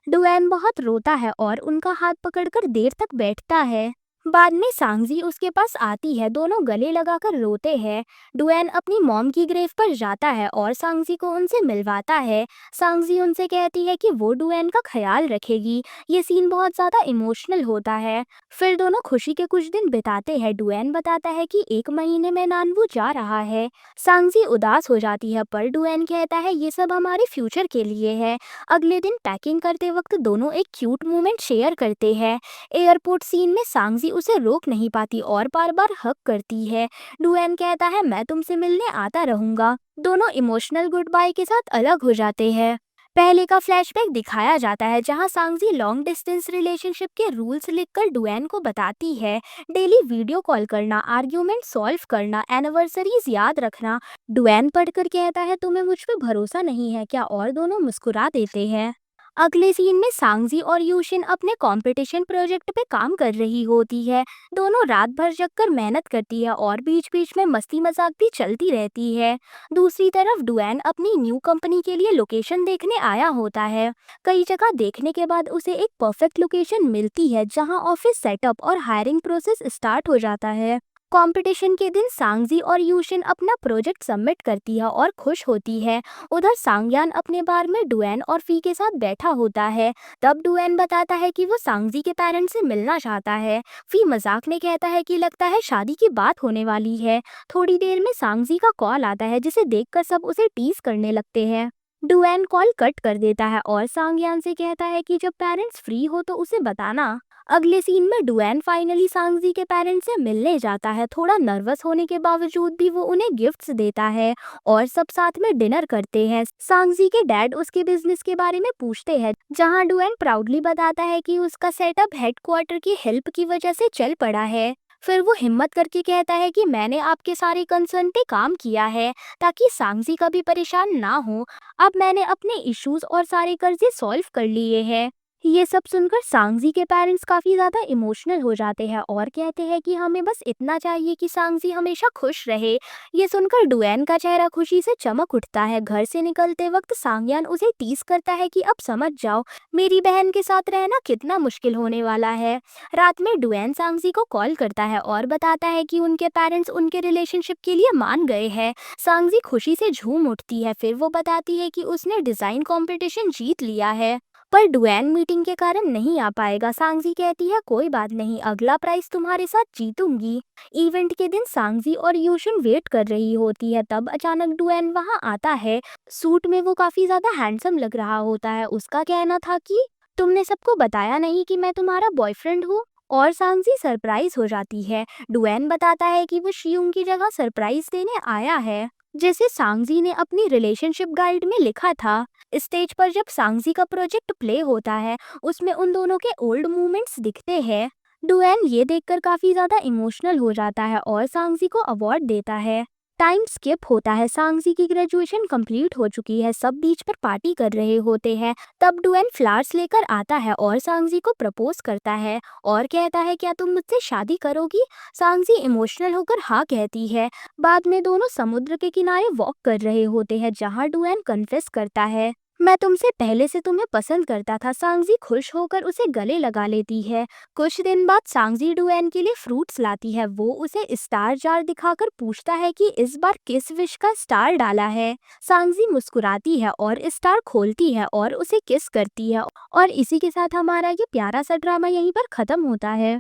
डुएन बहुत रोता है और उनका हाथ पकड़कर देर तक बैठता है। बाद में सांगजी उसके पास आती है। दोनों गले लगाकर रोते हैं। डुएन अपनी मॉम की ग्रेव पर जाता है और सांगजी को उनसे मिलवाता है। सांगजी उनसे कहती है कि वो डुएन का ख्याल रखेगी। ये सीन बहुत ज्यादा इमोशनल होता है। फिर दोनों खुशी के कुछ दिन बिताते हैं। डुएन बताता है कि 1 महीने में नानवू जा रहा है। सांगजी उदास हो जाती है पर डुएन कहता है ये सब हमारे फ्यूचर के लिए है। अगले दिन पैकिंग करते वक्त दोनों एक क्यूट मोमेंट शेयर करते हैं। एयरपोर्ट सीन में सांगजी उसे रोक नहीं पाती और बार बार हक करती है। डुएन कहता है मैं तुमसे मिलने आता रहूंगा। दोनों इमोशनल गुड बाय के साथ अलग हो जाते हैं। पहले का फ्लैशबैक दिखाया जाता है जहां सांगजी लॉन्ग डिस्टेंस रिलेशनशिप के रूल्स लिखकर डुएन को बताती है। डेली वीडियो कॉल करना, आर्ग्यूमेंट सॉल्व करना, एनिवर्सरीज याद रखना। डुएन पढ़कर कहता है तुम्हें मुझ पे भरोसा नहीं है क्या, और दोनों मुस्कुरा देते हैं। अगले सीन में सांगजी और यूशिन अपने कंपटीशन प्रोजेक्ट पे काम कर रही होती है। दोनों रात भर जगकर मेहनत करती है और बीच बीच में मस्ती मजाक भी चलती रहती है। दूसरी तरफ डुएन अपनी न्यू कंपनी के लिए लोकेशन देखने आया होता है। कई जगह देखने के बाद उसे एक परफेक्ट लोकेशन मिलती है जहां ऑफिस सेटअप और हायरिंग प्रोसेस स्टार्ट हो जाता है। कंपटीशन के दिन सांगजी और यूशिन अपना प्रोजेक्ट सबमिट करती है और खुश होती है। उधर सांगयान अपने बार में डुएन और फी के साथ बैठा होता है। तब डुएन बताता है कि वो सांगजी के पेरेंट्स से मिलना चाहता है। फी मजाक में कहता है कि लगता है शादी की बात होने वाली है। थोड़ी देर में सांगजी का कॉल आता है जिसे देखकर सब उसे टीज करने लगते हैं। डुएन कॉल कट कर देता है और सांगयान से कहता है कि जब पेरेंट्स फ्री हो तो उसे बताना। अगले सीन में डुएन फाइनली सांगजी के पेरेंट्स से मिलने जाता है। थोड़ा नर्वस होने के बावजूद भी वो उन्हें गिफ्ट्स देता है और सब साथ में डिनर करते हैं। सांगजी के डैड उसके बिजनेस के बारे में पूछते हैं जहां डुएन प्राउडली बताता है कि उसका सेटअप हेडक्वार्टर की हेल्प की वजह से चल पड़ा है। फिर वो हिम्मत करके कहता है कि मैंने आपके सारे कंसर्न पे काम किया है ताकि सांगजी कभी परेशान ना हो। अब मैंने अपने इश्यूज और सारे कर्जे सॉल्व कर लिए हैं। ये सब सुनकर सांगजी के पेरेंट्स काफी ज्यादा इमोशनल हो जाते हैं और कहते हैं कि हमें बस इतना चाहिए कि सांगजी हमेशा खुश रहे। ये सुनकर डुएन का चेहरा खुशी से चमक उठता है। घर से निकलते वक्त सांगयान उसे टीज करता है कि अब समझ जाओ मेरी बहन के साथ रहना कितना मुश्किल होने वाला है। रात में डुएन सांगजी को कॉल करता है और बताता है कि उनके पेरेंट्स उनके रिलेशनशिप के लिए मान गए हैं। सांगजी खुशी से झूम उठती है। फिर वो बताती है कि उसने डिजाइन कंपटीशन जीत लिया है पर डुएन मीटिंग के कारण नहीं आ पाएगा। सांगजी कहती है कोई बात नहीं, अगला प्राइज तुम्हारे साथ जीतूंगी। इवेंट के दिन सांगजी और यूशिन वेट कर रही होती है। तब अचानक डुएन वहां आता है। सूट में वो काफी ज्यादा हैंडसम लग रहा होता है। उसका कहना था कि तुमने सबको बताया नहीं कि मैं तुम्हारा बॉयफ्रेंड हूँ, और सांगजी सरप्राइज हो जाती है। डुएन बताता है कि वो शियुंग की जगह सरप्राइज देने आया है जैसे सांगजी ने अपनी रिलेशनशिप गाइड में लिखा था। स्टेज पर जब सांगजी का प्रोजेक्ट प्ले होता है उसमें उन दोनों के ओल्ड मोमेंट्स दिखते हैं। डुएन ये देखकर काफी ज्यादा इमोशनल हो जाता है और सांगजी को अवार्ड देता है। टाइम स्किप होता है। सांगजी की ग्रेजुएशन कंप्लीट हो चुकी है। सब बीच पर पार्टी कर रहे होते हैं। तब डुएन फ्लावर्स लेकर आता है और सांगजी को प्रपोज करता है और कहता है क्या तुम मुझसे शादी करोगी। सांगजी इमोशनल होकर हाँ कहती है। बाद में दोनों समुद्र के किनारे वॉक कर रहे होते हैं जहां डुएन कन्फेस करता है मैं तुमसे पहले से तुम्हें पसंद करता था। सांगजी खुश होकर उसे गले लगा लेती है। कुछ दिन बाद सांगजी डुएन के लिए फ्रूट्स लाती है। वो उसे स्टार जार दिखाकर पूछता है कि इस बार किस विश का स्टार डाला है। सांगजी मुस्कुराती है और स्टार खोलती है और उसे किस करती है। और इसी के साथ हमारा ये प्यारा सा ड्रामा यहीं पर खत्म होता है।